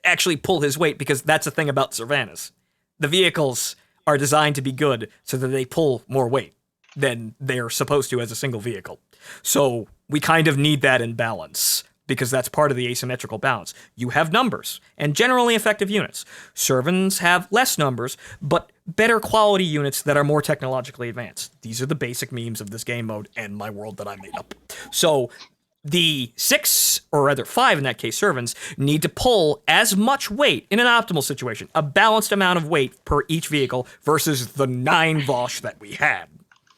actually pull his weight, because that's the thing about Survanus. The vehicles are designed to be good so that they pull more weight than they're supposed to as a single vehicle. So we kind of need that in balance, because that's part of the asymmetrical balance. You have numbers and generally effective units. Servants have less numbers, but better quality units that are more technologically advanced. These are the basic memes of this game mode and my world that I made up. So the 6, or rather 5 in that case, servants, need to pull as much weight in an optimal situation, a balanced amount of weight per each vehicle versus the 9 Vosh that we had.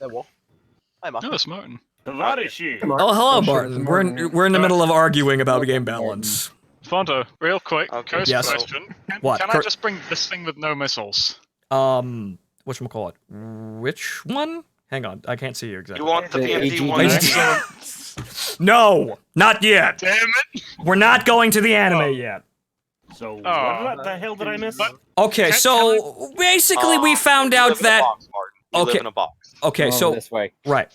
Hi, Martin. No, it's Martin. Oh, hello, Martin. We're in the middle of arguing about game balance. Fonto, real quick, Okay, yes. question. What? Can I just bring this thing with no missiles? Whatchamacallit? Which one? Hang on, I can't see you exactly. You want the PMD one? No, not yet. Damn it! We're not going to the anime yet. So what the hell did I miss? Okay, so basically we found out that. You live in a box. Okay, so this way. Right.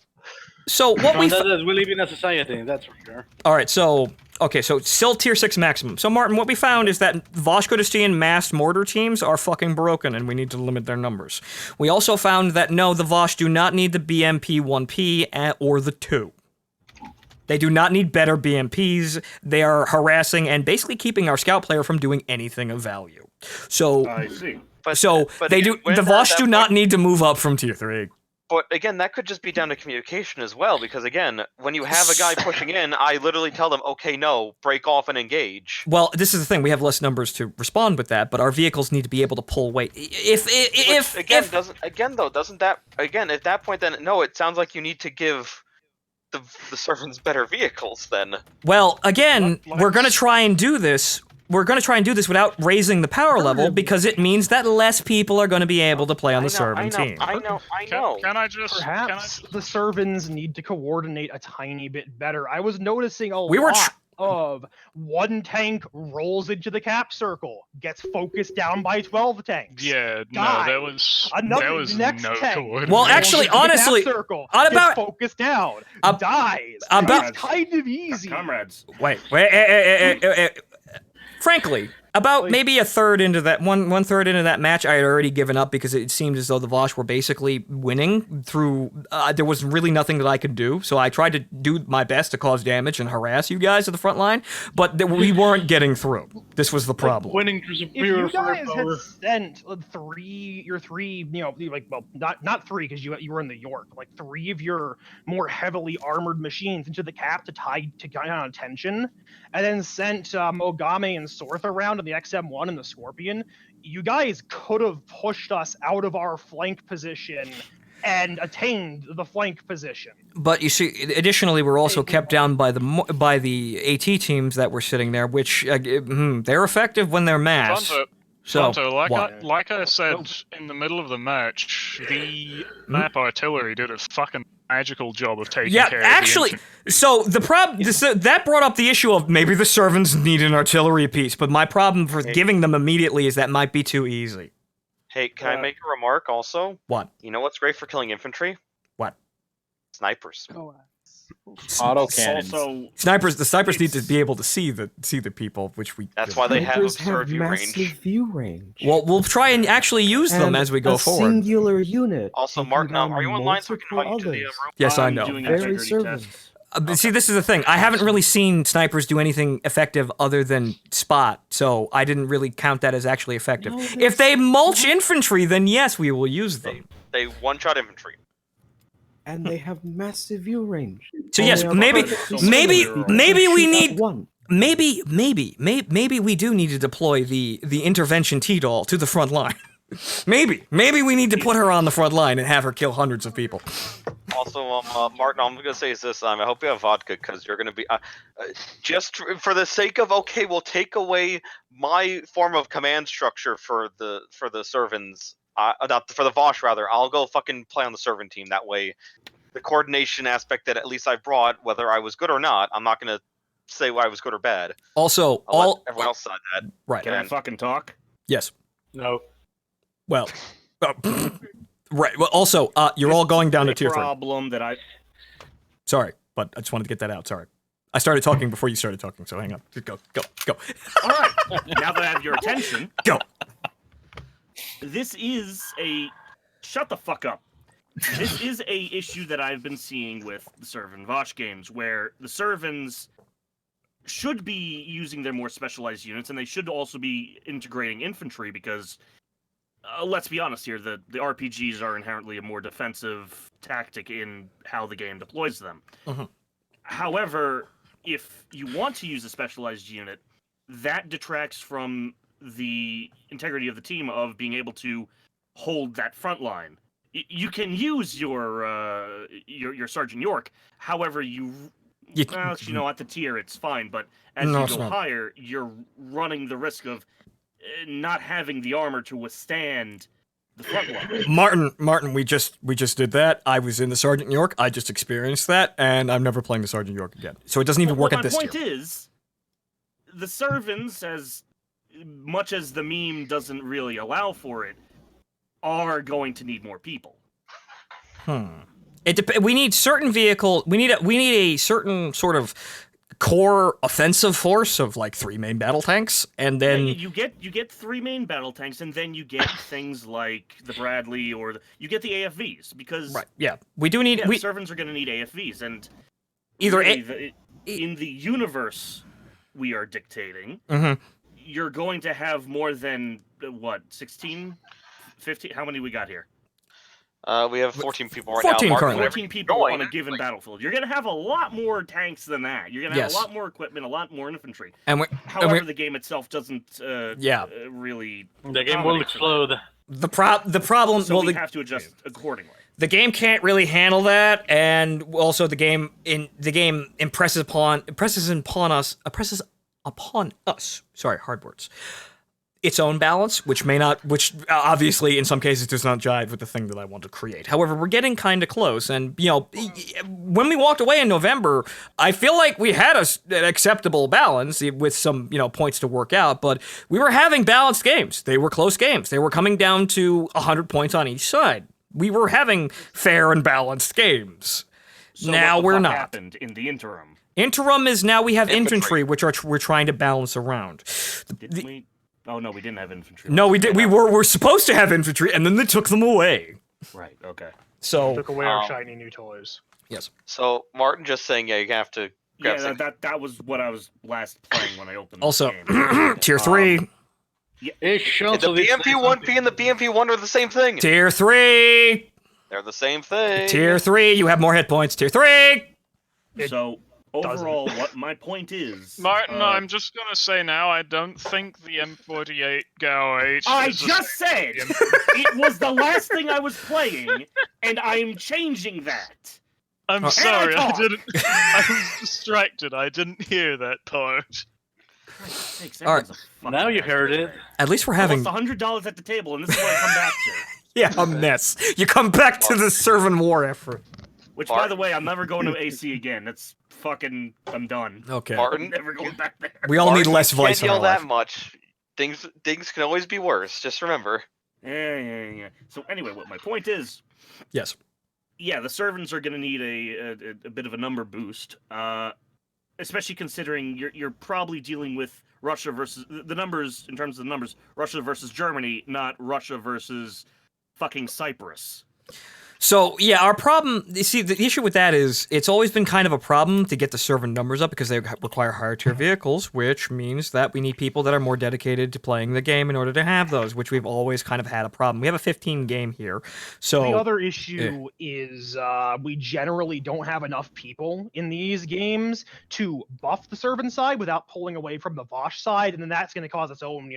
So what we. We live in a society, that's for sure. All right, so okay, so still tier 6 maximum. So Martin, what we found is that Voshkodistian massed mortar teams are fucking broken, and we need to limit their numbers. We also found that no, the Vosh do not need the BMP 1P or the 2. They do not need better BMPs. They are harassing and basically keeping our scout player from doing anything of value. So I see. But they again, do. when The they're at Vosh that do not need to move up from tier 3. But again, that could just be down to communication as well, because again, when you have a guy pushing in, I literally tell them, okay, no, break off and engage. Well, this is the thing. We have less numbers to respond with that, but our vehicles need to be able to pull weight. If at that point, then no, it sounds like you need to give the servants better vehicles then. Well, again, we're going to try and do this. We're going to try and do this without raising the power level, because it means that less people are going to be able to play on the servant team. I know. Can I just... Perhaps the servants need to coordinate a tiny bit better. I was noticing a We were lot of one tank rolls into the cap circle, gets focused down by 12 tanks. Yeah, no, dies. there was next no tank coordination. Well, actually, rolls into the honestly, cap circle, on gets about- focused down, dies. about- It's kind of easy. Comrades. Wait. Frankly, about maybe a third into that one third into that match, I had already given up because it seemed as though the Vosh were basically winning through. There was really nothing that I could do, so I tried to do my best to cause damage and harass you guys at the front line, but we weren't getting through. This was the problem. Winning through If superior you guys firepower. had sent your three, not 3 because you were in the York, like 3 of your more heavily armored machines into the cap to tie down attention, and then sent Mogame and Sorth around in the XM1 and the Scorpion, you guys could have pushed us out of our flank position and attained the flank position. But you see, additionally, we're also kept down by the AT teams that were sitting there, which they're effective when they're massed. Fonto, like I said in the middle of the match, the map artillery did a fucking magical job of taking care of the infantry. So the problem that brought up the issue of maybe the servants need an artillery piece, but my problem for giving them immediately is that might be too easy. Hey, can I make a remark also? What? You know what's great for killing infantry? What? Snipers. Autocannons. Snipers. The snipers need to be able to see the people, which we. That's why they have Snipers observed view massive range. view range. Well, we'll try and actually use them And as we go a forward. Singular unit. Also, taking Mark, down are you online so we can invite you to the room? Yes, I know. Very servants. See, this is the thing. I haven't really seen snipers do anything effective other than spot, so I didn't really count that as actually effective. If they mulch infantry, then yes, we will use them. They one-shot infantry. And they have massive view range. So yes, maybe we need maybe we do need to deploy the intervention T-doll to the front line. maybe we need to put her on the front line and have her kill hundreds of people. Also, Martin, all I'm gonna say is this: I hope you have vodka because you're gonna be just for the sake of we'll take away my form of command structure for the servants. Not for the Vosh rather. I'll go fucking play on the servant team. That way, the coordination aspect that at least I brought, whether I was good or not, I'm not gonna say why I was good or bad. Also, I'll let everyone else decide that. Right. Can I fucking talk? Yes. No. Well. Right. Well, also, you're all going down to tier 3. Problem that I. Sorry, but I just wanted to get that out. Sorry. I started talking before you started talking, so hang on. Just go. All right. Now that I have your attention, go. This is a. Shut the fuck up. This is a issue that I've been seeing with the Survan Vosh games, where the Survans should be using their more specialized units, and they should also be integrating infantry because, let's be honest here, the RPGs are inherently a more defensive tactic in how the game deploys them. However, if you want to use a specialized unit, that detracts from the integrity of the team of being able to hold that front line. You can use your Sergeant York, however well, at the tier it's fine, but as you go higher, you're running the risk of not having the armor to withstand the front line. Martin, we just did that. I was in the Sergeant York. I just experienced that, and I'm never playing the Sergeant York again. So it doesn't even work at this tier. My point is, the Survans, as much as the meme doesn't really allow for it, are going to need more people. We need certain vehicle. We need a certain sort of core offensive force of like 3 main battle tanks, and then you get 3 main battle tanks, and then you get things like the Bradley or you get the AFVs because we do need the Servants are going to need AFVs, and either in the universe we are dictating, you're going to have more than 16, 15. How many we got here? We have 14 people right 14 now. 14 people on a given battlefield. You're going to have a lot more tanks than that. You're going to have a lot more equipment, a lot more infantry. However, the game itself doesn't really... The game will explode. The problem... So we have to adjust accordingly. The game can't really handle that, and also the game impresses upon us. Sorry, hard words. Its own balance, which obviously in some cases does not jive with the thing that I want to create. However, we're getting kind of close, and when we walked away in November, I feel like we had an acceptable balance with some points to work out, but we were having balanced games. They were close games. They were coming down to 100 points on each side. We were having fair and balanced games. So now we're not. What happened in the interim? Interim is now we have infantry, which we're trying to balance around. Oh no, we didn't have infantry. No, we did. We were supposed to have infantry, and then they took them away. Right. Okay. So took away our shiny new toys. Yes. So Martin just saying, you have to. Yeah, that was what I was last playing when I opened. Also, tier 3. The BMP-1P and the BMP-1 are the same thing. Tier 3. They're the same thing. Tier 3. You have more hit points. Tier 3. So. Overall, what my point is... Martin, I'm just gonna say now, I don't think the M48 Gao H I just said! It was the last thing I was playing, and I'm changing that! I'm sorry, I was distracted, I didn't hear that part. Alright. Now you heard it. At least we're having... Almost $100 at the table, and this is what I come back to. Yeah, a mess. You come back to the Survan war effort. Which, by the way, I'm never going to AC again. That's fucking... I'm done. Okay. Martin, I'm never going back there. We all need less vice in our life. Can't yell that much. Things can always be worse. Just remember. Yeah. So anyway, what my point is... Yes. Yeah, the Servants are going to need a bit of a number boost. Especially considering you're probably dealing with Russia versus... The numbers, in terms of the numbers, Russia versus Germany, not Russia versus fucking Cyprus. So, yeah, our problem, you see, the issue with that is it's always been kind of a problem to get the Survan numbers up because they require higher tier vehicles, which means that we need people that are more dedicated to playing the game in order to have those, which we've always kind of had a problem. We have a 15 game here, so... The other issue is we generally don't have enough people in these games to buff the Survan side without pulling away from the Vosh side, and then that's going to cause its own,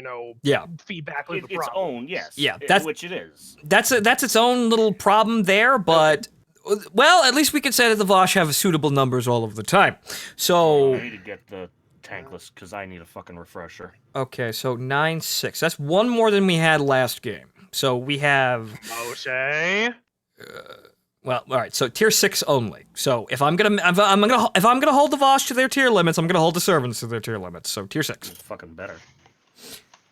feedback loop. Its own, yes. Yeah, which it is. That's its own little problem there, but well, at least we can say that the Vosh have suitable numbers all of the time. So I need to get the tankless because I need a fucking refresher. Okay, so 9-6. That's one more than we had last game. So we have Okay. Well, all right. So tier 6 only. So if I'm gonna hold the Vosh to their tier limits, I'm gonna hold the Servants to their tier limits. So tier 6. It's fucking better.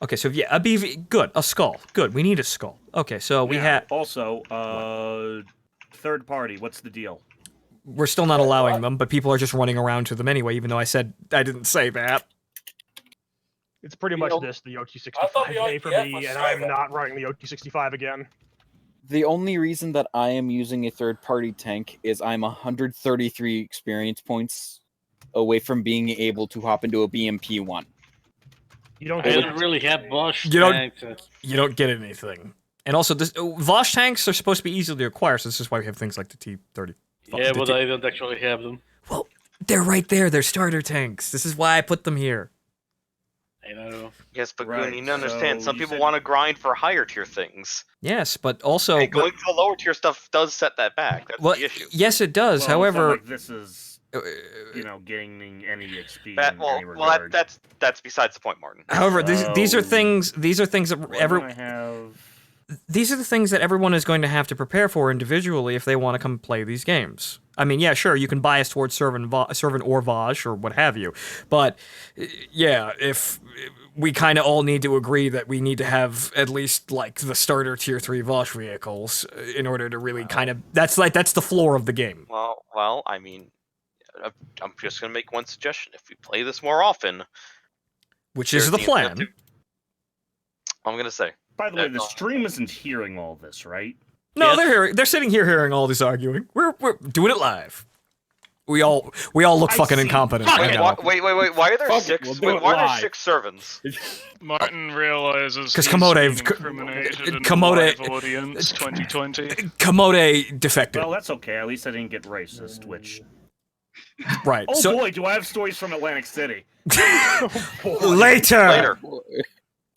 Okay, so yeah, a BV, good, a skull, good. We need a skull. Okay, so we have also third party. What's the deal? We're still not allowing them, but people are just running around to them anyway. Even though I didn't say that. It's pretty much the OT65 for me, and I'm not running the OT65 again. The only reason that I am using a third-party tank is I'm 133 experience points away from being able to hop into a BMP-1. You don't I don't really have Vosh You don't. tanks. You don't get anything. And also, this Vosh tanks are supposed to be easy to acquire, so this is why we have things like the T-30. Yeah, but I don't actually have them. Well, they're right there. They're starter tanks. This is why I put them here. I know. Yes, but Right, Goon, you understand. so Some you people said- want to grind for higher tier things. Yes, but also... And going for the lower tier stuff does set that back. That's the issue. Yes, it does. Well, it's not However... like this is, gaining any XP That, in well, any regard. that's besides the point, Martin. However, these are things that these are the things that everyone is going to have to prepare for individually if they want to come play these games. I mean, yeah, sure, you can bias towards Survan or Vosh or what have you, but yeah, if we kind of all need to agree that we need to have at least like the starter tier 3 Vosh vehicles in order to really kind of that's the floor of the game. Well, I mean, I'm just gonna make one suggestion. If we play this more often, which is the plan. I'm gonna say. By the way, the stream isn't hearing all this, right? No, they're sitting here hearing all this arguing. We're doing it live. We all look fucking incompetent. Wait, why are there six? Why are there 6 servants? Martin realizes because he's Commode being incriminated in a live audience 2020. Commode defected. Well, that's okay. At least I didn't get racist, which... Right. Oh so... boy, do I have stories from Atlantic City.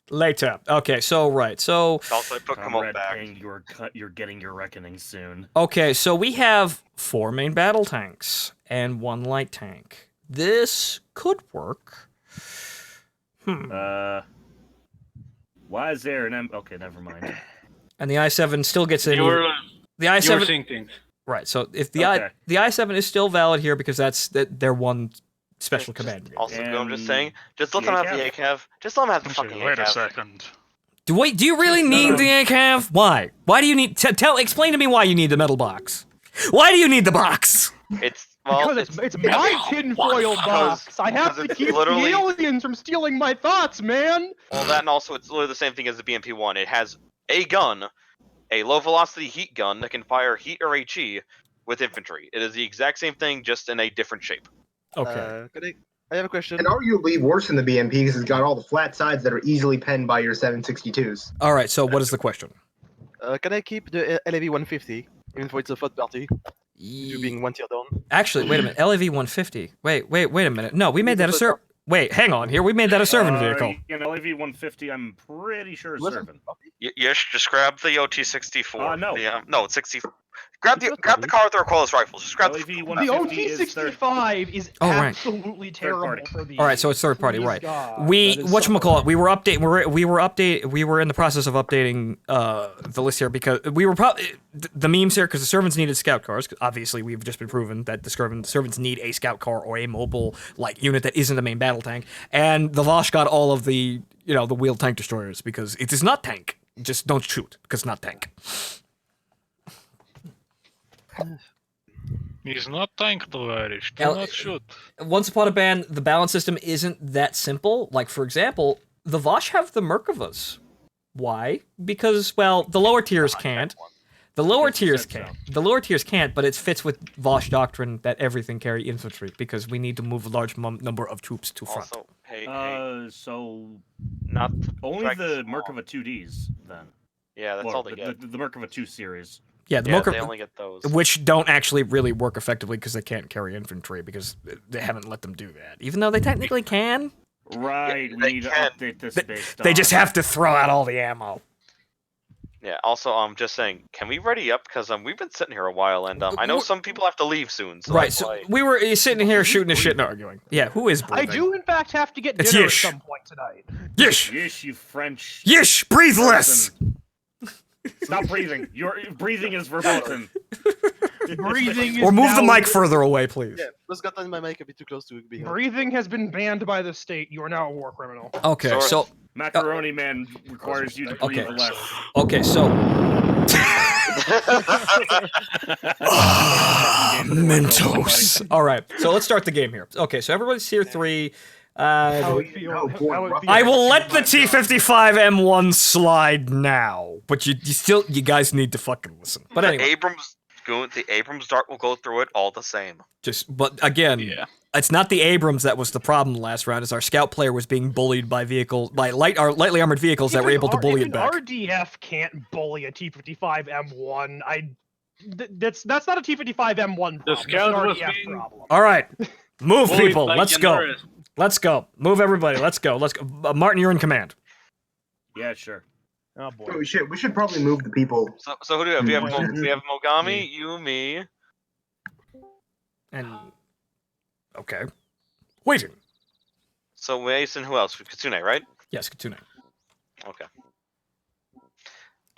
Later. Okay, so right. So also I put Commode back. You're getting your reckoning soon. Okay, so we have 4 main battle tanks and 1 light tank. This could work. Why is there an Okay, never mind. And the I-7 still gets in. The I-7. You're seeing things. Right. So if the I-7 is still valid here because that's their one special command. Also, I'm just saying, just let them have the ACAV. Just let them have the fucking ACAV. Wait a second. Do you really need the ACAV? Why? Why do you need? Explain to me why you need the metal box. Why do you need the box? It's my tinfoil box. I have to keep the aliens from stealing my thoughts, man. Well, that and also it's literally the same thing as the BMP-1. It has a gun, a low velocity heat gun that can fire heat or HE with infantry. It is the exact same thing, just in a different shape. Okay. I have a question. And arguably worse than the BMP because it's got all the flat sides that are easily penned by your 762s. All right, so what is the question? Can I keep the LAV 150, even though it's a third party? You being 1 tier down. Actually, wait a minute. LAV 150. Wait a minute. No, we made that a Wait, hang on here. We made that a Survan vehicle. In LAV 150, I'm pretty sure it's Survan. Yes, just grab the OT-64. No. No, it's 64. Grab the car with the recoilless rifles. Just grab the OT-65 is absolutely terrible for these. All right, so it's third party, right? We whatchamacallit, we were in the process of updating the list here because we were probably the memes here because the servants needed scout cars. Obviously, we've just been proven that the servants need a scout car or a mobile unit that isn't the main battle tank, and the Vosh got all of the the wheeled tank destroyers because it is not tank. Just don't shoot because it's not tank. He's not tank, Tovarish. Do not shoot. Once upon a ban, the balance system isn't that simple. Like, for example, the Vosh have the Merkavas. Why? Because, well, the lower tiers can't. The lower tiers can't, but it fits with Vosh doctrine that everything carry infantry, because we need to move a large number of troops to front. Also, so... Not only the Merkava 2Ds, then. Yeah, that's all they get. The Merkava 2 series. Yeah, they only get those. Which don't actually really work effectively because they can't carry infantry because they haven't let them do that. Even though they technically can. Right, we need to update this based on... They just have to throw out all the ammo. Yeah, also, just saying, can we ready up? Because we've been sitting here a while, and I know some people have to leave soon. So right, so we were sitting here shooting the shit and arguing. Yeah, who is breathing? I do, in fact, have to get dinner at some point tonight. Yish! Yish, you French... Yish! Breathe less! Stop breathing. Your breathing is verboten. Breathing is or move the mic further away, please. Yeah, just got my mic a bit too close to be heard. Breathing has been banned by the state. You are now a war criminal. Okay, so... Macaroni Man requires you to breathe less. Okay, so... Mentos. Alright, so let's start the game here. Okay, so everybody's tier 3. I will let the T-55M1 slide now, but you guys need to fucking listen. But anyway, the Abrams Dart will go through it all the same. But again, It's not the Abrams that was the problem last round. It's our scout player was being bullied by vehicles, by lightly armored vehicles that were able to bully it back. RDF can't bully a T-55 M1. That's not a T-55 M1 problem. The scout was That's an RDF being problem. All right, move bullied people. by Let's go. generous. Let's go. Move everybody. Let's go. Let's go. Martin, you're in command. Yeah, sure. Oh boy. Oh, we should probably move the people. So who do we have? We have Mogami, you, me. And okay, waiting. So Mason, who else? Kitsune, right? Yes, Kitsune. Okay.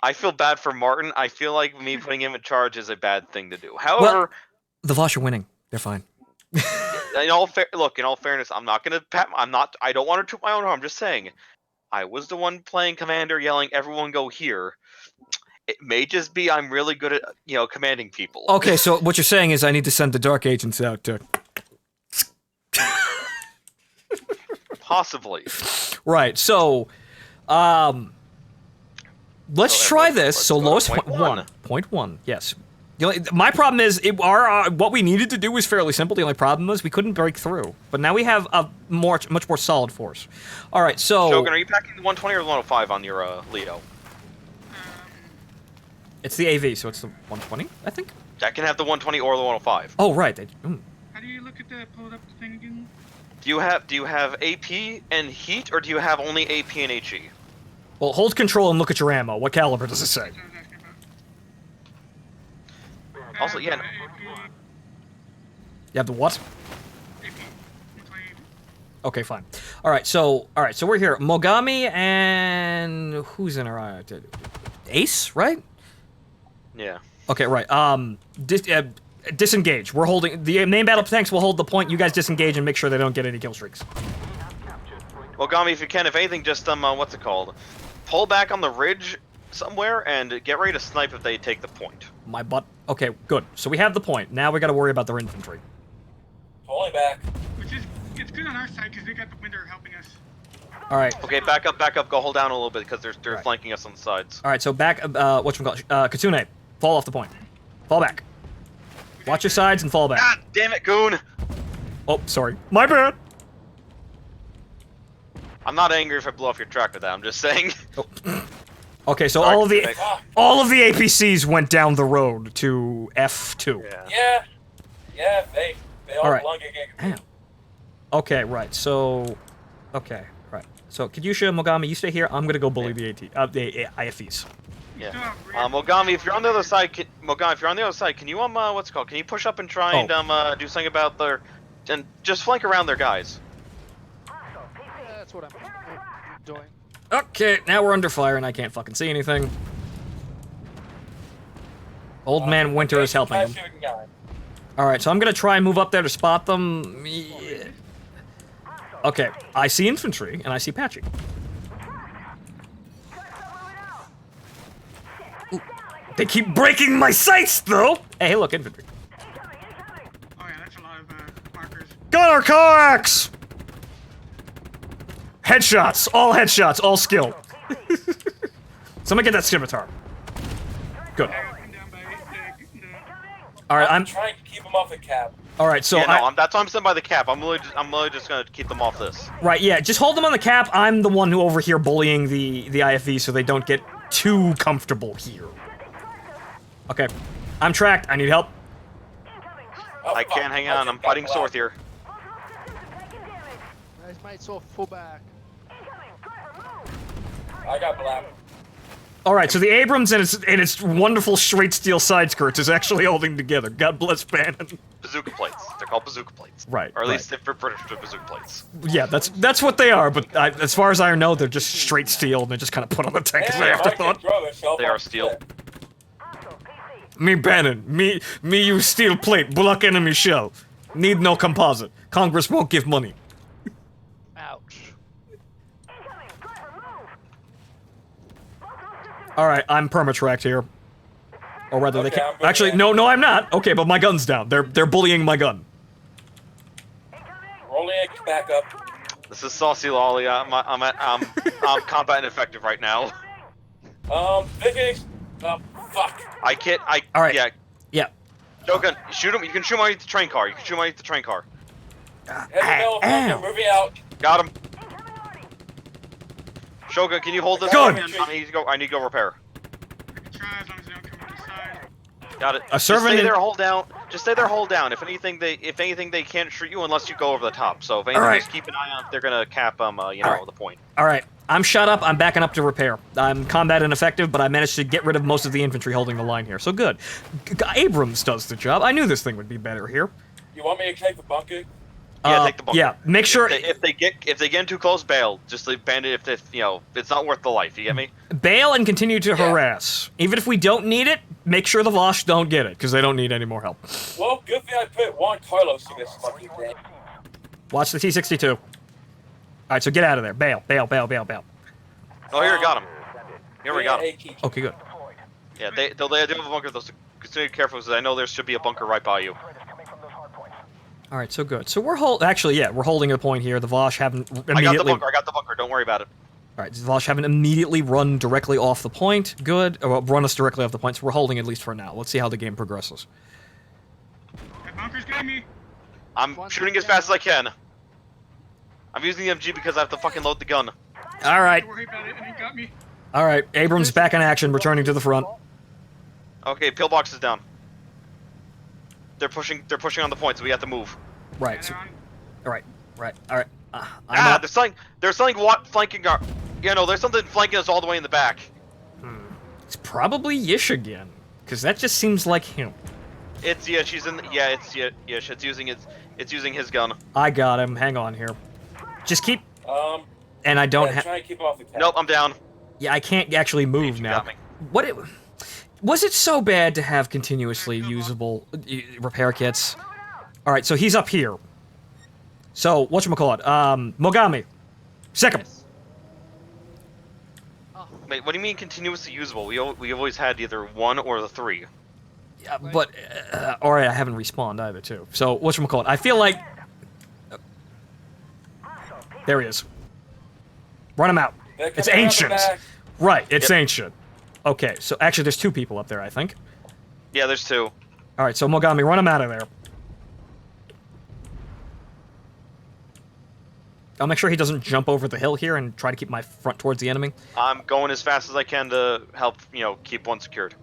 I feel bad for Martin. I feel like me putting him in charge is a bad thing to do. However, the Vosh are winning. They're fine. in all fairness, I'm not gonna pat. I don't want to toot my own horn. I'm just saying, I was the one playing commander, yelling, "Everyone go here." It may just be I'm really good at commanding people. Okay, so what you're saying is I need to send the Dark Agents out to. Possibly. Right. So, let's try this. So lowest point 1.1. Yes. My problem is what we needed to do was fairly simple. The only problem was we couldn't break through. But now we have a much more solid force. All right. So Shogun, are you packing the 120 or the 105 on your Leo? It's the AV, so it's the 120, I think. That can have the 120 or the 105. Oh right. How do you look at the pull up thing again? Do you have AP and heat, or do you have only AP and HE? Well, hold control and look at your ammo. What caliber does it say? Also, yeah. You have the what? Okay, fine. All right, so we're here. Mogami and who's in our Ace, right? Yeah. Okay, right. Disengage. We're holding the main battle tanks. Will hold the point. You guys disengage and make sure they don't get any kill streaks. Mogami, if you can, if anything, just what's it called? Pull back on the ridge somewhere and get ready to snipe if they take the point. My butt. Okay, good. So we have the point. Now we got to worry about their infantry. Pulling back. Which is it's good on our side because they got the winter helping us. All right. Okay, back up. Go hold down a little bit because they're flanking us on the sides. All right. So back. Whatchamacallit? Kitsune, fall off the point. Fall back. Watch your sides and fall back. God damn it, Goon! Oh, sorry. My bad. I'm not angry if I blow off your track with that. I'm just saying. Oh. Okay, so all of the APCs went down the road to F2. Yeah, they all All right. belong again. Okay, right. So, okay, right. So, Kidyusha, Mogami, you stay here. I'm gonna go bully the IFEs. Yeah. Mogami, if you're on the other side, can you what's it called? Can you push up and try and do something about and just flank around their guys? Yeah, that's what I'm doing. Okay, now we're under fire and I can't fucking see anything. Old Man Winter is helping him. Alright, so I'm gonna try and move up there to spot them. Yeah. Okay, I see infantry and I see Patchy. Ooh, they keep breaking my sights though! Hey, look, infantry. Oh yeah, that's a lot of markers. Got our coax! Headshots, all skill. Someone get that scimitar. Good. All right, I'm trying to keep them off the cap. All right, so that's why I'm sitting by the cap. I'm really just gonna keep them off this. Right, yeah, just hold them on the cap. I'm the one who over here bullying the IFV so they don't get too comfortable here. Okay, I'm tracked. I need help. I can't hang on. I'm fighting Sorth here. Nice, mate. So full back. I got black. All right, so the Abrams and its wonderful straight steel side skirts is actually holding together. God bless Bannon. Bazooka plates. They're called bazooka plates. Right. Or at least if they're British, they're bazooka plates. Yeah, that's what they are. But as far as I know, they're just straight steel, and they're just kind of put on the tank as an afterthought. They are steel. Me Bannon, me use steel plate, block enemy shell. Need no composite. Congress won't give money. Ouch. All right, I'm permatracked here. Or rather, they can't. Actually, no, I'm not. Okay, but my gun's down. They're bullying my gun. Rolling X back up. This is Saucy Lolly. I'm combat ineffective right now. Phoenix. Fuck. I can't. All right. Yeah. Yeah. Shogun, shoot him. You can shoot him underneath the train car. Moving out. Got him. Shogun, can you hold this? Good. I need to go repair. Try as long as they don't come from the side. Got it. A Just servant stay in- there, hold down. Just stay there, hold down. If anything, they can't shoot you unless you go over the top. So if anything, Alright. just keep an eye on if they're gonna cap Alright. the point. All right, I'm shut up. I'm backing up to repair. I'm combat ineffective, but I managed to get rid of most of the infantry holding the line here. So good. Abrams does the job. I knew this thing would be better here. You want me to take the bunker? Yeah, take the bunker. Yeah, make sure If they get in too close, bail. Just leave bandit if it's not worth the life. You get me? bail and continue to harass. Even if we don't need it, make sure the Vosh don't get it because they don't need any more help. Well, good thing I put Juan Carlos in this fucking thing. Watch the T-62. All right, so get out of there. Bail, bail, bail, bail, bail. Oh, here, got him. Here we got him. Okay, good. Yeah, they do have a bunker. Those be careful because I know there should be a bunker right by you. All right, so good. So we're we're holding a point here. The Vosh haven't immediately. I got the bunker. Don't worry about it. All right, the Vosh haven't immediately run directly off the point. Good. Or run us directly off the point. So we're holding at least for now. Let's see how the game progresses. That bunker's getting me. I'm shooting as fast as I can. I'm using the MG because I have to fucking load the gun. All right. Don't worry about it. It ain't got me. All right, Abrams back in action, returning to the front. Okay, pillbox is down. They're pushing on the point, so we have to move. Right. So, all right. All right. There's something flanking our. There's something flanking us all the way in the back. It's probably Yish again, because that just seems like him. It's Yish. It's Yish. It's using his gun. I got him. Hang on here. Just keep. And I don't have. Try to keep off the cap. Nope, I'm down. Yeah, I can't actually move now. Was it so bad to have continuously usable repair kits? All right, so he's up here. So whatchamacallit? Mogami, sick him. Wait, what do you mean continuously usable? We've always had either one or the three. Yeah, but all right, I haven't respawned either too. So whatchamacallit? I feel like there he is. Run him out. It's ancient. Right, it's ancient. Okay, so actually there's two people up there, I think. Yeah, there's two. All right, so Mogami, run him out of there. I'll make sure he doesn't jump over the hill here and try to keep my front towards the enemy. I'm going as fast as I can to help, keep one secured.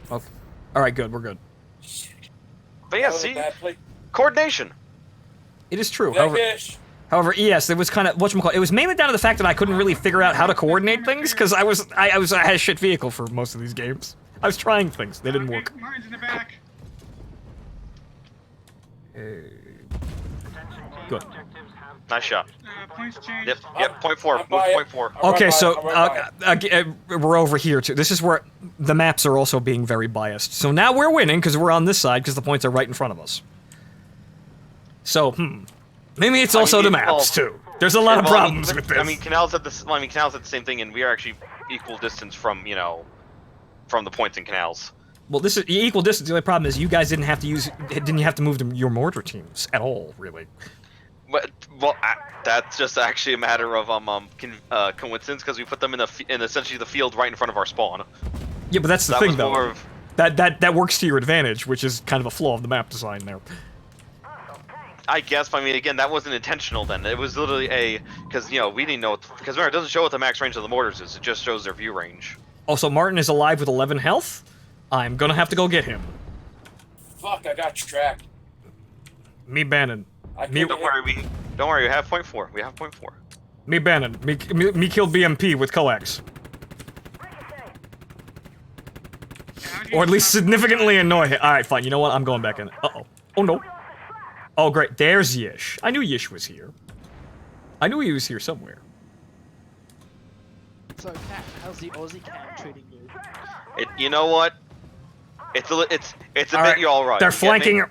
Okay. All right, good. We're good. But yeah, see, coordination. It is true. However, yes, it was kind of whatchamacallit. It was mainly down to the fact that I couldn't really figure out how to coordinate things because I had a shit vehicle for most of these games. I was trying things. They didn't work. Mine's in the back. Good. Nice shot. Points changed. Yep, point four. Move to point four. Okay, so we're over here too. This is where the maps are also being very biased. So now we're winning because we're on this side because the points are right in front of us. So, maybe it's also the maps too. There's a lot of problems with this. I mean, Canals had the same thing, and we are actually equal distance from the points in Canals. Well, this is equal distance. The only problem is you guys didn't have to move your mortar teams at all, really. Well, that's just actually a matter of coincidence because we put them in essentially the field right in front of our spawn. Yeah, but that's the thing though. That works to your advantage, which is kind of a flaw of the map design there. I guess. I mean, again, that wasn't intentional. Then it was literally because we didn't know because remember it doesn't show what the max range of the mortars is. It just shows their view range. Also, Martin is alive with 11 health. I'm gonna have to go get him. Fuck! I got tracked. Me Bannon. Don't worry. We have point four. We have point four. Me Bannon. Me killed BMP with coax. Or at least significantly annoy him. All right, fine. You know what? I'm going back in. Uh-oh. Oh, no. Oh, great. There's Yish. I knew Yish was here. I knew he was here somewhere. So, Cat, how's the Aussie Cat treating you? You know what? It's a bit right. you're all right. They're flanking.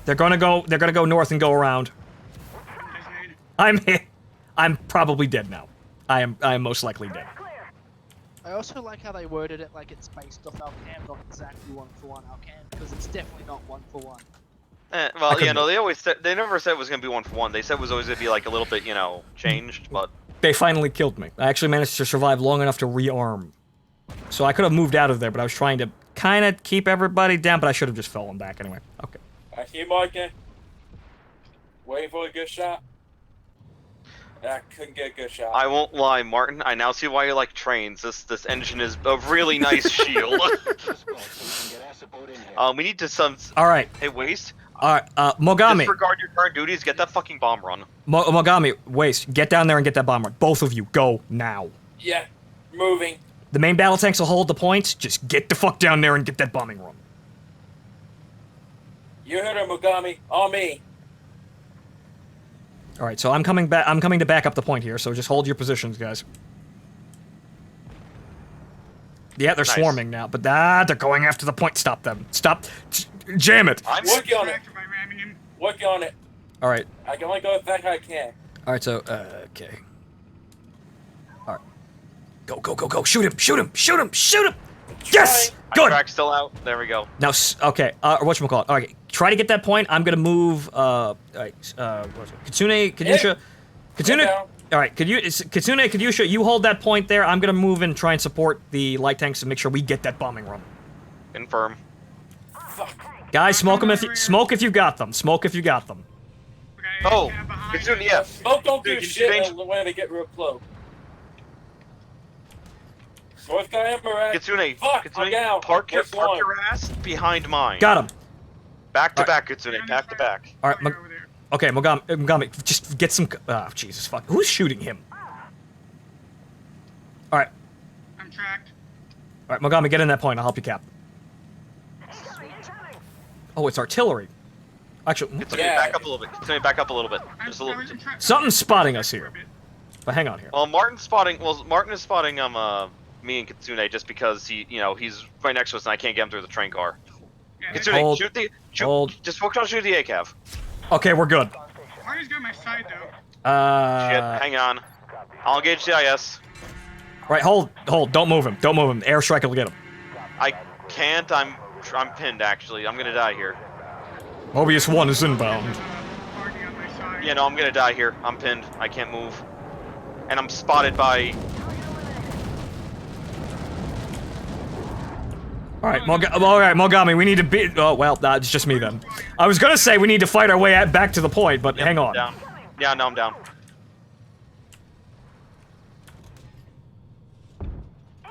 They're gonna go north and go around. I'm hit. I'm probably dead now. I am most likely dead. I also like how they worded it like it's based off Alcan, not exactly 1-for-1 Alcan, because it's definitely not 1-for-1. Well, they never said it was gonna be 1-for-1. They said it was always gonna be like a little bit, changed, but they finally killed me. I actually managed to survive long enough to rearm. So I could have moved out of there, but I was trying to kind of keep everybody down, but I should have just fallen back anyway. Okay. I see Mike. Waiting for a good shot. I couldn't get a good shot. I won't lie, Martin. I now see why you like trains. This engine is a really nice shield. We need to some. All right. Hey, Waste. All right, Mogami. Disregard your current duties. Get that fucking bomb run. Mogami, Waste, get down there and get that bomb run. Both of you, go now. Yeah, moving. The main battle tanks will hold the points. Just get the fuck down there and get that bombing run. You heard her, Mogami. On me. All right, so I'm coming back. I'm coming to back up the point here. So just hold your positions, guys. Yeah, they're swarming now, but they're going after the point. Stop them. Stop. Jam it. I'm working on it. Working on it. All right. I can only go as fast as I can. All right, so okay. All right. Go, go, go, go. Shoot him. Shoot him. Shoot him. Shoot him. Yes. Good. Track still out. There we go. Now, okay. Whatchamacallit? All right. Try to get that point. I'm gonna move. All right. Kitsune, Kanyusha. Kitsune. All right. Kitsune, Kanyusha, you hold that point there. I'm gonna move and try and support the light tanks to make sure we get that bombing run. Confirm. Guys, smoke them if you got them. Smoke if you got them. Oh, Kitsune, yeah. Smoke don't do shit when they get real close. North guy and Marac. Kitsune, Fuck, Kitsune, down. park your ass behind mine. Got him. Back to back, Kitsune, back to back. All right, okay, Mogami, just get some. Oh, Jesus, fuck. Who's shooting him? All right. I'm tracked. All right, Mogami, get in that point. I'll help you, Cap. Oh, it's artillery. Actually, Kitsune, back up a little bit. Kitsune, back up a little bit. Just a little. Something's spotting us here. But hang on here. Well, Martin is spotting me and Kitsune just because he's right next to us and I can't get him through the train car. Kitsune, Hold. just focus on shooting the ACAV. Okay, we're good. Marty's got my side though. Shit, hang on. I'll engage CIS. Right, hold. Don't move him. Don't move him. Airstrike will get him. I can't. I'm pinned actually. I'm gonna die here. Mobius 1 is inbound. Yeah, no, I'm gonna die here. I'm pinned. I can't move. And I'm spotted by. All right, Mogami, we need to be. Oh well, it's just me then. I was gonna say we need to fight our way back to the point, but hang on. Down. Yeah, no, I'm down.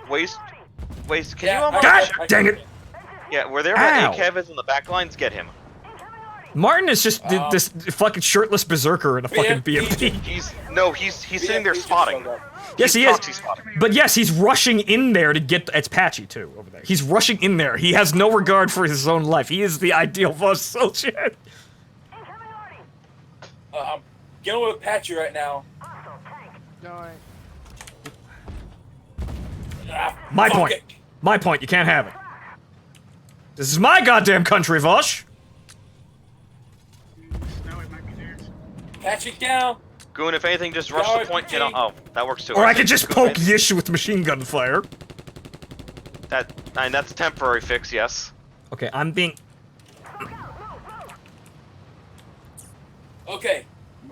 Waste, can you God dang it! Yeah, where there were ACAV is in the back lines, get him. Martin is just this fucking shirtless berserker in a fucking BMP. He's sitting there spotting. Yes, he is. But yes, he's rushing in there to get. It's Patchy too over there. He's rushing in there. He has no regard for his own life. He is the ideal Vosh soldier. I'm getting with Patchy right now. My point. My point. You can't have it. This is my goddamn country, Vosh. Patchy down. Goon, if anything, just rush the point. Get on. Oh, that works too. Or I could just poke Yish with machine gun fire. That's a temporary fix, yes. Okay, I'm being. Okay,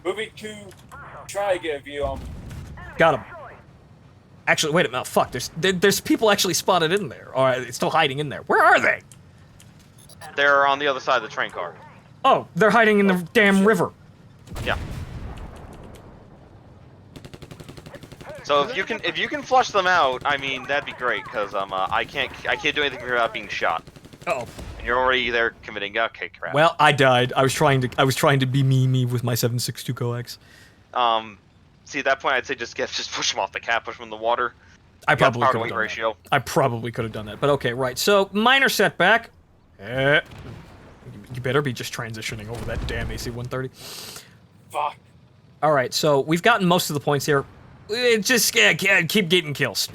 moving to try to get a view on. Got him. Actually, wait a minute. Fuck, there's people actually spotted in there. All right, it's still hiding in there. Where are they? They're on the other side of the train car. Oh, they're hiding in the damn river. Yeah. So if you can flush them out, I mean that'd be great because I can't do anything without being shot. Uh-oh. And you're already there committing. Okay, crap. Well, I died. I was trying to be me with my 7.62 coax. See at that point I'd say just push him off the cap, push him in the water. I probably could have weight done ratio. that. I probably could have done that. But okay, right. So minor setback. You better be just transitioning over that damn AC-130. Fuck. All right, so we've gotten most of the points here. Just keep getting kills.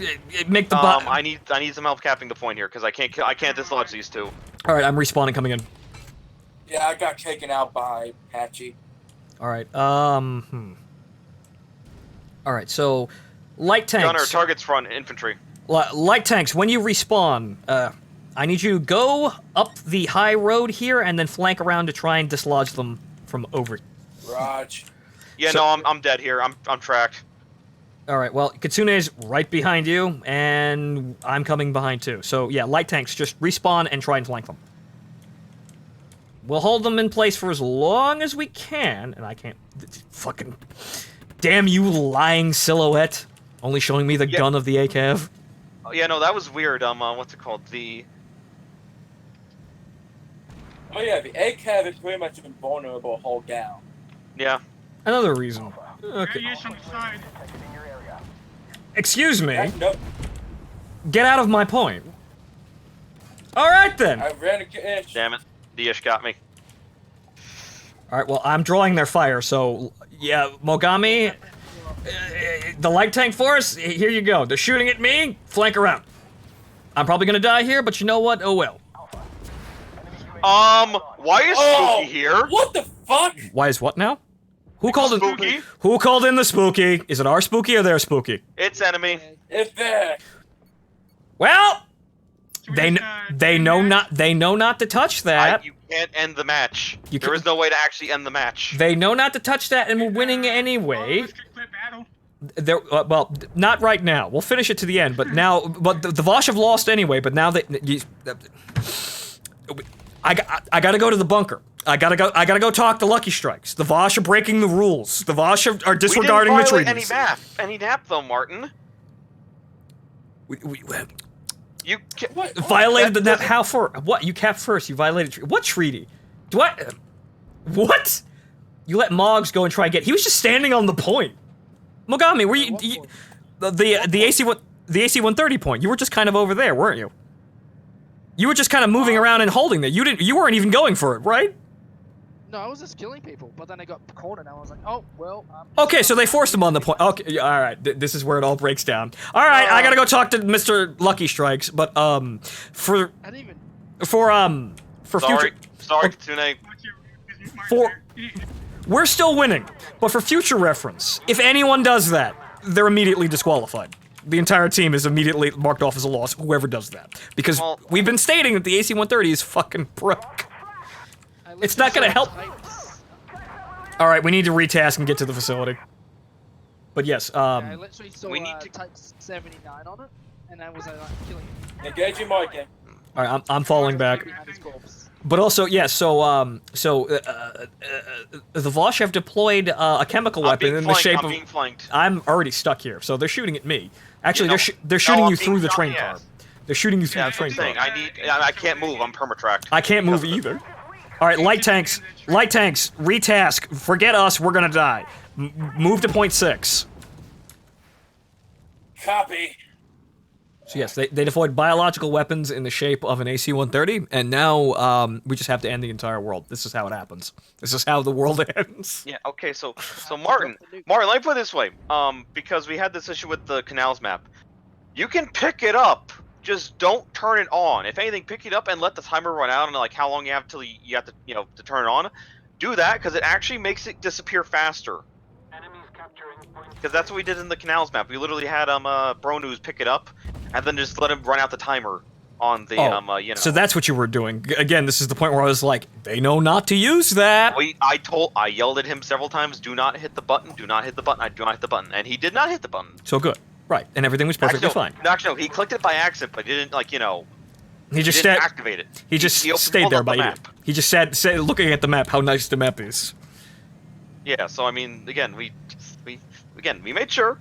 Make the I need some help capping the point here because I can't dislodge these two. All right, I'm respawning, coming in. Yeah, I got taken out by Patchy. All right. All right, so light tanks. Gunner, targets front, infantry. Light tanks. When you respawn, I need you to go up the high road here and then flank around to try and dislodge them from over. Raj. Yeah, no, I'm dead here. I'm tracked. All right, well, Kitsune's right behind you, and I'm coming behind too. So yeah, light tanks, just respawn and try and flank them. We'll hold them in place for as long as we can, and I can't... Fucking... Damn you, lying silhouette. Only showing me the gun of the ACAV. Oh, yeah, no, that was weird. What's it called? Oh yeah, the ACAV is pretty much invulnerable hold down. Yeah. Another reason. Okay. On the side. Excuse me. Nope. Get out of my point. Alright then. I ran a ish. Damn it. The ish got me. Alright, well, I'm drawing their fire, so... Yeah, Mogami... the light tank force, here you go. They're shooting at me, flank around. I'm probably gonna die here, but you know what? Oh well. Why is Spooky here? What the fuck? Why is what now? Who called in? Spooky? Who called in the Spooky? Is it our Spooky or their Spooky? It's enemy. It's there. Well, they know not to touch that. You can't end the match. You there is no way to actually end the match. They know not to touch that, and we're winning anyway. There, well, not right now. We'll finish it to the end, but now, the Vosh have lost anyway. But now I gotta go to the bunker. I gotta go talk to Lucky Strikes. The Vosh are breaking the rules. The Vosh are disregarding the treaties. Any map though, Martin. You violated the map. How for what? You capped first. You violated what treaty? Do I? What? You let Moggs go and try and get. He was just standing on the point. Mogami, were you the AC 130 point? You were just kind of over there, weren't you? You were just kind of moving around and holding there. You weren't even going for it, right? No, I was just killing people, but then I got cornered and I was like, oh, well... Okay, so they forced him on the point. Okay, alright, this is where it all breaks down. Alright, I gotta go talk to Mr. Lucky Strikes, but, for future... Sorry, Kitsune. We're still winning, but for future reference, if anyone does that, they're immediately disqualified. The entire team is immediately marked off as a loss, whoever does that. Because we've been stating that the AC-130 is fucking broke. It's not gonna help. Alright, we need to retask and get to the facility. But yes, I literally saw Type 79 on it, and I was like killing it. Engaging Mike. Alright, I'm falling back. But also, yeah, the Vosh have deployed a chemical weapon in the shape of... I'm already stuck here, so they're shooting at me. Actually, they're shooting you through the train car. They're shooting you through the train car. I can't move, I'm permatracked. I can't move either. Alright, light tanks, retask, forget us, we're gonna die. Move to point 6. Copy. So yes, they deployed biological weapons in the shape of an AC-130, and now we just have to end the entire world. This is how it happens. This is how the world ends. Yeah. Okay. So Martin, let me put it this way. Because we had this issue with the canals map, you can pick it up. Just don't turn it on. If anything, pick it up and let the timer run out, and like how long you have till you have to to turn it on. Do that because it actually makes it disappear faster. Because that's what we did in the canals map. We literally had Bro News pick it up, and then just let him run out the timer on the So that's what you were doing. Again, this is the point where I was like, they know not to use that. I yelled at him several times. Do not hit the button. Do not hit the button. I do not hit the button, and he did not hit the button. So good, right? And everything was perfectly fine. Actually, no, he clicked it by accident, but he didn't He just didn't activate it. He just stayed there by idiot. He just said, looking at the map, how nice the map is. Yeah. So I mean, again, we made sure,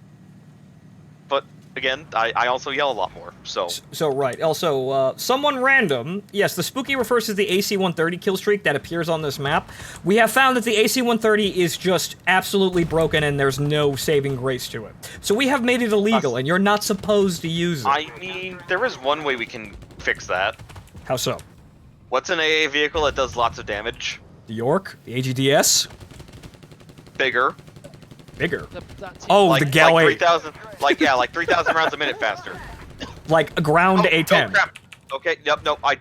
but again, I also yell a lot more. So right. Also, someone random. Yes, the Spooky refers to the AC-130 kill streak that appears on this map. We have found that the AC-130 is just absolutely broken, and there's no saving grace to it. So we have made it illegal, and you're not supposed to use it. I mean, there is one way we can fix that. How so? What's an AA vehicle that does lots of damage? The York, the AGDS. Bigger. Oh, the Galway. Like 3,000. Like 3,000 rounds a minute faster. Like a ground A10. Oh, crap. Okay. Yep. No. I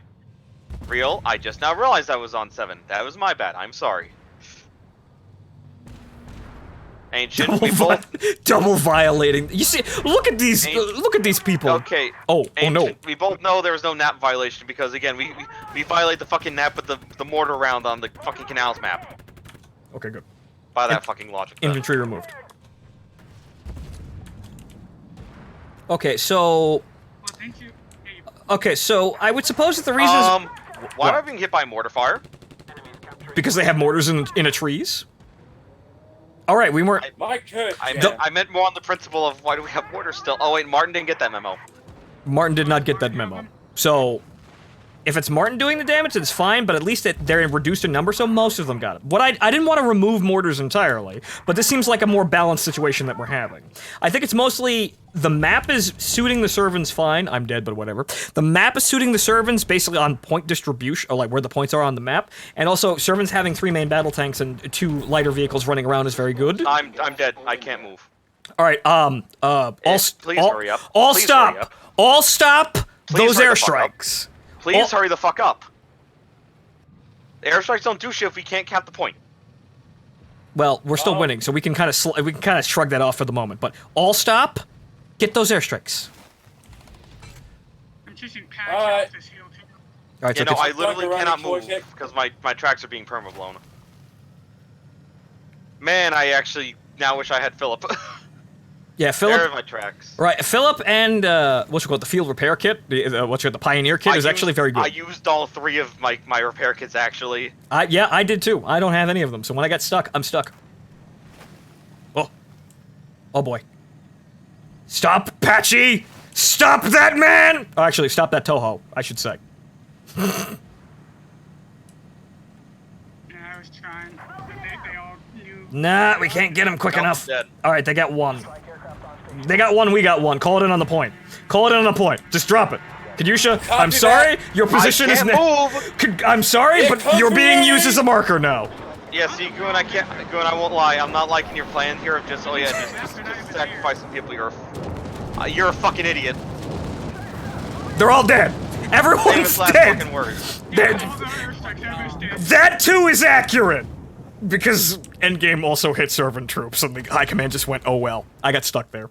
just now realized I was on 7. That was my bad. I'm sorry. Ancient. Double violating. You see? Look at these. Look at these people. Okay. Oh no. We both know there was no NAP violation because again we violate the fucking NAP with the mortar round on the fucking canals map. Okay. Good. By that fucking logic. Infantry removed. Okay, so... Okay, so I would suppose that the reason why am I being hit by mortar fire? Because they have mortars in a trees? Alright, we weren't... I meant more on the principle of why do we have mortars still? Oh wait, Martin didn't get that memo. Martin did not get that memo. So, if it's Martin doing the damage, it's fine, but at least they're reduced in number, so most of them got it. What I didn't want to remove mortars entirely, but this seems like a more balanced situation that we're having. I think it's mostly the map is suiting the Survans fine. I'm dead, but whatever. The map is suiting the Survans basically on point distribution, or like where the points are on the map, and also Survans having 3 main battle tanks and 2 lighter vehicles running around is very good. I'm dead. I can't move. All right. Please hurry up. All Please stop. hurry up. All stop. Please Those hurry the fuck up. airstrikes. Please hurry the fuck up. The airstrikes don't do shit if we can't cap the point. Well, we're still winning, so we can kind of shrug that off for the moment. But all stop. Get those airstrikes. I'm choosing patch this heal too. All right. Yeah, So no, I literally cannot move because my tracks are being perma-blown. Man, I actually now wish I had Philip. Yeah, Philip. There are my tracks. Right, Philip and the field repair kit, the Pioneer kit is actually very good. I used all 3 of my repair kits actually. Yeah, I did too. I don't have any of them, so when I got stuck, I'm stuck. Oh boy. Stop, Patchy! Stop that man! Oh, actually, stop that Toho, I should say. Yeah, I was trying. They all knew. Nah, we can't get him quick enough. Dead. Alright, they got 1. They got 1, we got 1. Call it in on the point. Call it in on the point. Just drop it. Kadusha, I'm sorry, your position is now. I'm sorry, but you're being used as a marker now. Yeah, see, Goon, I won't lie. I'm not liking your plan here of just, just sacrifice some people. You're a fucking idiot. They're all dead. Everyone's dead. Fucking words. That too is accurate. Because Endgame also hit Survan troops, and the High Command just went, oh well, I got stuck there.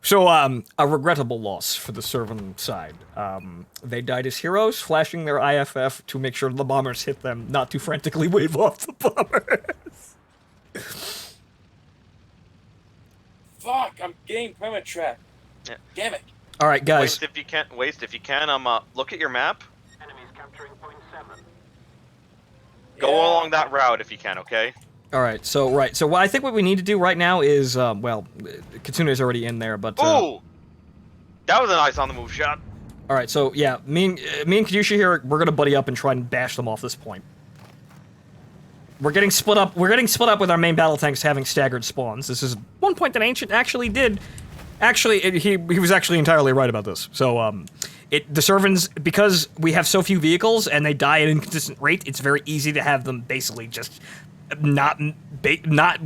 So, a regrettable loss for the Survan side. They died as heroes, flashing their IFF to make sure the bombers hit them, not to frantically wave off the bombers. Fuck, I'm getting perma-trapped. Yeah. Damn it. Alright, guys. Waste if you can, look at your map. Go along that route if you can, okay? Alright, so what I think what we need to do right now is, Kitsune's already in there, but... Ooh! That was a nice on-the-move shot. Alright, so, yeah, me and Kadusha here, we're gonna buddy up and try and bash them off this point. We're getting split up with our main battle tanks having staggered spawns. This is one point that Ancient actually did. Actually, he was actually entirely right about this. So, the Survans, because we have so few vehicles and they die at an inconsistent rate, it's very easy to have them basically just not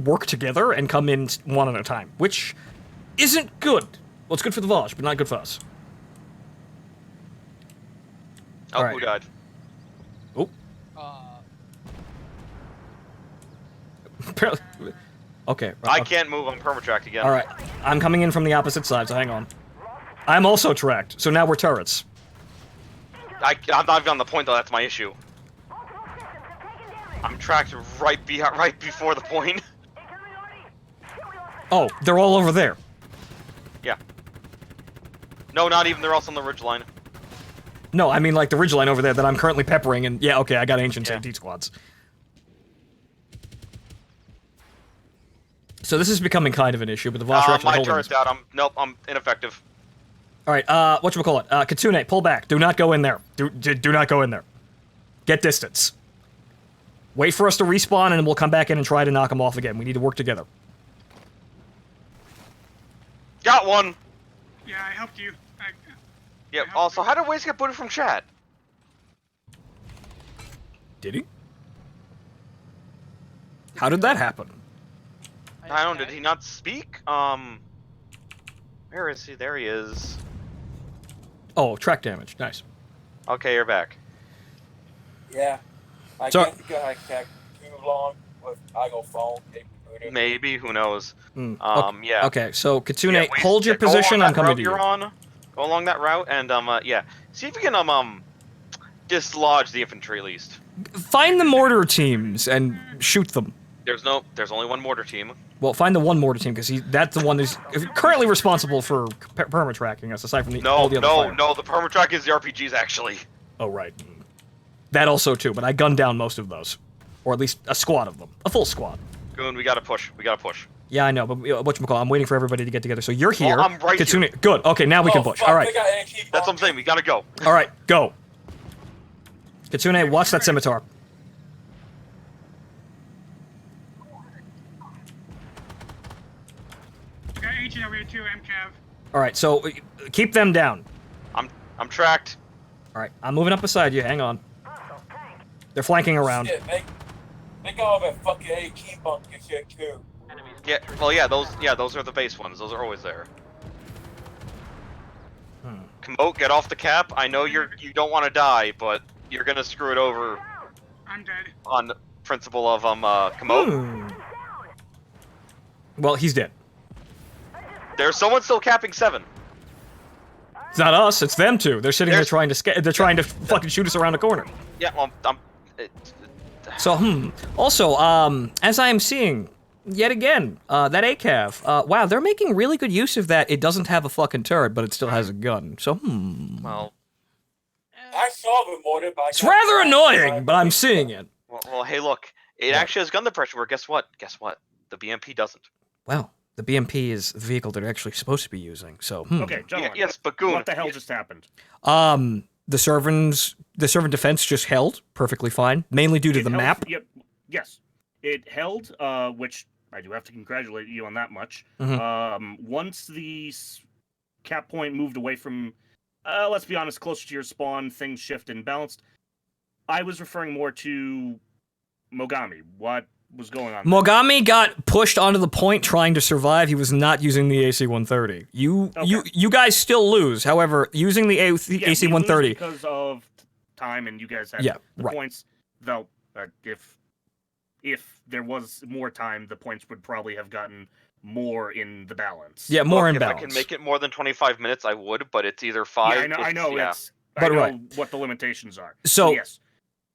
work together and come in one at a time, which isn't good. Well, it's good for the Vosh, but not good for us. Oh, All right. Who died? Oh. Okay. I can't move. I'm perma-tracked again. All right. I'm coming in from the opposite side, so hang on. I'm also tracked, so now we're turrets. I'm not on the point though. That's my issue. I'm tracked right before the point. Oh, they're all over there. Yeah. No, not even. They're also on the ridgeline. No, I mean like the ridgeline over there that I'm currently peppering, and yeah, okay, I got Ancient's anti-squads. So this is becoming kind of an issue, but the Vosh are actually my holding turret's out. I'm ineffective. Alright, whatchamacallit? Kitsune, pull back. Do not go in there. Do not go in there. Get distance. Wait for us to respawn, and we'll come back in and try to knock them off again. We need to work together. Got one! Yeah, I helped you. Yeah, also, how did Waze get booted from chat? Did he? How did that happen? I don't know, did he not speak? Where is he? There he is. Oh, track damage. Nice. Okay, you're back. Yeah. I So- can't go too long with I go phone. Maybe, who knows? Okay, Yeah. Okay, so Kitsune, Yeah, hold your go position. along I'm that coming route to you. You're on. Go along that route and yeah. See if you can dislodge the infantry at least. Find the mortar teams and shoot them. There's only one mortar team. Well, find the one mortar team because that's the one who's currently responsible for perma-tracking us. Aside from all the other fire. No. The permatrack is the RPGs actually. Oh right. That also too, but I gunned down most of those. Or at least a squad of them. A full squad. Goon, we gotta push. We gotta push. Yeah, I know, but whatchamacallit, I'm waiting for everybody to get together. So you're here. I'm right Kitsune, here. good. Okay, now we can push. All right. That's what I'm saying. We gotta go. All right, go. Kitsune, watch that scimitar. Okay, ancient over here too, MCAV. All right, so keep them down. I'm tracked. All right, I'm moving up beside you. Hang on. They're flanking around. Shit, make all that fucking AK bunker shit too. Yeah, well, those are the base ones. Those are always there. Komoot, get off the cap. I know you don't want to die, but you're gonna screw it over. I'm dead. On the principle of Komoot. Well, he's dead. There's someone still capping 7. It's not us. It's them two. They're sitting there trying to they're trying to fucking shoot us around the corner. Yeah, well, So, Also, as I am seeing, yet again, that ACAV, wow, they're making really good use of that. It doesn't have a fucking turret, but it still has a gun. So, Well, I saw the mortar, but it's rather annoying, but I'm seeing it. Well, hey, look, it actually has gun suppression. Where guess what? Guess what? The BMP doesn't. Well, the BMP is the vehicle they're actually supposed to be using. So, Okay, gentlemen. Yes, but Goon. What the hell just happened? The servant defense just held perfectly fine, mainly due to the map. Yep. Yes, it held, which I do have to congratulate you on that much. Once the cap point moved away from, let's be honest, closer to your spawn, things shift and balanced. I was referring more to Mogami. What was going on? Mogami got pushed onto the point trying to survive. He was not using the AC-130. You guys still lose. However, using the AC-130 because of time, and you guys had the points. Though, if there was more time, the points would probably have gotten more in the balance. Yeah, more in if balance. If I can make it more than 25 minutes, I would. But it's either 5. Yeah, I know. Yeah. I know what the limitations are. So yes,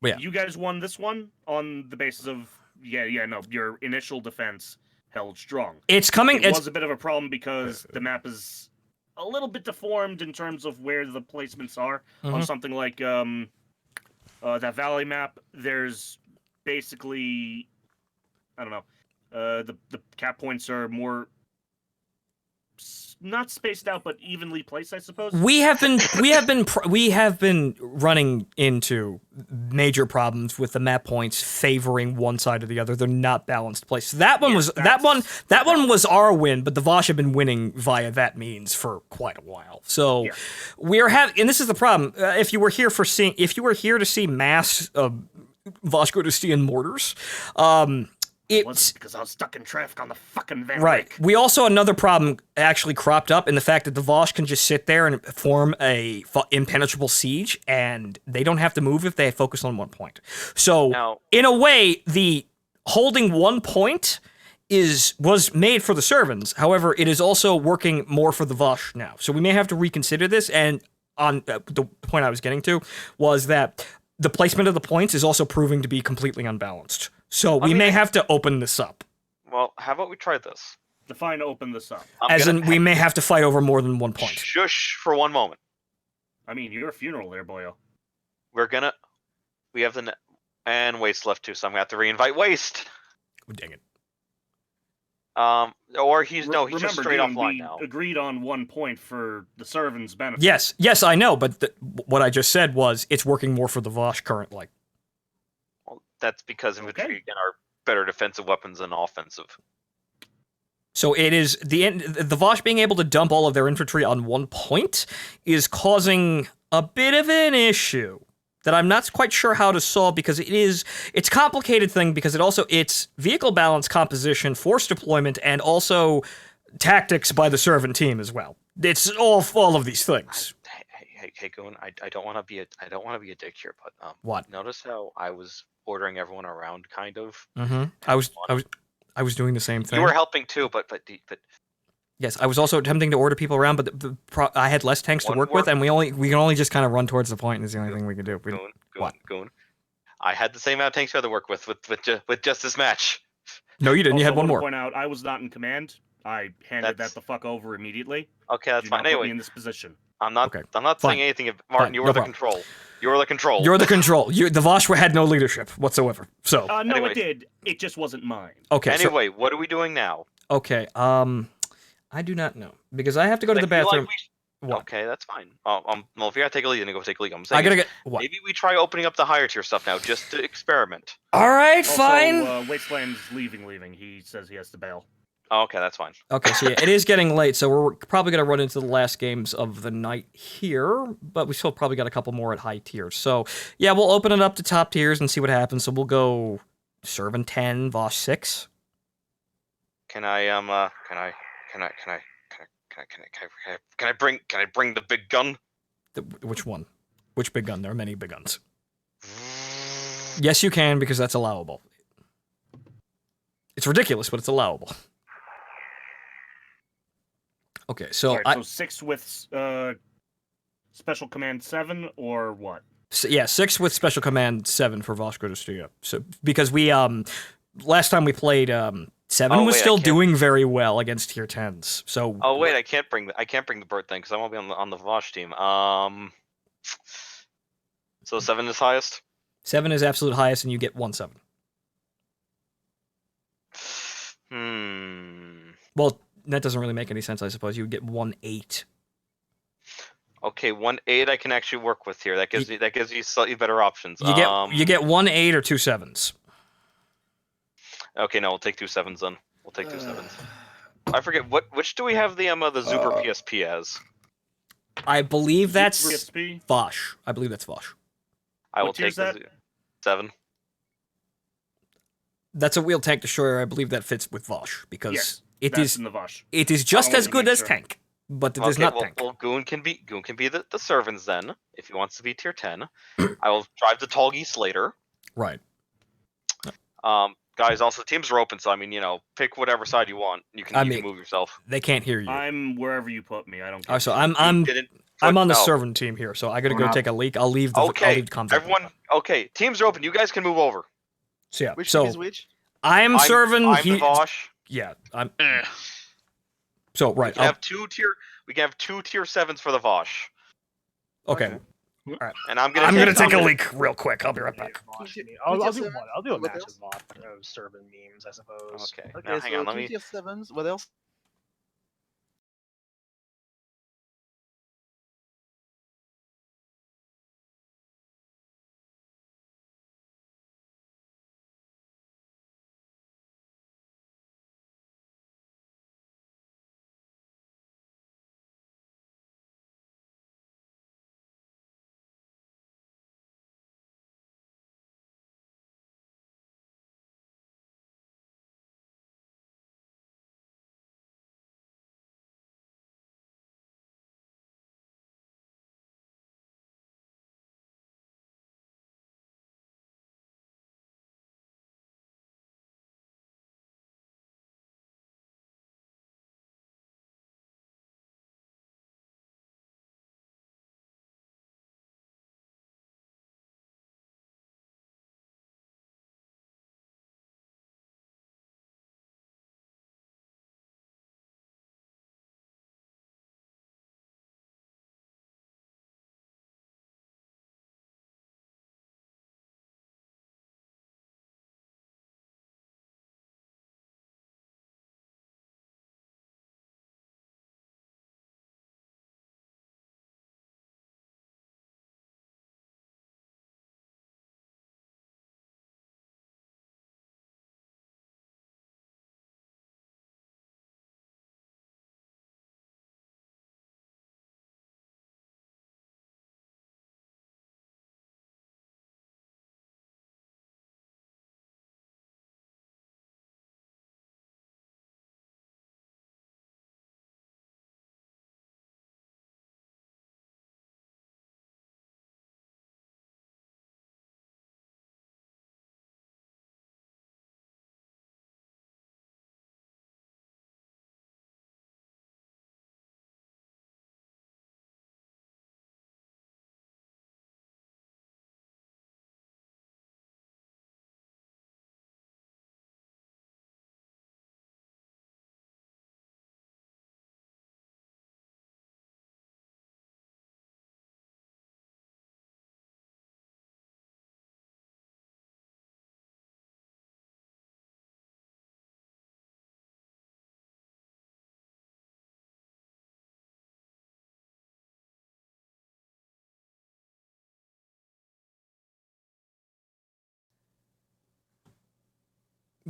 you guys won this one on the basis of. Your initial defense held strong. It's coming. It was a bit of a problem because the map is a little bit deformed in terms of where the placements are. On something like that valley map, there's basically, I don't know, the cap points are more not spaced out, but evenly placed, I suppose. We have been running into major problems with the map points favoring one side or the other. They're not balanced places. That one was our win, but the Vosh have been winning via that means for quite a while. So we're having, and this is the problem. If you were here to see mass Vosh Gordestian mortars, It wasn't because I was stuck in traffic on the fucking Van Right. Wyck. We also, another problem actually cropped up in the fact that the Vosh can just sit there and form a impenetrable siege, and they don't have to move if they focus on one point. So, in a way, the holding one point was made for the Survans. However, it is also working more for the Vosh now. So we may have to reconsider this, and on the point I was getting to was that the placement of the points is also proving to be completely unbalanced. So we may have to open this up. Well, how about we try this? Define open this up. We may have to fight over more than one point. Shush for one moment. I mean, your funeral there, boyo. We have and Waste left too, so I'm gonna have to reinvite Waste. Oh, dang it. Or he's just straight offline now. Agreed on 1 point for the Survan's benefit. Yes, I know, but what I just said was it's working more for the Vosh currently. Well, that's because infantry again are better defensive weapons than offensive. So it is the Vosh being able to dump all of their infantry on 1 point is causing a bit of an issue that I'm not quite sure how to solve, because it's a complicated thing, because it's vehicle balance, composition, force deployment, and also tactics by the servant team as well. It's all of these things. Hey, Goon, I don't want to be a dick here, but what? Notice how I was ordering everyone around, kind of. Mm-hmm. I was doing the same thing. You were helping too, but yes, I was also attempting to order people around, but I had less tanks to work with, and we can only just kind of run towards the point. Is the only thing we can do. Goon. I had the same amount of tanks you had to work with just this match. No, you didn't. You had one Also, more. Point out, I was not in command. I handed that the fuck over immediately. Okay, that's Do fine. not put Anyway, me in this position. I'm not. Okay, I'm not fine. saying anything. Martin, Fine, you no are the problem. control. You are the control. You're the control. The Vosh had no leadership whatsoever. So. No, Anyway. it did. It just wasn't mine. Okay. Anyway, what are we doing now? Okay. I do not know because I have to go to the I feel like bathroom. What? Okay, that's fine. Well, if you gotta take a leak, then go take a leak. I'm saying I gotta get what? Maybe we try opening up the higher tier stuff now, just to experiment. All right, also, fine. Wasteland's leaving. He says he has to bail. Oh, okay, that's fine. Okay, so yeah, it is getting late, so we're probably gonna run into the last games of the night here, but we still probably got a couple more at high tiers. So yeah, we'll open it up to top tiers and see what happens. So we'll go Survan 10, Vosh 6. Can I bring the big gun? Which one? Which big gun? There are many big guns. Yes, you can, because that's allowable. It's ridiculous, but it's allowable. Okay, so Alright, so 6 with Special Command 7 or what? Yeah, 6 with Special Command 7 for Vosh Studio. So because we last time we played 7 was still doing very well against tier 10s. So Oh wait, I can't bring the bird thing because I won't be on the Vosh team. So 7 is highest. 7 is absolute highest, and you get 1/7. Well, that doesn't really make any sense. I suppose you would get 1/8. Okay, 1/8 I can actually work with here. That gives you slightly better options. You get 1/8 or 2 7s. Okay, no, we'll take 2 7s then. We'll take 2 7s. I forget which do we have the Zuber PSP as? I believe that's PSP? Vosh. I believe that's Vosh. I will What tier take is that? 7. That's a wheel tank destroyer. I believe that fits with Vosh because Yes, it that's is in the Vosh. it is just I as wanted to good make as sure. tank, but it is not tank. Well, Goon can be the Survans then if he wants to be tier 10. I will drive the Tall Geese later. Right. Guys, also teams are open, so I mean, pick whatever side you want. You can move yourself. They can't hear you. I'm wherever you put me. I don't care. Oh, so I'm on the Survan team here, so I gotta go take a leak. I'll leave the comms. Everyone. Okay, teams are open. You guys can move over. So yeah, Which so is which? I'm Survan. I'm the Vosh. Yeah, I'm. So right, We can have 2 tier 7s for the Vosh. Okay. All right. And I'm gonna take a leak real quick. I'll be right back. I'll do one. I'll do a match of Surban memes, I suppose. Okay. Okay, Now hang on. Let me. tier 7s. What else?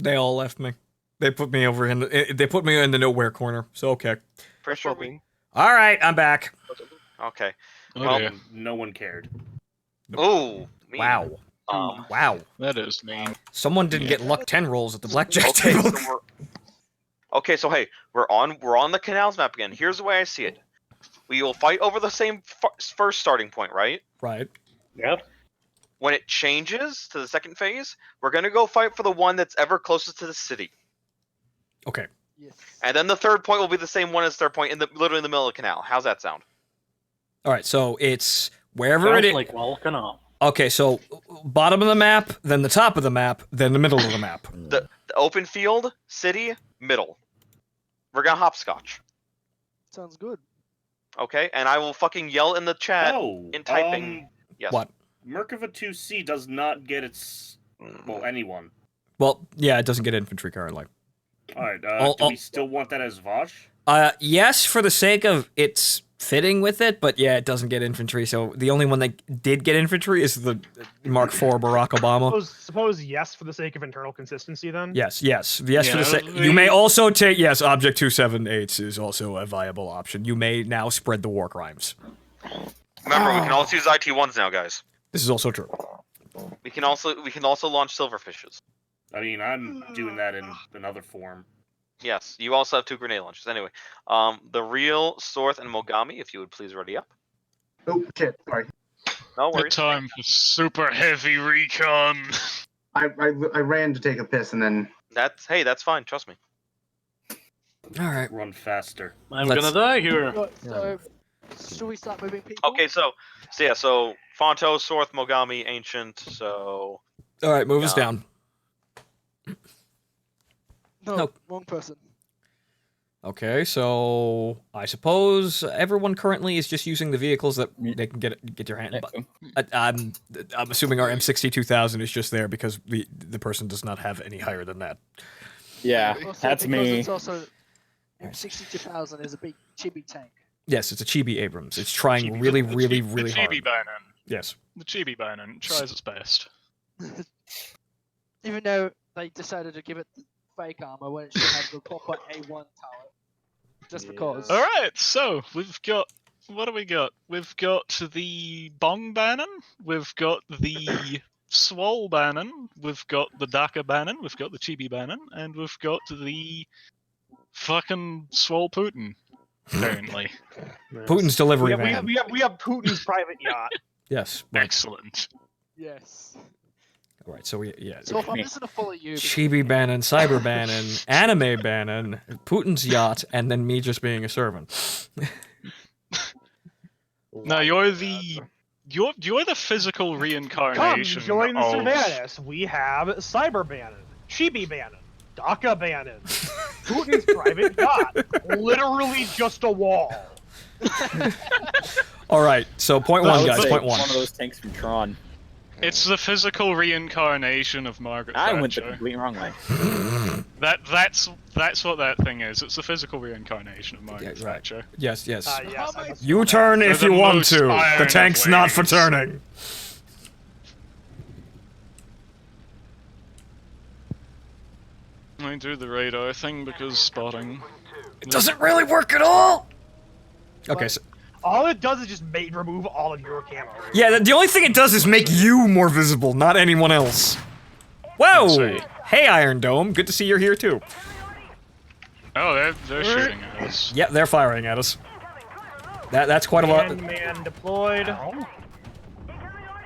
They all left me. They put me over in the nowhere corner. So okay. Pretty sure we... All right, I'm back. Okay. Oh, Well, dear. No one cared. ooh. Mean. Wow. Wow. That is mean. Someone didn't get luck 10 rolls at the blackjack Okay, table. so hey, we're on the canals map again. Here's the way I see it. We will fight over the same first starting point, right? Right. Yep. When it changes to the second phase, we're gonna go fight for the one that's ever closest to the city. Okay. Yes. And then the third point will be the same one as third point, literally in the middle of the canal. How's that sound? All right, so it's wherever Sounds it is. like Volcano. Okay, so bottom of the map, then the top of the map, then the middle of the map. The open field, city, middle. We're gonna hopscotch. Sounds good. Okay, and I will fucking yell in the chat Oh, in typing. Yes. What? Merkava 2C does not get its... Well, anyone. Well, yeah, it doesn't get infantry currently. Alright, Oh, do we still want that as Vosh? Yes, for the sake of it's fitting with it, but yeah, it doesn't get infantry. So the only one that did get infantry is the Mark IV Barack Obama. Suppose yes for the sake of internal consistency then? Yes for the sake. You may also take, yes, Object 278 is also a viable option. You may now spread the war crimes. Remember, we can also use IT1s now, guys. This is also true. We can also launch silverfishes. I mean, I'm doing that in another form. Yes, you also have 2 grenade launchers. Anyway, the real Sorth and Mogami, if you would please ready up. Oh shit! Sorry. No worries. Time for super heavy recon. I ran to take a piss and then. That's fine. Trust me. All right. Run faster. I'm gonna die here. So, should we start moving people? Okay, so Phonto, Sorth, Mogami, Ancient. So. All right, move us down. No, wrong person. Okay, so I suppose everyone currently is just using the vehicles that they can get your hand. I'm assuming our M62,000 is just there because the person does not have any higher than that. Yeah, Also, that's me. It's also M62,000 is a big chibi tank. Yes, it's a Chibi Abrams. It's trying really hard. The Chibi Bannon. Yes. The Chibi Bannon tries its best. Even though they decided to give it fake armor when it should have the proper A1 turret. Just because. Alright, so we've got... What do we got? We've got the Bong Bannon, we've got the Swole Bannon, we've got the Daka Bannon, we've got the Chibi Bannon, and we've got the fucking Swole Putin, apparently. Putin's delivery we van. have Putin's private yacht. Yes. Excellent. Yes. All right, so So I'm just gonna follow you. Chibi Bannon, Cyber Bannon, Anime Bannon, Putin's yacht, and then me just being a servant. No, you're the physical Come reincarnation join the of... Survanis. We have Cyber Bannon, Chibi Bannon, Daka Bannon, Putin's private yacht. Literally just a wall. All right, so point one, guys. Point One one. of those tanks from Tron. It's the physical reincarnation of Margaret I Thatcher. went the complete wrong way. That's what that thing is. It's the physical reincarnation of Margaret Thatcher. Yes. Yes, You turn if They're you the want most to. iron The of tank's not for ladies. turning. I do the radar thing because spotting. It doesn't really work at all. Okay, so all it does is just remove all of your camo. yeah, the only thing it does is make you more visible, not anyone else. Whoa! Hey, Iron Dome. Good to see you're here too. Oh, they're shooting at us. Yep, they're firing at us. That's quite a lot. Man deployed.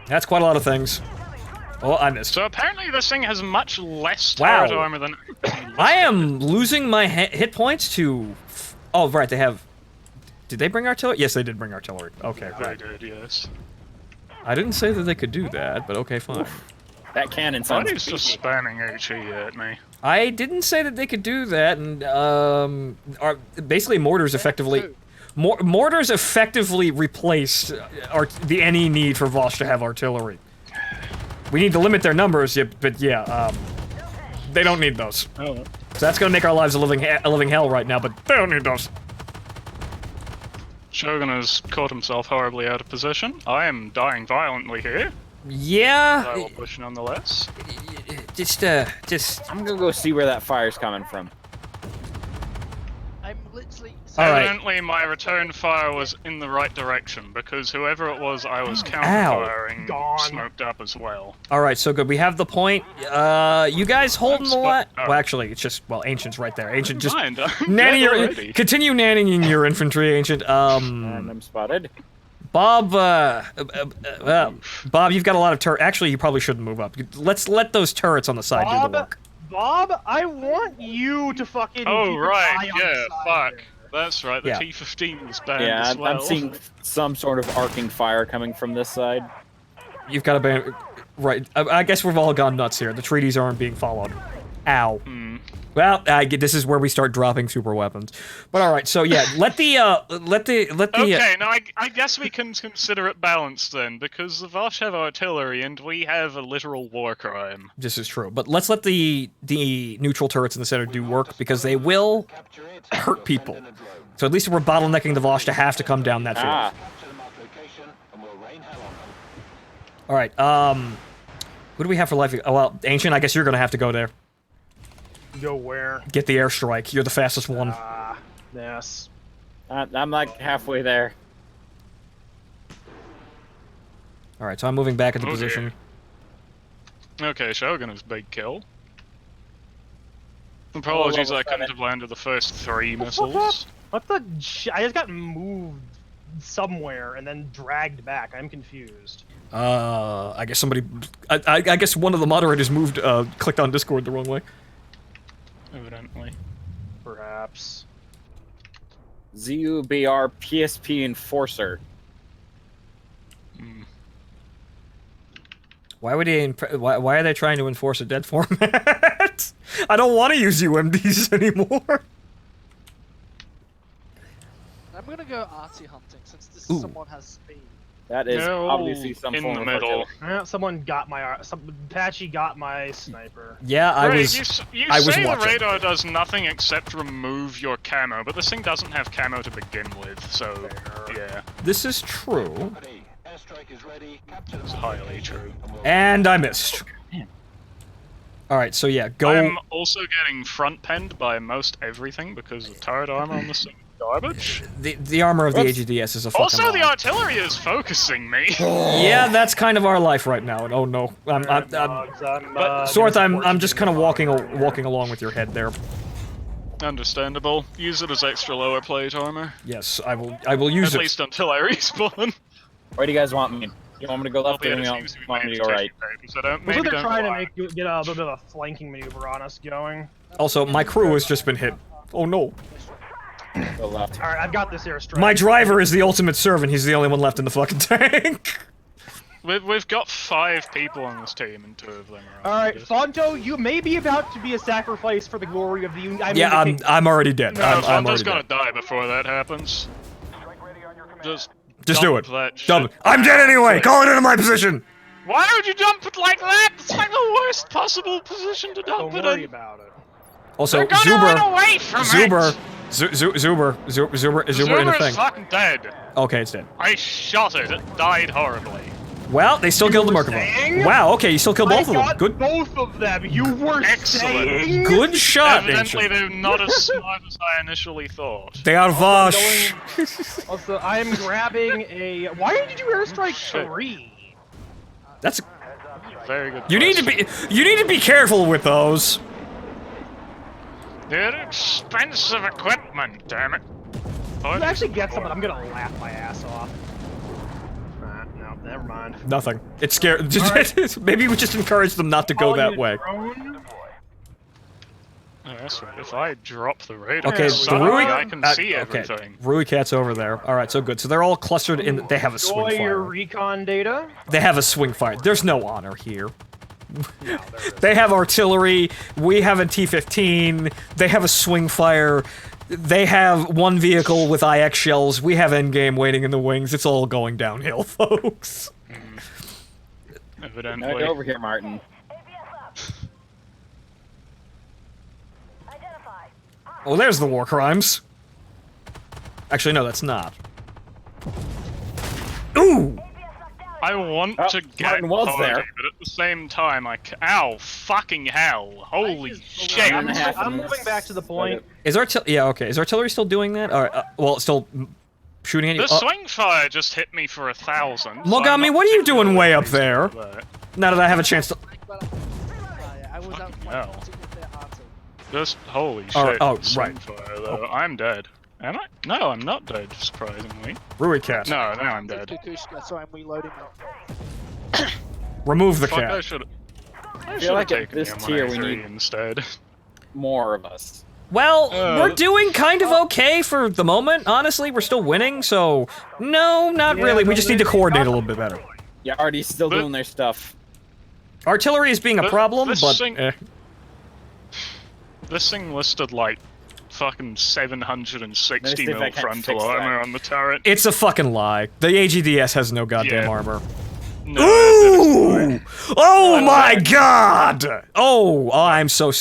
That's quite a lot of things. Oh, I missed. So apparently this thing has much less turret armor than... I am losing my hit points to... Oh, right, they have... Did they bring artillery? Yes, they did bring artillery. Okay, They fine. did, yes. I didn't say that they could do that, but okay, fine. That cannon sounds Somebody's just spamming HE at me. I didn't say that they could do that, and basically mortars effectively... Mortars effectively replaced the any need for Vosh to have artillery. We need to limit their numbers, but yeah, they don't need those. Oh. So that's gonna make our lives a living hell right now, but they don't need those. Shogun has caught himself horribly out of position. I am dying violently here. Yeah. I will push nonetheless. Just. I'm gonna go see where that fire's coming from. I'm literally. All right. Evidently, my return fire was in the right direction because whoever it was I was counter-firing smoked up as well. All right, so good. We have the point. You guys holding the line? oh. Well, actually, it's just Ancient's right there. Ancient, just Mind, I'm nanny dead your already. continue nannying your infantry, Ancient. And I'm spotted. Bob. Bob, you've got a lot of turret. Actually, you probably shouldn't move up. Let's let those turrets on the side do the work. Bob, I want you to fucking. Oh keep an right, eye on yeah, the side fuck. there. That's right. The Yeah. T-15 was banned Yeah, as well. I'm seeing some sort of arcing fire coming from this side. You've got to ban. Right. I guess we've all gone nuts here. The treaties aren't being followed. Ow. Well, this is where we start dropping super weapons. But all right, so yeah, let the Okay, now I guess we can consider it balanced then, because the Vosh have artillery and we have a literal war crime. This is true, but let's let the neutral turrets in the center do work because they will hurt people. So at least we're bottlenecking the Vosh to have to come down that field. All right. Who do we have for life? Oh well, Ancient. I guess you're gonna have to go there. Go where? Get the airstrike. You're the fastest one. Yes. I'm like halfway there. All right, so I'm moving back into position. Okay, Shogun is big kill. Apologies, I couldn't have landed the first 3 missiles. What the? I just got moved somewhere and then dragged back. I'm confused. I guess somebody. I guess one of the moderators moved. Clicked on Discord the wrong way. Evidently. Perhaps. ZUBR PSP Enforcer. Why would they? Why are they trying to enforce a dead format? I don't want to use UMDs anymore. I'm gonna go arty hunting since this someone has speed. That is obviously some form of artillery. Someone got my. Patchy got my sniper. Yeah, I was. You I was say watching. the radar does nothing except remove your camo, but this thing doesn't have camo to begin with, so yeah. This is true. It's highly true. And I missed. All right, so yeah, go. I'm also getting front penned by most everything because the turret armor on this thing is garbage. The armor of the AGDS is a fucking. Also, lie. the artillery is focusing me. Yeah, that's kind of our life right now. And oh no, but Sorth, I'm just kind of walking along with your head there. Understandable. Use it as extra lower plate armor. Yes, I will use it. At least until I respawn. Where do you guys want me? You want me to go left or you want me to go right? Looks like they're trying to make you get a little bit of a flanking maneuver on us going. Also, my crew has just been hit. Oh no. Go left. Alright, I've got this airstrike. My driver is the ultimate servant. He's the only one left in the fucking tank. We've got 5 people on this team, and 2 of them are. Alright, Phonto, you may be about to be a sacrifice for the glory of the Union. Yeah, I'm already dead. No, I'm Fonto's already gonna dead. die before that happens. Just do it. That Dump shit. it. I'm dead anyway. Call it into my position. Why would you dump it like that? It's like the worst possible position to dump Don't it worry in. about it. Also, They're gonna run away from Zuber it. in a Zuber's thing. fucking dead. Okay, it's dead. I shot it. It died horribly. Well, they still killed the Merkava. Wow. Okay, you still killed both of them. Good. Both of them. You were saying. Good shot, Evidently, Ancient. they're not as smart as I initially thought. They are Vosh. Also, I am grabbing a. Why did you airstrike 3? That's very good. You need to be careful with those. They're expensive equipment, damn it. You actually get some, but I'm gonna laugh my ass off. No, never mind. Nothing. It's scary. Maybe we just encourage them not to go that way. Oh, that's right. If I drop the radar, Okay, the Rui. I can see everything. Rui Cat's over there. All right, so good. So they're all clustered in. They have a swing Enjoy your fire. recon data. They have a swing fire. There's no honor here. They have artillery. We have a T-15. They have a swing fire. They have one vehicle with IX shells. We have endgame waiting in the wings. It's all going downhill, folks. Evidently. Now get over here, Martin. Oh, there's the war crimes. Actually, no, that's not. Ooh! I want to get Martin was Hardy, there. but at the same time, ow, fucking hell, holy shit! I'm moving back to the point. Is Is artillery still doing that? Or still shooting at you? The swing fire just hit me for 1,000. Mogami, what are you doing way up there? Now that I have a chance to. I was out Hell. Just holy shit. Right. Fire, though. I'm dead. Am I? No, I'm not dead, surprisingly. Rui cat. No, now I'm dead. Sorry, I'm reloading. Remove the Fuck, cat. I should I feel like at taken this the tier we M1A3 need instead. more of us. Well, we're doing kind of okay for the moment, honestly. We're still winning, so... No, not really. We just need to coordinate a little bit better. Yeah, Artie's still doing their stuff. Artillery is being a problem, but... This thing listed, like, fucking 760 if I mil can frontal fix that. armor on the turret. It's a fucking lie. The AGDS has no goddamn armor. No, Ooh! Oh my god! Oh, I'm so...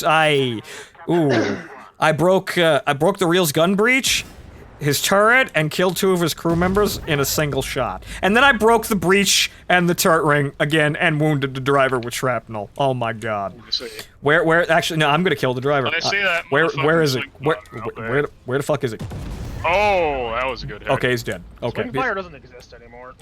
Ooh. I broke the Real's gun breach, his turret, and killed 2 of his crew members in a single shot. And then I broke the breach and the turret ring again and wounded the driver with shrapnel. Oh my god. Where, actually, no, I'm gonna kill the driver. I see that Where is it? motherfucking Where the fuck is it? Oh, that was a good hit. Okay, he's dead. Okay. Swing fire doesn't exist anymore.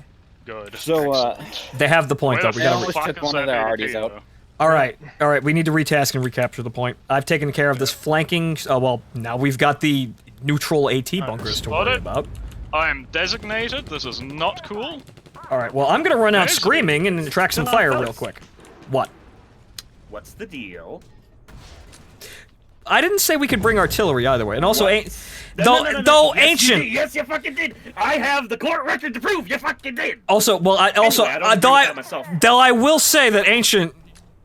Good. So, They have the point, though. We gotta... almost took one of their Arties out. Alright, we need to retask and recapture the point. I've taken care of this flanking... well, now we've got the neutral AT bunkers to worry about. I am designated, this is not cool. Alright, well, I'm gonna run out screaming and track some fire real quick. What? What's the deal? I didn't say we could bring artillery either way, and also No. though Yes, ancient... you did. Yes, you fucking did! I have the court record to prove you fucking did! Also, well, though I will say that ancient...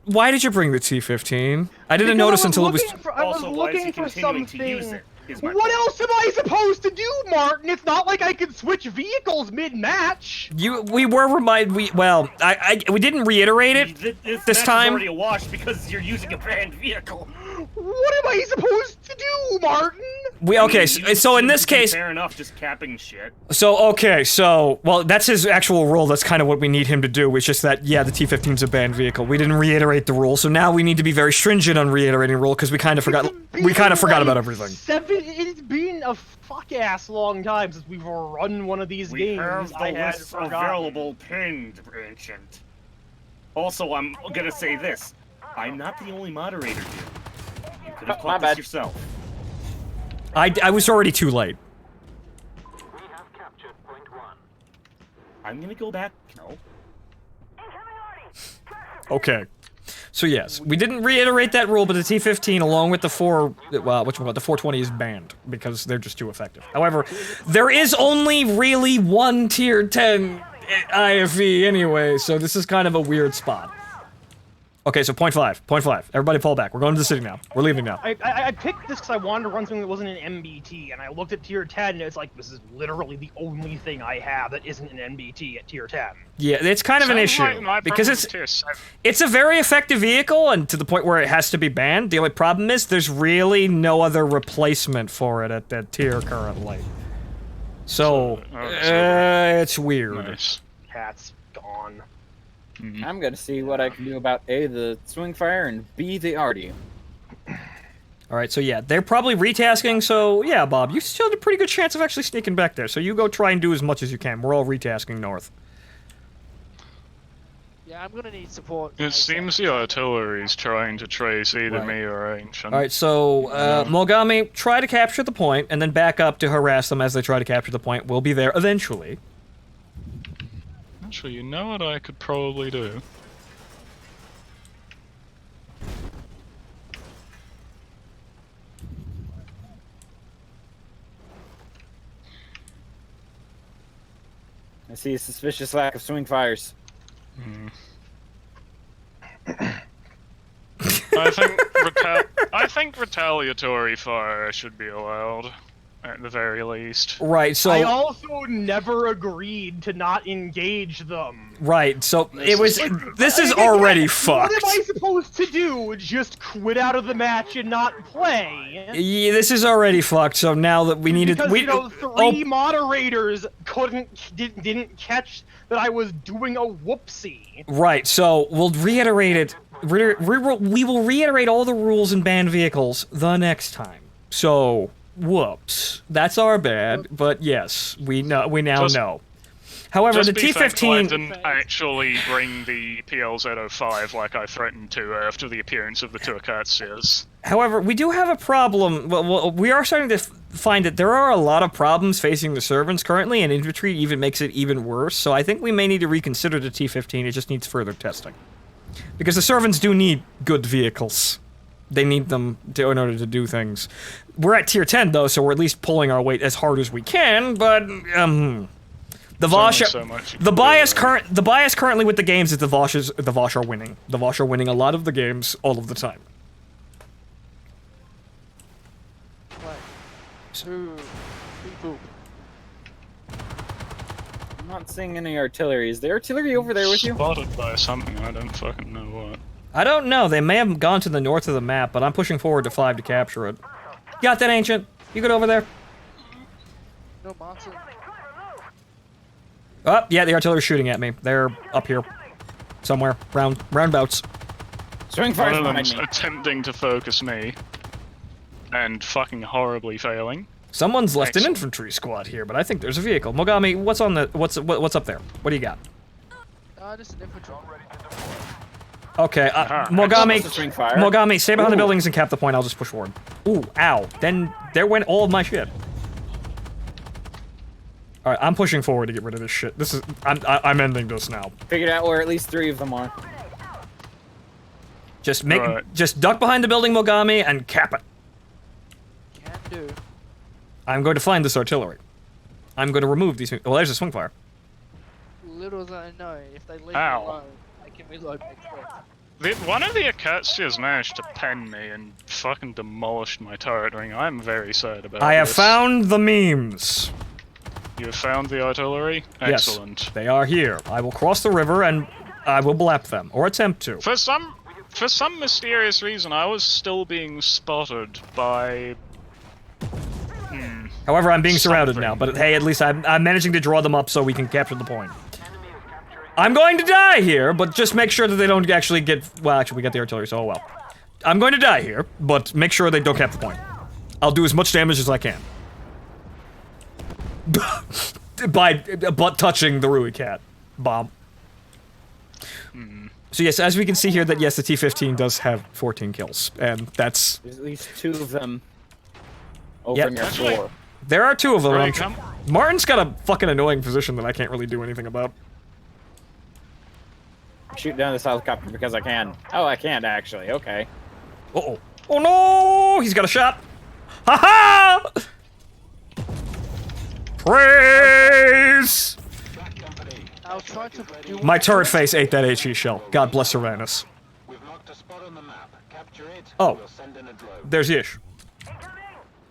Why did you bring the T-15? I didn't notice until it was... I was looking for something. What else am I supposed to do, Martin? It's not like I can switch vehicles mid-match. We didn't reiterate it this time. Already a wash because you're using a banned vehicle. What am I supposed to do, Martin? So in this case... Fair enough, just capping shit. Well, that's his actual rule. That's kind of what we need him to do. It's just that, yeah, the T-15's a banned vehicle. We didn't reiterate the rule, so now we need to be very stringent on reiterating the rule because we kind of forgot. We kind of forgot about everything. It's been a fuck-ass long time since we've run one of these games. Have the list available pinned, Ancient. Also, I'm gonna say this. I'm not the only moderator here. You could have caught this yourself. I was already too late. We have captured point 1. I'm gonna go back. No. Okay. So yes, we didn't reiterate that rule, but the T-15 along with the the 420 is banned because they're just too effective. However, there is only really one tier 10 IFE anyway, so this is kind of a weird spot. Okay, so point 5. Everybody fall back. We're going to the city now. We're leaving now. I picked this because I wanted to run something that wasn't an MBT, and I looked at tier 10, and it's like, this is literally the only thing I have that isn't an MBT at tier 10. Yeah, it's kind of an issue, because it's a very effective vehicle, and to the point where it has to be banned. The only problem is there's really no other replacement for it at that tier currently. So, it's weird. Nice. Cat's gone. I'm gonna see what I can do about A, the swing fire, and B, the Artie. Alright, so yeah, they're probably retasking, so yeah, Bob, you still have a pretty good chance of actually sneaking back there, so you go try and do as much as you can. We're all retasking north. Yeah, I'm gonna need support. It seems the artillery's trying to trace either me or Ancient. Alright, so, Mogami, try to capture the point, and then back up to harass them as they try to capture the point. We'll be there eventually. Actually, you know what I could probably do? I see a suspicious lack of swing fires. I think retaliatory fire should be allowed. at the very least. Right, so... I also never agreed to not engage them. Right, so it was... This is already fucked. What am I supposed to do? Just quit out of the match and not play? Yeah, this is already fucked, so now that we needed... Because, you know, three moderators didn't catch that I was doing a whoopsie. Right, so we'll reiterate it. We will reiterate all the rules in banned vehicles the next time. So, whoops. That's our bad, but yes, we now know. However, the T-15 didn't actually bring the PL-005 like I threatened to after the appearance of the two Akatsias. However, we do have a problem. Well, we are starting to find that there are a lot of problems facing the servants currently, and infantry even makes it even worse. So I think we may need to reconsider the T-15. It just needs further testing. Because the servants do need good vehicles. They need them in order to do things. We're at tier 10 though, so we're at least pulling our weight as hard as we can, but the Vosh, the bias currently with the games is the Vosh are winning. The Vosh are winning a lot of the games all of the time. I'm not seeing any artillery. Is there artillery over there with you? Spotted by something, I don't fucking know what. I don't know. They may have gone to the north of the map, but I'm pushing forward to 5 to capture it. Got that, Ancient? You good over there? No, Monson. Oh, yeah, the artillery's shooting at me. They're up here. Somewhere. Roundabouts. Swing fire One of behind them's me. attempting to focus me. And fucking horribly failing. Someone's left an infantry squad here, but I think there's a vehicle. Mogami, what's up there? What do you got? Just an infantry. Okay, Mogami, stay behind the buildings and cap the point. I'll just push forward. Ooh, ow. Then there went all of my shit. Alright, I'm pushing forward to get rid of this shit. I'm ending this now. Figured out where at least 3 of them are. Just duck behind the building, Mogami, and cap it. Can do. I'm going to find this artillery. I'm going to remove these. Well, there's a swing fire. Little as I know, if they leave me Ow. alone, I can reload my clip. One of the Akatsias managed to pen me and fucking demolished my turret ring. I'm very sad about I have this. found the memes. You have found the artillery? Excellent. Yes, they are here. I will cross the river and I will blap them, or attempt to. For some mysterious reason, I was still being spotted by... However, I'm being surrounded now, but hey, at least I'm managing to draw them up so we can capture the point. I'm going to die here, but just make sure that they don't actually get... Well, actually, we got the artillery, so oh well. I'm going to die here, but make sure they don't cap the point. I'll do as much damage as I can. By touching the Rui Cat bomb. So yes, as we can see here, that yes, the T-15 does have 14 kills, and that's... There's at least 2 of them over near 4. There are 2 of them. Really come? Martin's got a fucking annoying position that I can't really do anything about. Shoot down this helicopter because I can. Oh, I can't actually. Okay. Uh-oh. Oh no! He's got a shot! Ha-ha! Praise! I'll try to do My turret face ate that HE shell. God bless Uranus. Oh. There's Yish.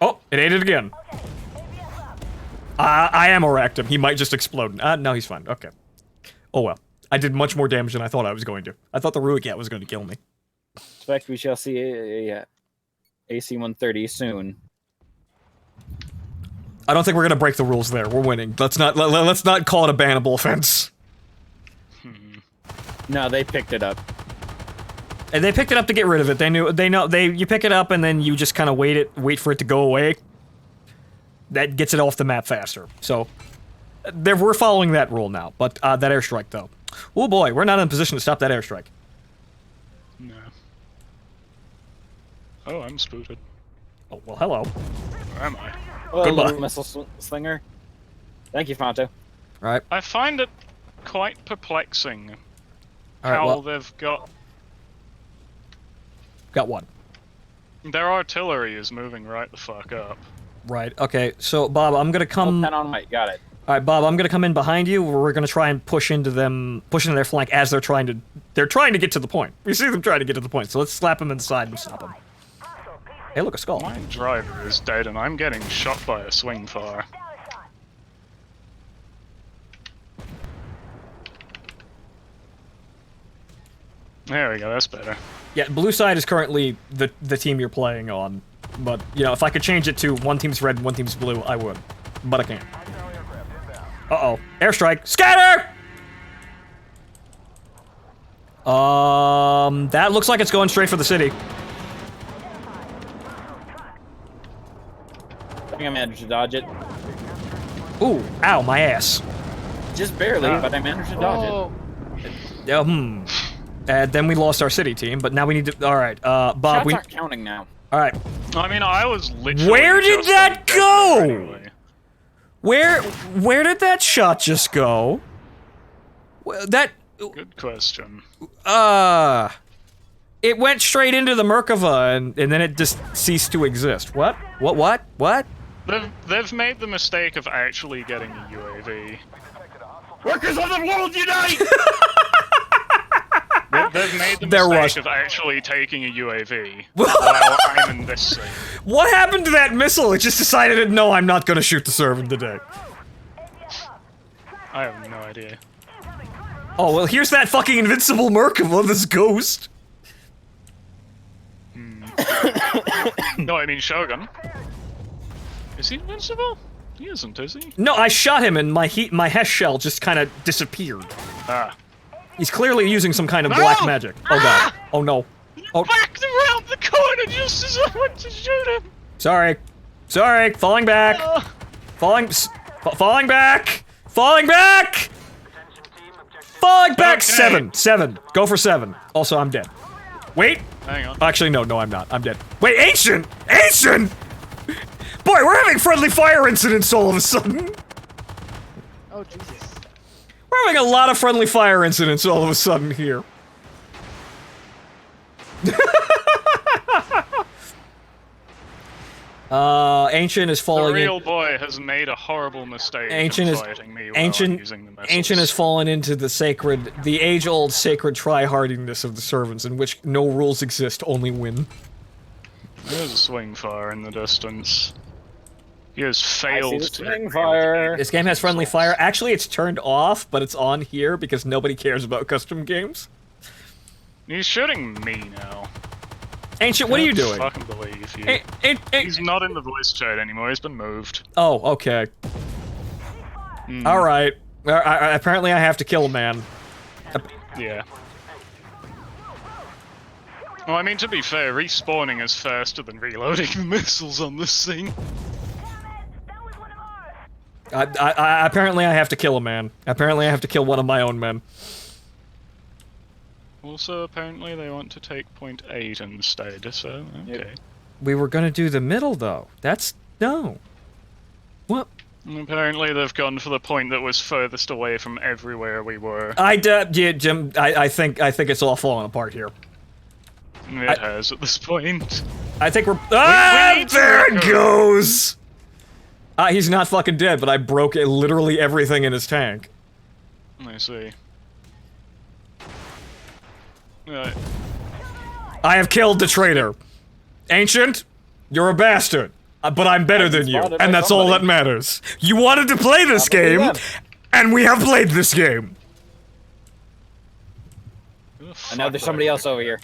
Oh, it ate it again. I ammo-racked him. He might just explode. No, he's fine. Okay. Oh well. I did much more damage than I thought I was going to. I thought the Rui Cat was going to kill me. Expect we shall see a AC-130 soon. I don't think we're going to break the rules there. We're winning. Let's not call it a bannable offense. No, they picked it up. And they picked it up to get rid of it. You pick it up and then you just kind of wait for it to go away. That gets it off the map faster. So, we're following that rule now. But that airstrike, though. Oh boy, we're not in a position to stop that airstrike. No. Oh, I'm spooted. Oh, well, hello. Where am I? Oh, Goodbye. little missile slinger. Thank you, Phonto. Alright. I find it quite perplexing Alright, how well, they've got... Got one. Their artillery is moving right the fuck up. Right, okay, so Bob, I'm gonna come... 10 on white, got it. Alright, Bob, I'm gonna come in behind you. We're gonna try and push into their flank as they're trying to get to the point. We see them trying to get to the point, so let's slap them inside and stop them. Hey, look, a skull. My driver is dead and I'm getting shot by a swing fire. There we go, that's better. Yeah, blue side is currently the team you're playing on. But, you know, if I could change it to one team's red and one team's blue, I would. But I can't. Uh-oh. Airstrike. Scatter! That looks like it's going straight for the city. I think I managed to dodge it. Ooh, ow, my ass. Just barely, but I managed to dodge it. And then we lost our city team, but now we need to. Alright, Bob, Shots we. aren't counting now. Alright. I mean, I was literally. Where did just that go? anyway. Where did that shot just go? That. Good question. It went straight into the Merkava and then it just ceased to exist. What? What? They've made the mistake of actually getting a UAV. Workers of the world unite! They've made the mistake of actually taking a UAV while I'm in this thing. What happened to that missile? It just decided, no, I'm not gonna shoot the Survan today. I have no idea. Oh, well, here's that fucking invincible Merkava, this ghost. No, I mean Shogun. Is he invincible? He isn't, is he? No, I shot him and my Hesh shell just kind of disappeared. Ah. He's clearly using some kind of black magic. Oh god. Oh no. Oh. Backed around the corner just as I went to shoot him. Sorry. Falling back. Falling back. Falling back. Okay. 7. Go for 7. Also, I'm dead. Wait. Hang on. Actually, no, I'm not. I'm dead. Wait, Ancient! Boy, we're having friendly fire incidents all of a sudden. Oh, Jesus. We're having a lot of friendly fire incidents all of a sudden here. Ancient is falling The real boy has made a horrible mistake fighting me while I'm using the missiles. Ancient has fallen into the age-old sacred try-hardiness of the servants, in which no rules exist, only win. There's a swing fire in the distance. He has failed to swing fire. This game has friendly fire. Actually, it's turned off, but it's on here because nobody cares about custom games. He's shooting me now. Ancient, what are you doing? I fucking believe you. He's not in the voice chat anymore, he's been moved. Oh, okay. Alright. Apparently I have to kill a man. Yeah. Well, I mean, to be fair, respawning is faster than reloading the missiles on this thing. Apparently I have to kill a man. Apparently I have to kill one of my own men. Also, apparently they want to take point 8 instead, so, okay. We were gonna do the middle, though. No. What? And apparently they've gone for the point that was furthest away from everywhere we were. Yeah, Jim, I think it's all falling apart here. It has at this point. I think we're- we there it goes! He's not fucking dead, but I broke literally everything in his tank. I see. Right. I have killed the traitor. Ancient, you're a bastard. But I'm better than you, and that's all that matters. You wanted to play this game, and we have played this game. And now there's somebody else over here.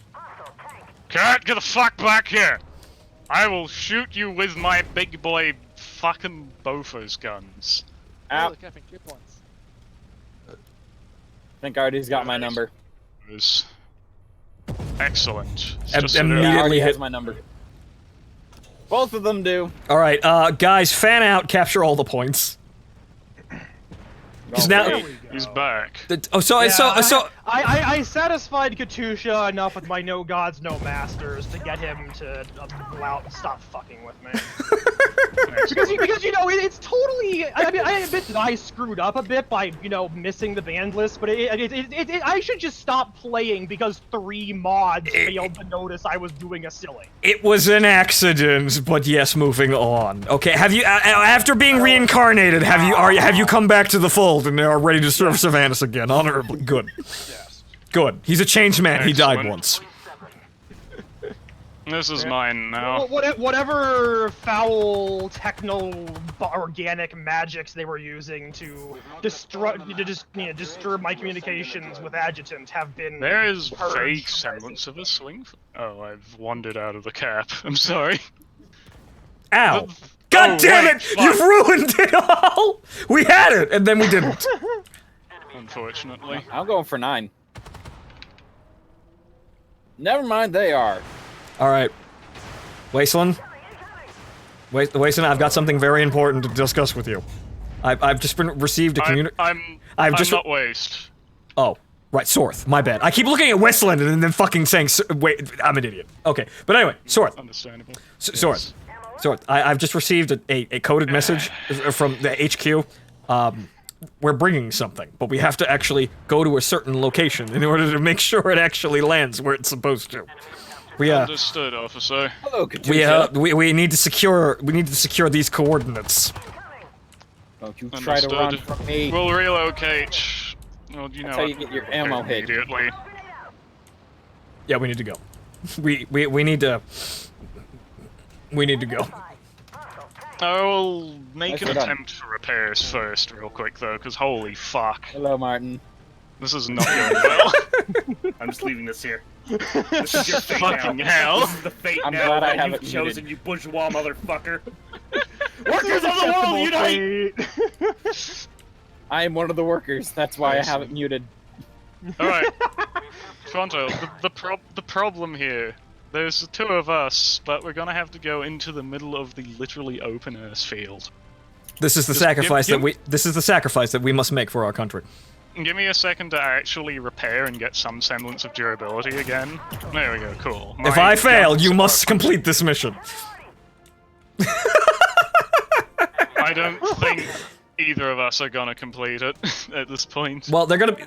Cat, get the fuck back here! I will shoot you with my big boy fucking Bofors guns. Ow. I think Artie's got my number. Excellent. Immediately has my number. Both of them do. Alright, guys, fan out, capture all the points. Because now he's back. I satisfied Katusha enough with my no gods, no masters to get him to go out and stop fucking with me. because you know it's totally. I mean, I admit that I screwed up a bit by missing the banned list, but I should just stop playing because 3 mods failed to notice I was doing a silly. It was an accident, but yes, moving on. Okay, have you after being reincarnated, have you come back to the fold and are ready to serve Sylvanas again honorably? Good. Yes. Good. He's a changed man. He died once. This is mine now. Whatever foul techno-organic magics they were using to disturb my communications with adjutant have been There is purged. vague semblance of a swing. Oh, I've wandered out of the cap. I'm sorry. Ow! God damn wait, it! fuck. You've ruined it all! We had it, and then we didn't. Unfortunately. I'm going for 9. Never mind, they are. Alright. Wasteland? Wasteland, I've got something very important to discuss with you. I've just received a community. I'm not waste. Oh, right, Sorth. My bad. I keep looking at Wasteland and then fucking saying. Wait, I'm an idiot. Okay, but anyway, Sorth. Understandable. Sorth. Sorth. I've just received a coded message from the HQ. We're bringing something, but we have to actually go to a certain location in order to make sure it actually lands where it's supposed to. Understood, officer. Hello, Katusha. We need to secure these coordinates. Don't you try to run from me. We'll relocate. Well, you know That's how you get your ammo hit. Immediately. Yeah, we need to go. We need to. We need to go. I'll make Nicely an done. attempt for repairs first, real quick though, because holy fuck. Hello, Martin. This is not going well. I'm just leaving this here. This is your fate Fucking now. hell. This is the fate I'm now glad I that have you've it chosen, muted. you bourgeois motherfucker. Workers of the world, unite! I am one of the workers. That's why I have it muted. Alright. Phonto, the problem here. There's the 2 of us, but we're gonna have to go into the middle of the literally open earth field. This is the Just sacrifice give- This is the sacrifice that we must make for our country. Give me a second to actually repair and get some semblance of durability again. There we go, cool. If My I fail, guns you are- must complete this mission. I don't think either of us are gonna complete it at this point. Well, they're gonna be.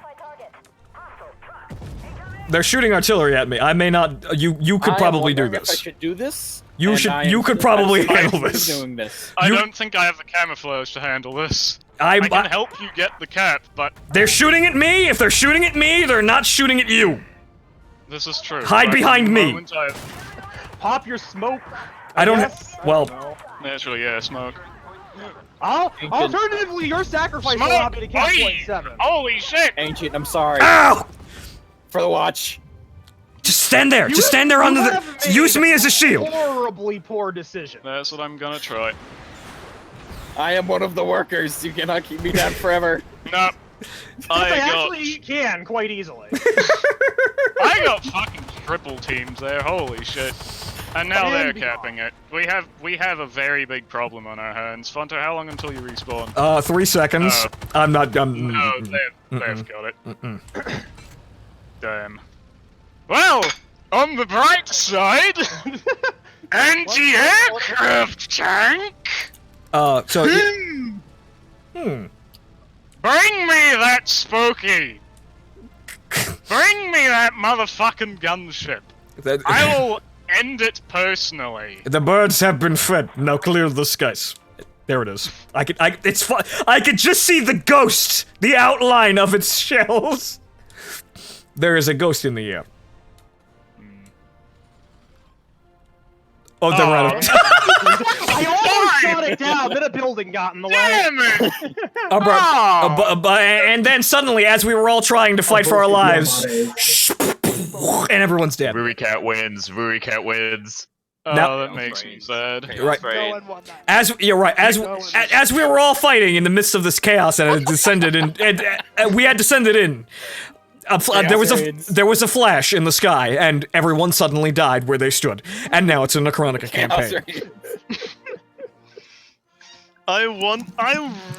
They're shooting artillery at me. I may not. You could probably do If I this. should do this. You and should. I You am could probably satisfied handle with this. Doing this. I don't think I have the camouflage to handle this. I can help you get the cap, but They're shooting at me. If they're shooting at me, they're not shooting at you. this is true. Hide but behind in the me. moment Pop your smoke. I don't. guess. Well, Naturally, yeah, smoke. Alternatively, your sacrifice will allow me to catch Please! 0.7. Holy shit! Ancient, I'm sorry. Ow! For the watch. Just stand there. Just stand there under the. Use me as a shield. Horribly poor decision. That's what I'm gonna try. I am one of the workers. You cannot keep me down forever. No. Actually, can quite easily. I got fucking triple teams there. Holy shit! And now they're capping it. We have a very big problem on our hands. Phonto, how long until you respawn? 3 seconds. I'm not. No, they've got it. Damn. Well, on the bright side, anti-aircraft tank. So. Bring me that Spooky! Bring me that motherfucking gunship! I will end it personally. The birds have been fed. Now clear the skies. There it is. It's fun. I could just see the ghost, the outline of its shells. There is a ghost in the air. Oh, they're right. I almost shot it down, then a building got in the way. Damn it! And then suddenly, as we were all trying to fight for our lives, and everyone's dead. Ruricat wins. Ruricat wins. Oh, Now- that makes me sad. Right. You're right. As we were all fighting in the midst of this chaos and it descended in, and we had descended in. There was a flash in the sky, and everyone suddenly died where they stood. And now it's a Necronica campaign. I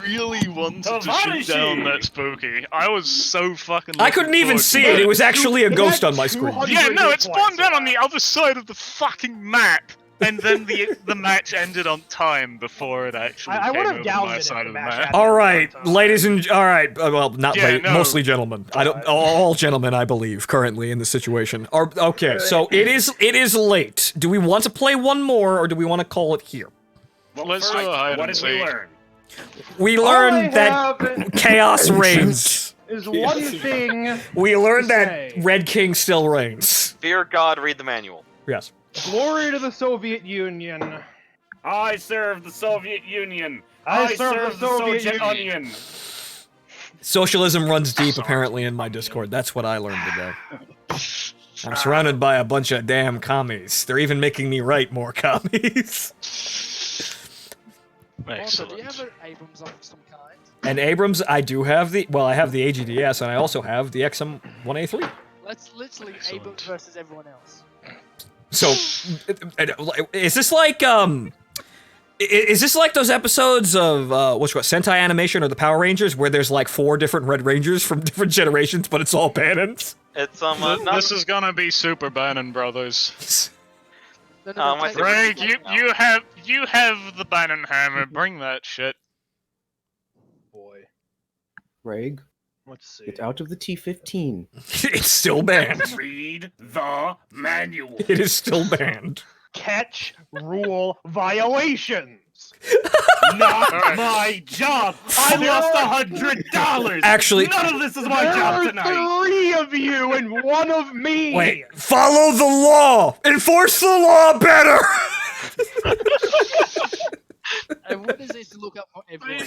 really wanted to shoot down that Spooky. I was so fucking. I couldn't even see it. It was actually a ghost on my screen. Yeah, no, it spawned down on the other side of the fucking map, and then the match ended on time before it actually I came would've over gouged my it if side the of the match map. had All right, ladies and well, not Yeah, no. mostly gentlemen. I don't. All gentlemen, I believe, currently in this situation. Okay, so it is late. Do we want to play one more, or do we want to call it here? Well, Let's first, do a hide what and did we seek. learn? We All learned I that have chaos reigns. is one thing. We learned that say. Red King still reigns. Fear God, read the manual. Yes. Glory to the Soviet Union. I serve the Soviet Union. I serve the Soviet Union. Onion. Socialism runs deep, apparently, in my Discord. That's what I learned today. I'm surrounded by a bunch of damn commies. They're even making me write more commies. Also, do you have an Abrams of some kind? And Abrams, I do have the... Well, I have the AGDS, and I also have the XM1A3. Let's literally Abrams versus everyone else. So, is this like, is this like those episodes of, what's it called, Sentai Animation or the Power Rangers, where there's like 4 different Red Rangers from different generations, but it's all Bannons? It's, This is gonna be Super Bannon Brothers. Greg, you have the Bannon hammer. Bring that shit. Boy. Greg, Let's see. get out of the T-15. It's still banned. Read the manual. It is still banned. Catch rule violations. Not my job. I lost $100. Actually, none of this is my job tonight. There are 3 of you and 1 of me. Wait, follow the law! Enforce the law better! And what is this to look up for everyone?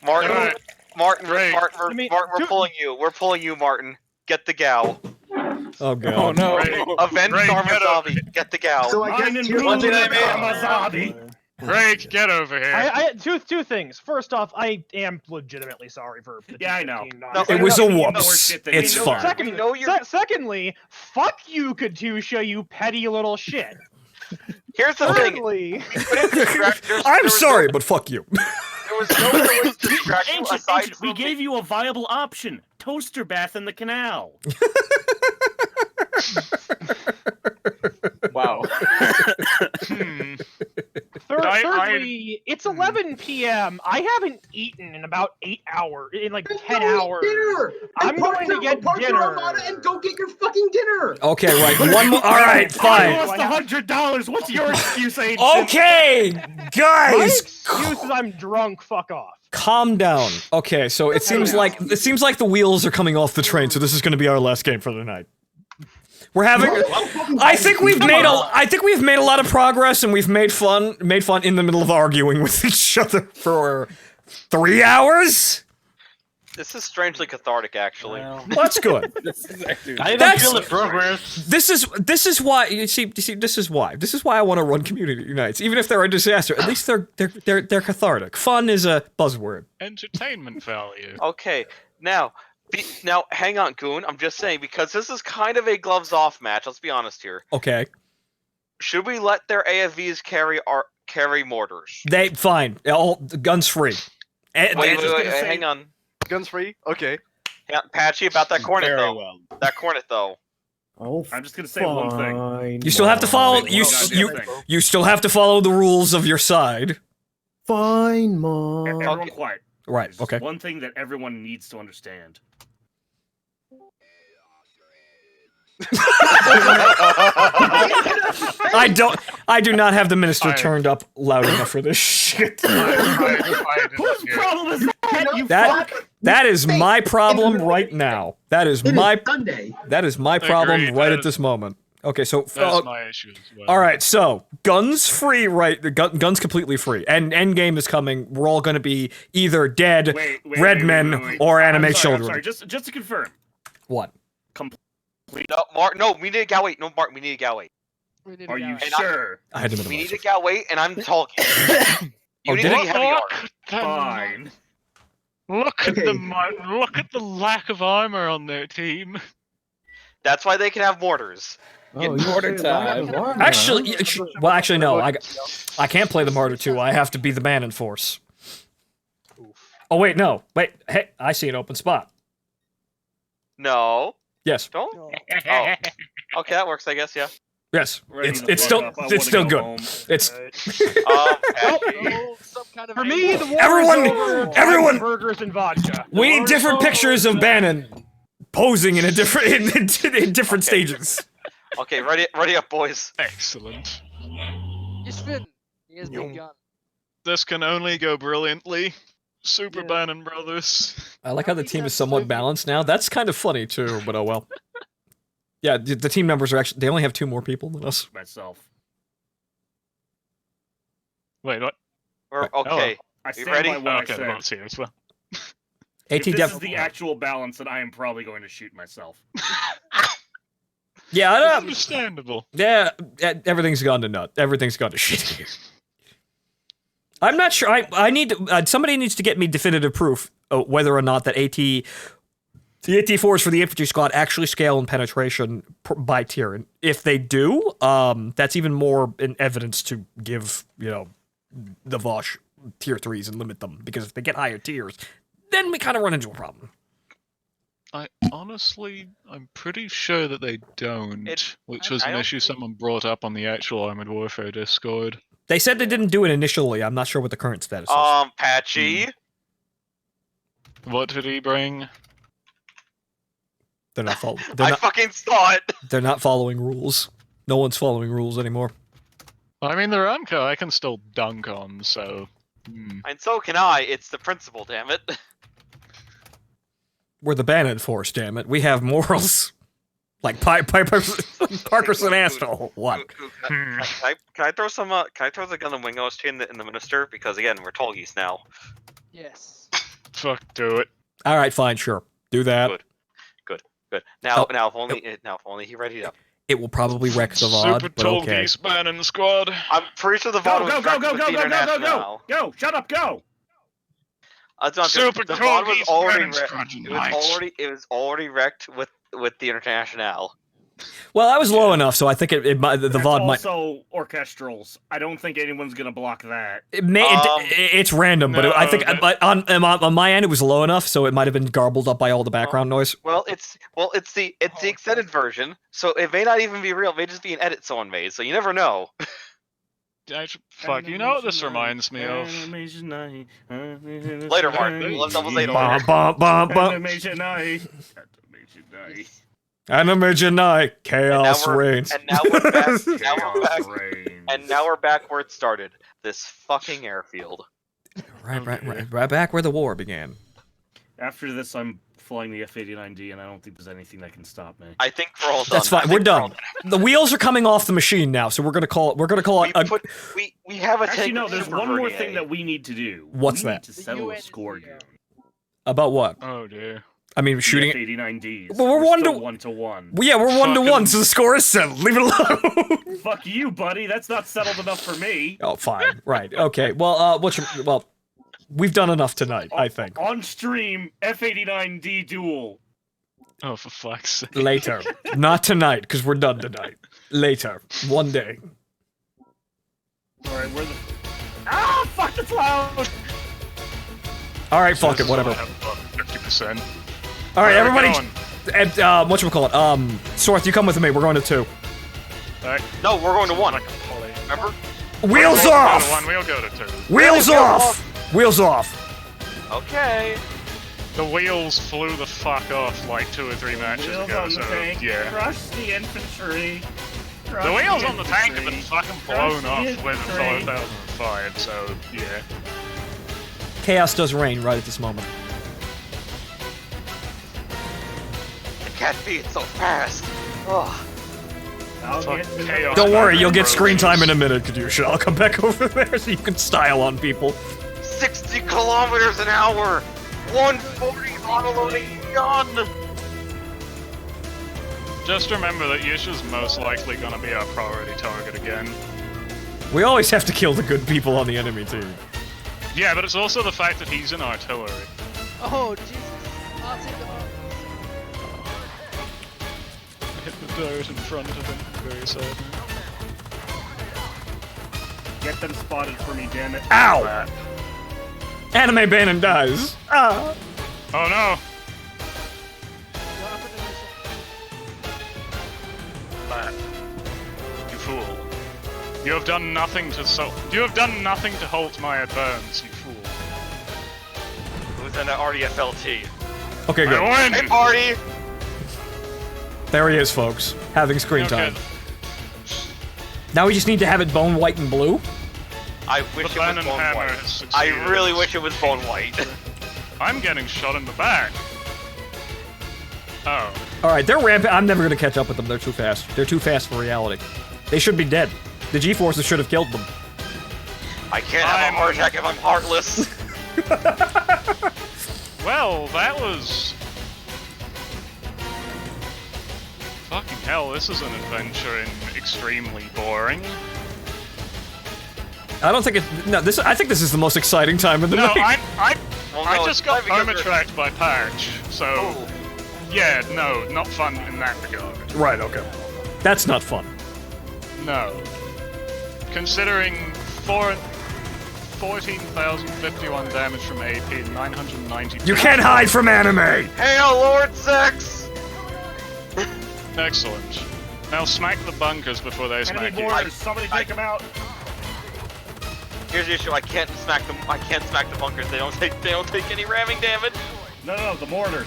Martin, Martin, Right. Martin, we're pulling you. We're pulling you, Martin. Get the gal. Oh god. Oh no. Avenge Right, Sarmazavi. Get the gal. So I guess Greg, get over here. Two things. First off, I am legitimately sorry for the Yeah, I know. T15 It was a more whoops. shit than It's me. fine. Secondly, fuck you, Katusha, you petty little shit. Here's the thing. Thirdly, I'm sorry, but fuck you. There was no way to distract you aside Ancient, we gave you a viable option. Toaster bath in the canal. Wow. Thirdly, it's 11 p.m. I haven't eaten in about 8 hours, in like 10 hours. Dinner. I'm going to get dinner. Armada and go get your fucking dinner. Okay, right. One more. All right, I fine. lost $100. What's your excuse, Ancient? Okay, My guys, excuse is I'm drunk. Fuck off. calm down. Okay, so it seems like the wheels are coming off the train. So this is going to be our last game for the night. We're having. I think we've made a lot of progress, and we've made fun in the middle of arguing with each other for 3 hours. This is strangely cathartic, actually. That's good. I don't feel the progress. This is why you see this is why I want to run community unites, even if they're a disaster. At least they're cathartic. Fun is a buzzword. Entertainment value. Okay, now hang on, Goon. I'm just saying, because this is kind of a gloves off match. Let's be honest here. Okay. Should we let their AFVs carry mortars? They fine. All guns free. Wait, hang on. Guns free? Okay. Yeah, Patchy, about that cornet Very though. well. That cornet though. Oh, I'm just gonna say one thing. You still have to follow. You still have to follow the rules of your side. Fine, Mom. Everyone quiet. Right. There's Okay. one thing that everyone needs to understand. I do not have the minister turned up loud enough for this shit. Whose problem is that? You That is my problem right now. That is my problem Agreed, right that at this moment. Okay, so That's my issue as well. all right, so guns free, right? Guns completely free, and Endgame is coming. We're all gonna be either dead, red men, or anime children. I'm sorry, just to confirm. What? No, Mark. No, we need a gal wait. No, Mark. We need a gal wait. Are you sure? I had to We minimize need a gal wait, and I'm talking. You need did to I? be heavy armor. Fine. Look at the lack of armor on their team. That's why they can have mortars. Actually, no. I can't play the Martyr 2. I have to be the man in force. Oh wait, no. Wait, hey, I see an open spot. No. Yes. Don't. Oh. Okay, that works. I guess. Yeah. Yes. Ready It's the still fuck up. I it's wanna still go good. home. It's For me, the war Everyone- is over. everyone- Burgers and vodka. we need different pictures of Bannon posing in a different in different stages. Okay, ready up, boys. Excellent. It's Finn. He has big gun. This can only go brilliantly. Super Bannon Brothers. I like how the team is somewhat balanced now. That's kind of funny too, but oh well. Yeah, the team numbers are actually, they only have 2 more people than us. Myself. Wait, what? Or okay, I you stand ready? by what I Okay, the said. vote's here as well. If AT this is the actual balance, then I am probably going to shoot myself. Yeah, I don't, Understandable. yeah, everything's gone to nut. Everything's gone to shit. I'm not sure. I need to, somebody needs to get me definitive proof of whether or not that the AT4s for the infantry squad actually scale in penetration by tier. And if they do, that's even more in evidence to give, you know, the Vosh tier 3s and limit them. Because if they get higher tiers, then we kind of run into a problem. I'm pretty sure that they don't, which was an issue someone brought up on the actual Armored Warfare Discord. They said they didn't do it initially. I'm not sure what the current status is. Patchy. What did he bring? They're not following. I fucking saw it. They're not following rules. No one's following rules anymore. I mean, the Ramco I can still dunk on, so... And so can I. It's the principle, damn it. We're the Bannon Force, damn it. We have morals. Like Parkerson asshole. What? Can I throw some? Can I throw the gun and wing OST in the minister? Because again, we're tall geese now. Yes. Fuck, do it. All right, fine, sure. Do that. Good. Now, if only he readied up. It will probably wreck the VOD, Super but tall okay. geese Bannon squad. I'm pretty sure the VOD was wrecked with the International. Go! Shut up! Go! That's not true. Super The tall VOD was geese already Bannon wrecked. squad. It was already wrecked with the International. Well, I was low enough, so I think the VOD might. Also, orchestrals. I don't think anyone's gonna block that. It's random, but I think on my end it was low enough, so it might have been garbled up by all the background noise. Well, it's the extended version, so it may not even be real. It may just be an edit someone made. So you never know. Fuck, you know what this reminds me of? Later, Mark. We'll have double later. Animation night. Animation night. Chaos reigns. And now we're back. Now we're back where it started. This fucking airfield. Right back where the war began. After this, I'm flying the F-89D, and I don't think there's anything that can stop me. I think we're all done. That's fine. We're done. The wheels are coming off the machine now, so we're gonna call it. We have a Actually, no. There's one more thing that we need to do. What's we that? Need to settle a score game. About what? Oh dear. I mean, shooting. F-89Ds. But we're 1 to 1. Well, yeah, we're 1-1, so the score is settled. Leave it alone. Fuck you, buddy. That's not settled enough for me. Oh, fine. Right. Okay. Well, we've done enough tonight, I think. On stream, F-89D duel. Oh, for fuck's sake. Later. Not tonight, because we're done tonight. Later. One day. Alright, where the... Ah, fuck, it's loud! Alright, fuck it, whatever. 50%. Alright, everybody... whatchamacallit? Sorth, you come with me, we're going to 2. Alright. No, we're going to 1. Remember? Wheels off! We'll go to 2. Wheels off! Wheels off! Okay. The wheels flew the fuck off like 2 or 3 matches ago, so yeah. Crush the infantry. The wheels on the tank have been fucking blown off with 4005, so yeah. Chaos does reign right at this moment. It can't be so fast. Ugh. Don't worry, you'll get screen time in a minute, Kadusha. I'll come back over there so you can style on people. 60 kilometers an hour! 140 autoloading gun! Just remember that Yisha's most likely gonna be our priority target again. We always have to kill the good people on the enemy team. Yeah, but it's also the fact that he's in artillery. Oh, Jesus. I'll take the arm. Hit the dirt in front of him, very sad. Get them spotted for me, damn it. Ow! Anime Bannon dies. Ah. Oh no! You fool. You have done nothing to halt my advance, you fool. Who's in the RDFLT? Okay, good. I win! Hey, party! There he is, folks. Having screen time. Now we just need to have it bone white and blue. I wish it was bone white. I really wish it was bone white. I'm getting shot in the back. Oh. Alright, they're rampant. I'm never gonna catch up with them. They're too fast. They're too fast for reality. They should be dead. The G-forces should have killed them. I can't have a heart attack if I'm heartless. Well, that was... Fucking hell, this is an adventure and extremely boring. I don't think it. No, this. I think this is the most exciting time of the night. I just got perma-tracked by Patch, so... Yeah, no, not fun in that regard. Right, okay. That's not fun. No. Considering 14,051 damage from AP and 992... You can't hide from anime! Hail Lord Sex! Excellent. Now smack the bunkers before they smack you. Somebody take them out. Here's the issue: I can't smack them. I can't smack the bunkers. They don't take any ramming damage. No, the mortars.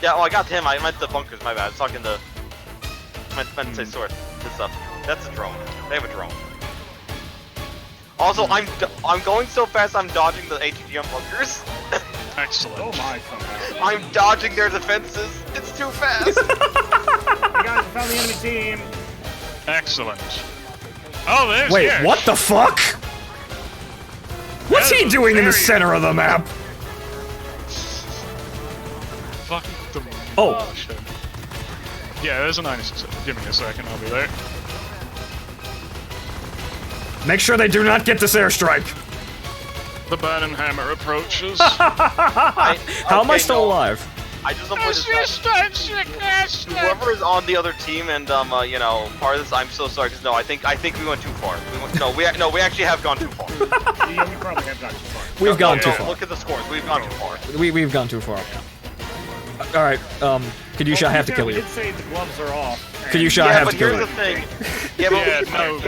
Yeah, well, I got him. I meant the bunkers. My bad. I was talking to. I meant to say sword. Good stuff. That's a drone. They have a drone. Also, I'm going so fast. I'm dodging the ATGM bunkers. Excellent. Oh my! Somehow. I'm dodging their defenses. It's too fast. You guys found the enemy team. Excellent. Oh, there's Wait, Yersh. what the fuck? What's he doing in the center of the map? Fucking Oh. Shit. Yeah, there's a 96. Give me a second, I'll be there. Make sure they do not get this airstrike. The Burning Hammer approaches. How am I still alive? I just don't play this. Whoever is on the other team and you know, part of this, I'm so sorry because I think we went too far. We actually have gone too far. You probably have gone too far. We've gone too far. Look at the scores. We've gone too far. We've gone too far. All right, Kadusha, I have to kill you. We did say the gloves are off. Kadusha, I have to kill you. Yeah, but here's the thing.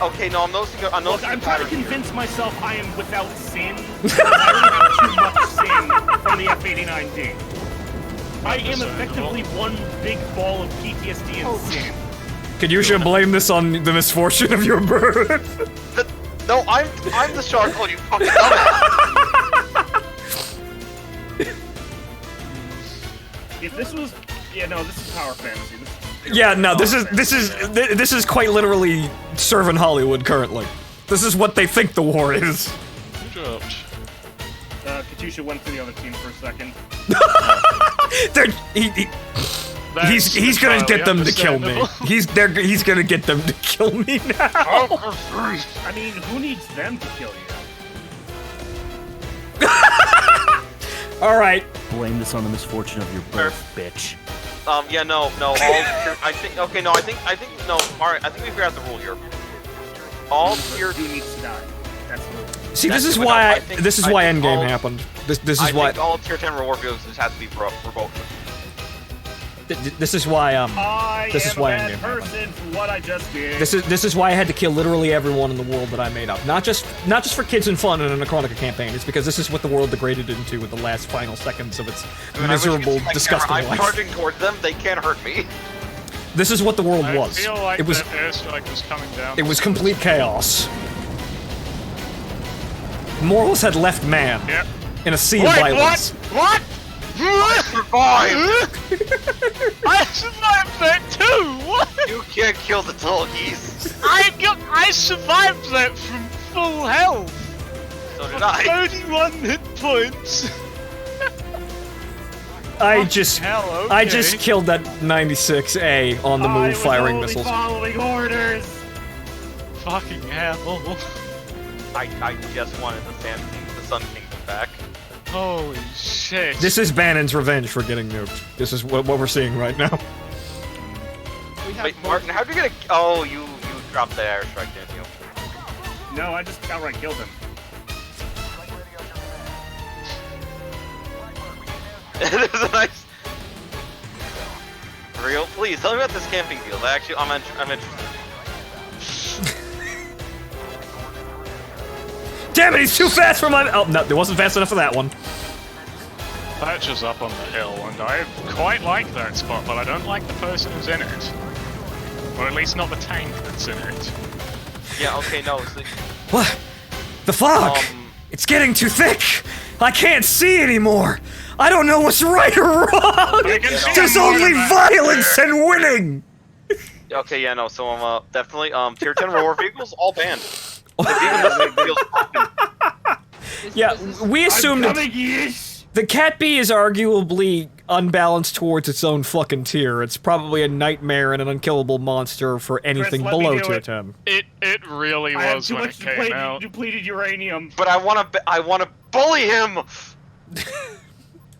Okay, no, I'm noticing. Look, I'm trying to convince myself I am without sin. I don't have too much sin from the F-89D. I am effectively one big ball of PTSD and sin. Kadusha, blame this on the misfortune of your birth. No, I'm the shark hole, you fucking dumbass. If this was, this is power fantasy. Yeah, no, this is quite literally Survan Hollywood currently. This is what they think the war is. Good job. Katusha went to the other team for a second. He's gonna get them to kill me. He's gonna get them to kill me now. I mean, who needs them to kill you? All right. Blame this on the misfortune of your birth, bitch. Yeah, no. I think. Okay, no. I think. No. All right. I think we figured out the rule here. All tier 2 needs to die. That's the rule. See, this is why Endgame happened. This is why. I think all tier 10 reward vehicles just have to be for both. This is why this is why Endgame happened. For what I just did. This is why I had to kill literally everyone in the world that I made up. Not just for kids and fun in a Necronica campaign. It's because this is what the world degraded into with the last final seconds of its miserable, disgusting I'm life. charging towards them. They can't hurt me. This is what the world was. I feel like it was that airstrike was coming down. It was complete chaos. Morals had left man in a sea of violence. What? I survived! I survived that too! What? You can't kill the tall geese. I survived that from full health! So did I. 31 hit points! I just killed that 96A on the move firing missiles. Following orders. Fucking hell. I just wanted the Sun Kingdom back. Holy shit. This is Bannon's revenge for getting nuked. This is what we're seeing right now. Wait, Martin, how'd you get a... Oh, you dropped the airstrike, didn't you? No, I just outright killed him. This is nice... Real? Please, tell me about this camping field. I'm interested. Damn it, he's too fast for my... Oh, no, it wasn't fast enough for that one. Patch is up on the hill, and I quite like that spot, but I don't like the person who's in it. Or at least not the tank that's in it. Yeah, okay, no. So, what? The fog! It's getting too thick! I can't see anymore! I don't know what's right or wrong! There's only violence and winning! Okay, yeah, no, so definitely tier 10 war vehicles all banned. Even this feels broken. Yeah, we assumed the Cat B is arguably unbalanced towards its own fucking tier. It's probably a nightmare and an unkillable monster for anything Chris, let me below do tier it. 10. It really I have was too when much it came out. depleted uranium. But I wanna bully him!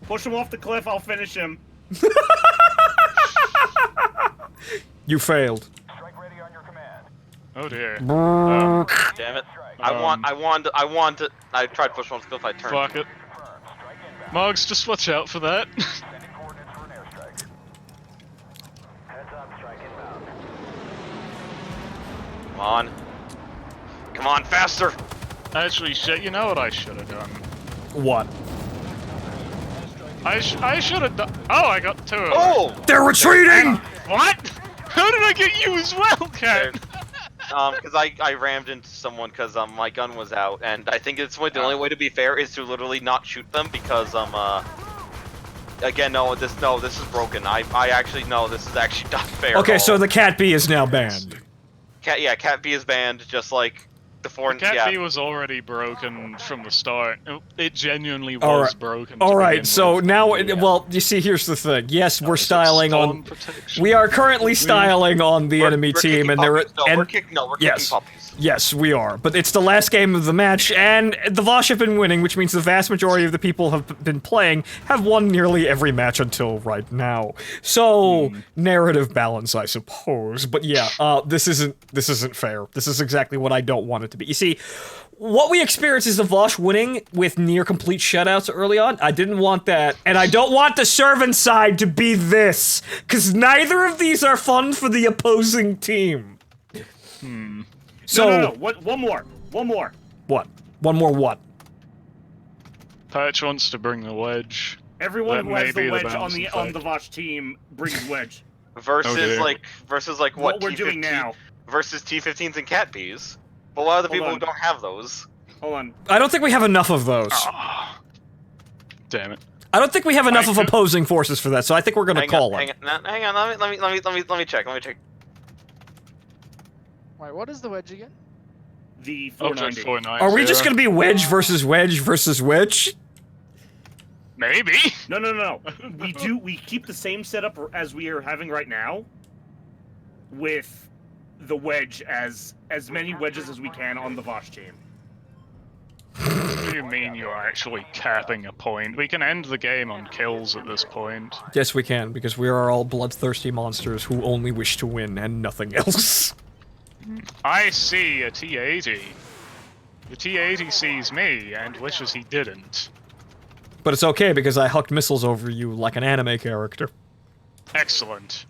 Push him off the cliff, I'll finish him. You failed. Oh dear. Damn it. I tried pushing off the cliff, I turned. Fuck it. Moggs, just watch out for that. Come on. Come on, faster! Actually, shit, you know what I should have done? What? I should have done. Oh, I got 2 of them. Oh! They're retreating! What? How did I get you as well, Cat? Because I rammed into someone because my gun was out, and I think the only way to be fair is to literally not shoot them because again, this is broken. I actually no, this is actually not fair. Okay, so the Cat B is now banned. Cat B is banned, just like the foreign. Cat B was already broken from the start. It genuinely was Alright. broken. to Alright, begin so with. now, well, you see, here's the thing. Yes, we're styling on. We are currently styling on the enemy team, and there. We're kicking puppies. Yes, we are. But it's the last game of the match, and the Vosh have been winning, which means the vast majority of the people have been playing have won nearly every match until right now. So, narrative balance, I suppose. But yeah, this isn't fair. This is exactly what I don't want it to be. You see, what we experienced is the Vosh winning with near complete shutouts early on. I didn't want that, and I don't want the Survan side to be this, because neither of these are fun for the opposing team. So, no. One more. What? One more what? Patch wants to bring the wedge. Everyone That who may has be the the wedge balancing on the Vosh team brings wedge. Versus dear. like What we're doing now. Versus T15s and Cat Bs. But a lot of the Hold people on. who don't have those. Hold on. I don't think we have enough of those. Damn it. I don't think we have enough of opposing forces for that, so I think we're gonna call it. Hang on. Let me check. Wait, what is the wedge again? The Object 490. 490. Are we just gonna be wedge versus wedge versus wedge? Maybe. No. We keep the same setup as we are having right now, with the wedge as many wedges as we can on the Vosh team. What do you mean you're actually capping a point? We can end the game on kills at this point. Yes, we can, because we are all bloodthirsty monsters who only wish to win and nothing else. I see a T-80. The T-80 sees me and wishes he didn't. But it's okay, because I hucked missiles over you like an anime character. Excellent.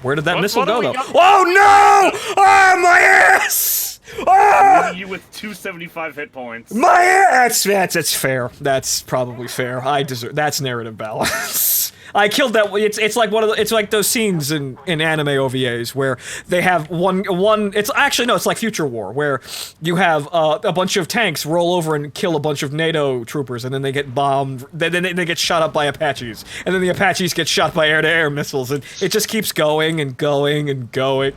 Where did that missile what go, do though? we got? Oh no! Oh, my ass! Ah! You with 275 hit points. My ass! That's fair. That's probably fair. I deserve. That's narrative balance. I killed that. It's like one of the, it's like those scenes in anime OVAs where they have one. It's actually no. It's like Future War where you have a bunch of tanks roll over and kill a bunch of NATO troopers, and then they get bombed. Then they get shot up by Apaches, and then the Apaches get shot by air-to-air missiles, and it just keeps going and going and going.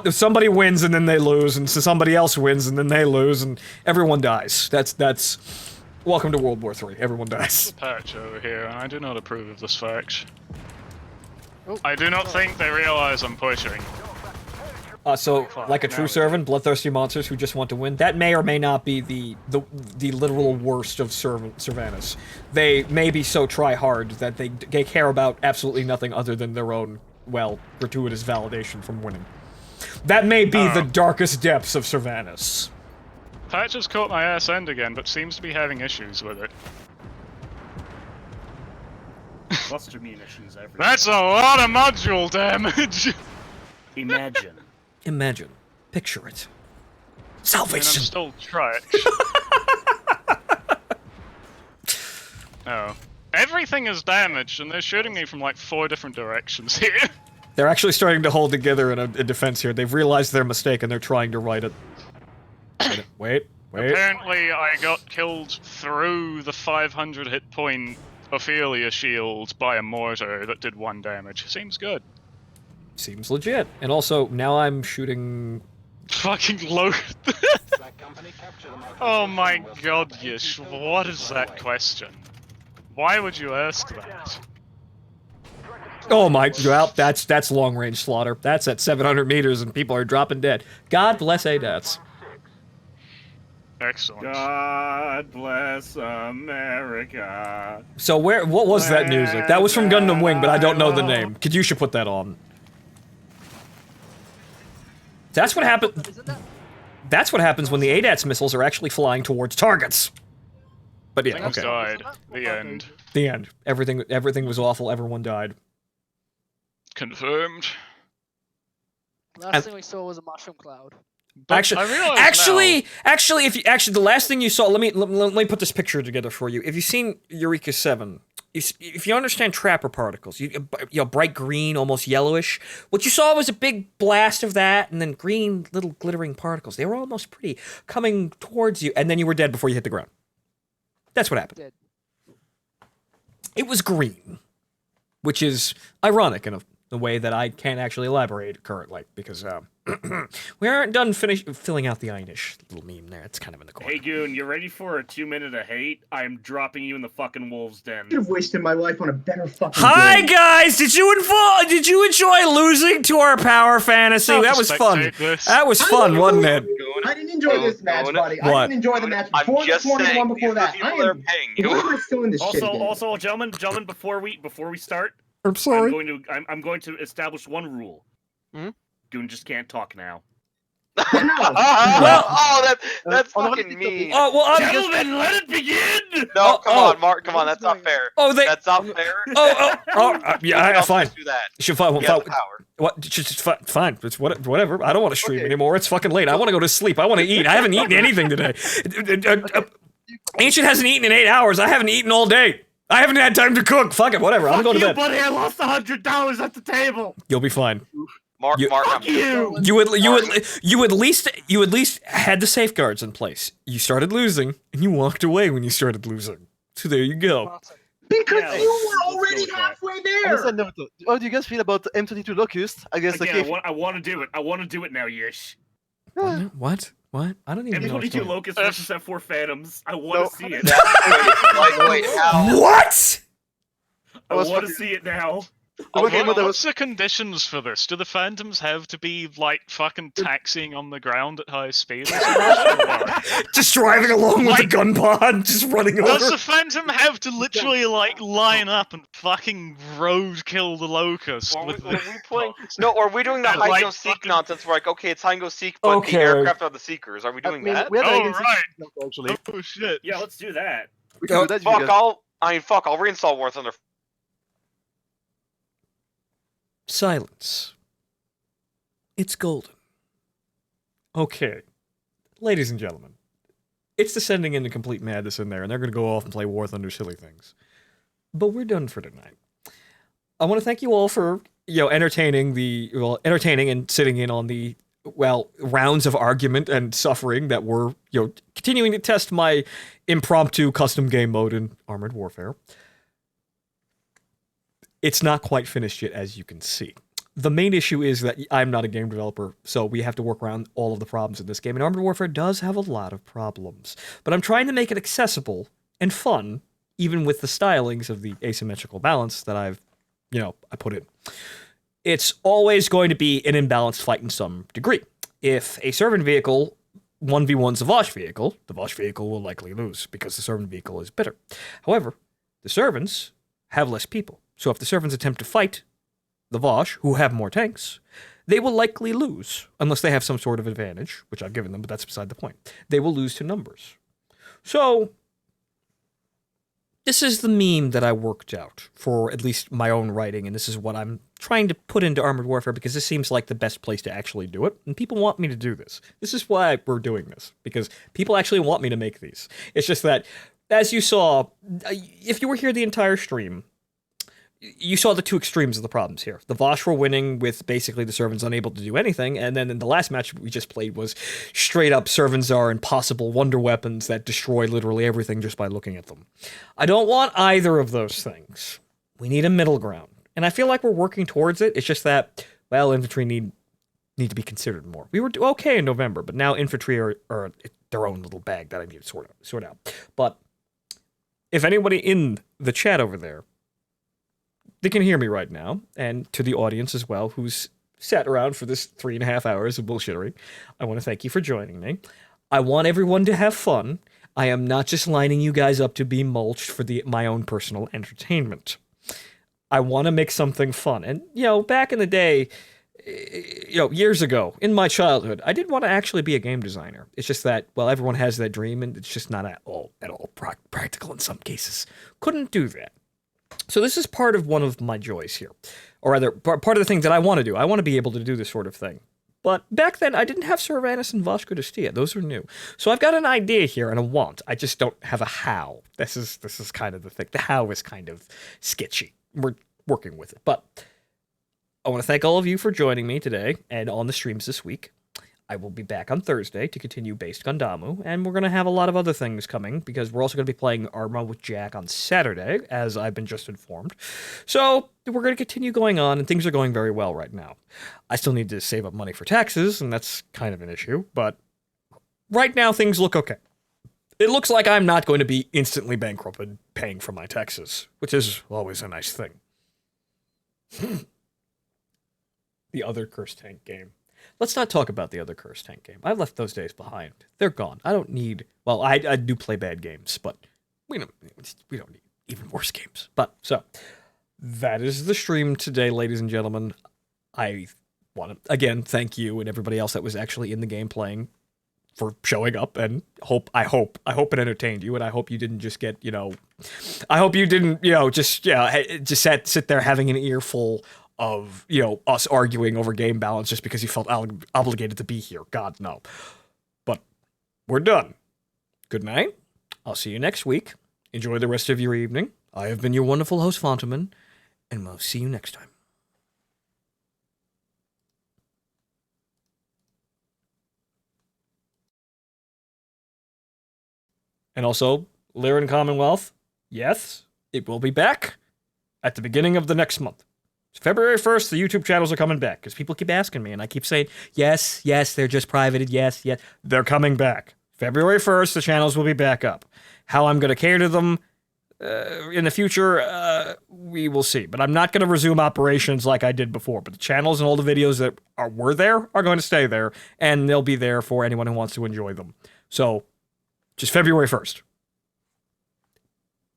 Somebody wins and then they lose, and so somebody else wins and then they lose, and everyone dies. That's. Welcome to World War III. Everyone dies. Patch over here, and I do not approve of this fact. I do not think they realize I'm pushing. So, like a true servant, bloodthirsty monsters who just want to win, that may or may not be the literal worst of Survanis. They may be so try-hard that they care about absolutely nothing other than their own, well, gratuitous validation from winning. That may be the darkest depths of Survanis. Patch has caught my ass end again, but seems to be having issues with it. Cluster munitions everywhere. That's a lot of module damage! Imagine. Imagine. Picture it. And I'm Salvation! still trash. Oh. Everything is damaged, and they're shooting me from like 4 different directions here. They're actually starting to hold together in a defense here. They've realized their mistake and they're trying to right it. Wait. Wait. Apparently, I got killed through the 500 hit point Ophelia shield by a mortar that did 1 damage. Seems good. Seems legit. And also, now I'm shooting... Fucking low. Oh my god, Yish, what is that question? Why would you ask that? Oh my, well, that's long-range slaughter. That's at 700 meters and people are dropping dead. God bless ADATs. Excellent. God bless America. So what was that music? That was from Gundam Wing, but I don't know the name. You should put that on. That's what happened. That's what happens when the ADATS missiles are actually flying towards targets. But yeah, okay. Died. The end. The end. Everything was awful. Everyone died. Confirmed. Last thing we saw was a mushroom cloud. Actually, the last thing you saw, let me put this picture together for you. If you've seen Eureka 7, if you understand trapper particles, you know, bright green, almost yellowish, what you saw was a big blast of that, and then green little glittering particles. They were almost pretty, coming towards you, and then you were dead before you hit the ground. That's what happened. It was green, which is ironic in a way that I can't actually elaborate currently, because we aren't done filling out the Einish little meme there. It's kind of in the corner. Hey Goon, you ready for a 2-minute of hate? I am dropping you in the fucking wolf's den. I could have wasted my life on a better fucking Hi game. guys! Did you enjoy losing to our power fantasy? That was fun. That was fun, wasn't it? I didn't enjoy this match, buddy. I What? didn't enjoy the match before this one and one before that. I am still in this shit game. Also, gentlemen, before we start, I'm sorry. I'm going to establish one rule. Goon just can't talk now. That's fucking mean. Oh well, gentlemen, let it begin. No, come on, Mark. Come on, that's not fair. That's not fair. Yeah, fine. Do that. Should fine. He has the power. What? Just fine. It's whatever. I don't want to stream anymore. It's fucking late. I want to go to sleep. I want to eat. I haven't eaten anything today. Ancient hasn't eaten in 8 hours. I haven't eaten all day. I haven't had time to cook. Fuck it. Whatever. I'm going to bed. Buddy, I lost $100 at the table. You'll be fine. Mark, You at least had the safeguards in place. You started losing, and you walked away when you started losing. So there you go. Because you were already halfway there. How do you guys feel about the M22 Locust? I guess I want to do it. I want to do it now, Yish. What? I don't even know. M22 Locust versus F4 Phantoms. I want to see it. Wait, how? What? I want to see it now. What's the conditions for this? Do the Phantoms have to be, like, fucking taxiing on the ground at high speed? Just driving along with a gun pod, just running over? Does the Phantom have to literally, like, line up and fucking roadkill the Locust? No, or are we doing the hide go seek nonsense? We're like, okay, it's hide and go seek, but the aircraft are the seekers. Are we doing that? Right. Oh shit. Yeah, let's do that. Fuck, I'll reinstall War Thunder. Silence. It's golden. Okay. Ladies and gentlemen, it's descending into complete madness in there, and they're going to go off and play War Thunder silly things. But we're done for tonight. I want to thank you all for, entertaining and sitting in on the, rounds of argument and suffering that were, continuing to test my impromptu custom game mode in Armored Warfare. It's not quite finished yet, as you can see. The main issue is that I'm not a game developer, so we have to work around all of the problems in this game, and Armored Warfare does have a lot of problems. But I'm trying to make it accessible and fun, even with the stylings of the asymmetrical balance that I put in. It's always going to be an imbalanced fight in some degree. If a Survan vehicle 1v1s the Vosh vehicle will likely lose, because the Survan vehicle is better. However, the Survans have less people. So if the Survans attempt to fight the Vosh, who have more tanks, they will likely lose, unless they have some sort of advantage, which I've given them, but that's beside the point. They will lose to numbers. So, this is the meme that I worked out for at least my own writing, and this is what I'm trying to put into Armored Warfare, because this seems like the best place to actually do it, and people want me to do this. This is why we're doing this, because people actually want me to make these. It's just that, as you saw, if you were here the entire stream, you saw the two extremes of the problems here. The Vosh were winning with basically the Survans unable to do anything, and then in the last match we just played was straight up Survans are impossible wonder weapons that destroy literally everything just by looking at them. I don't want either of those things. We need a middle ground, and I feel like we're working towards it. It's just that, well, infantry need to be considered more. We were okay in November, but now infantry are their own little bag that I need to sort out. But if anybody in the chat over there, they can hear me right now, and to the audience as well, who's sat around for this 3.5 hours of bullshittery, I want to thank you for joining me. I want everyone to have fun. I am not just lining you guys up to be mulched for my own personal entertainment. I want to make something fun. And, back in the day, years ago, in my childhood, I did want to actually be a game designer. It's just that, well, everyone has that dream, and it's just not at all practical in some cases. Couldn't do that. So this is part of one of my joys here. Or rather, part of the things that I want to do. I want to be able to do this sort of thing. But back then, I didn't have Survanis and Vosh Gudastia. Those are new. So I've got an idea here and a want. I just don't have a how. This is kind of the thing. The how is kind of sketchy. We're working with it. But I want to thank all of you for joining me today and on the streams this week. I will be back on Thursday to continue Based Gundam, and we're going to have a lot of other things coming, because we're also going to be playing Arma with Jack on Saturday, as I've been just informed. So we're going to continue going on, and things are going very well right now. I still need to save up money for taxes, and that's kind of an issue, but right now things look okay. It looks like I'm not going to be instantly bankrupted paying for my taxes, which is always a nice thing. The other Curse Tank game. Let's not talk about the other Curse Tank game. I left those days behind. They're gone. I don't need... Well, I do play bad games, but we don't need even worse games. But, so, that is the stream today, ladies and gentlemen. I want to, again, thank you and everybody else that was actually in the game playing for showing up, and I hope it entertained you, and I hope you didn't just get, I hope you didn't, just sit there having an earful of, us arguing over game balance just because you felt obligated to be here. God, no. But we're done. Good night. I'll see you next week. Enjoy the rest of your evening. I have been your wonderful host, Phontomen, and we'll see you next time. And also, Lyran Commonwealth, yes, it will be back at the beginning of the next month. February 1st, the YouTube channels are coming back, because people keep asking me, and I keep saying, yes, they're just privated, yes, they're coming back. February 1st, the channels will be back up. How I'm going to cater to them in the future, we will see. But I'm not going to resume operations like I did before, but the channels and all the videos that were there are going to stay there, and they'll be there for anyone who wants to enjoy them. So, just February 1st.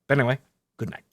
But anyway, good night.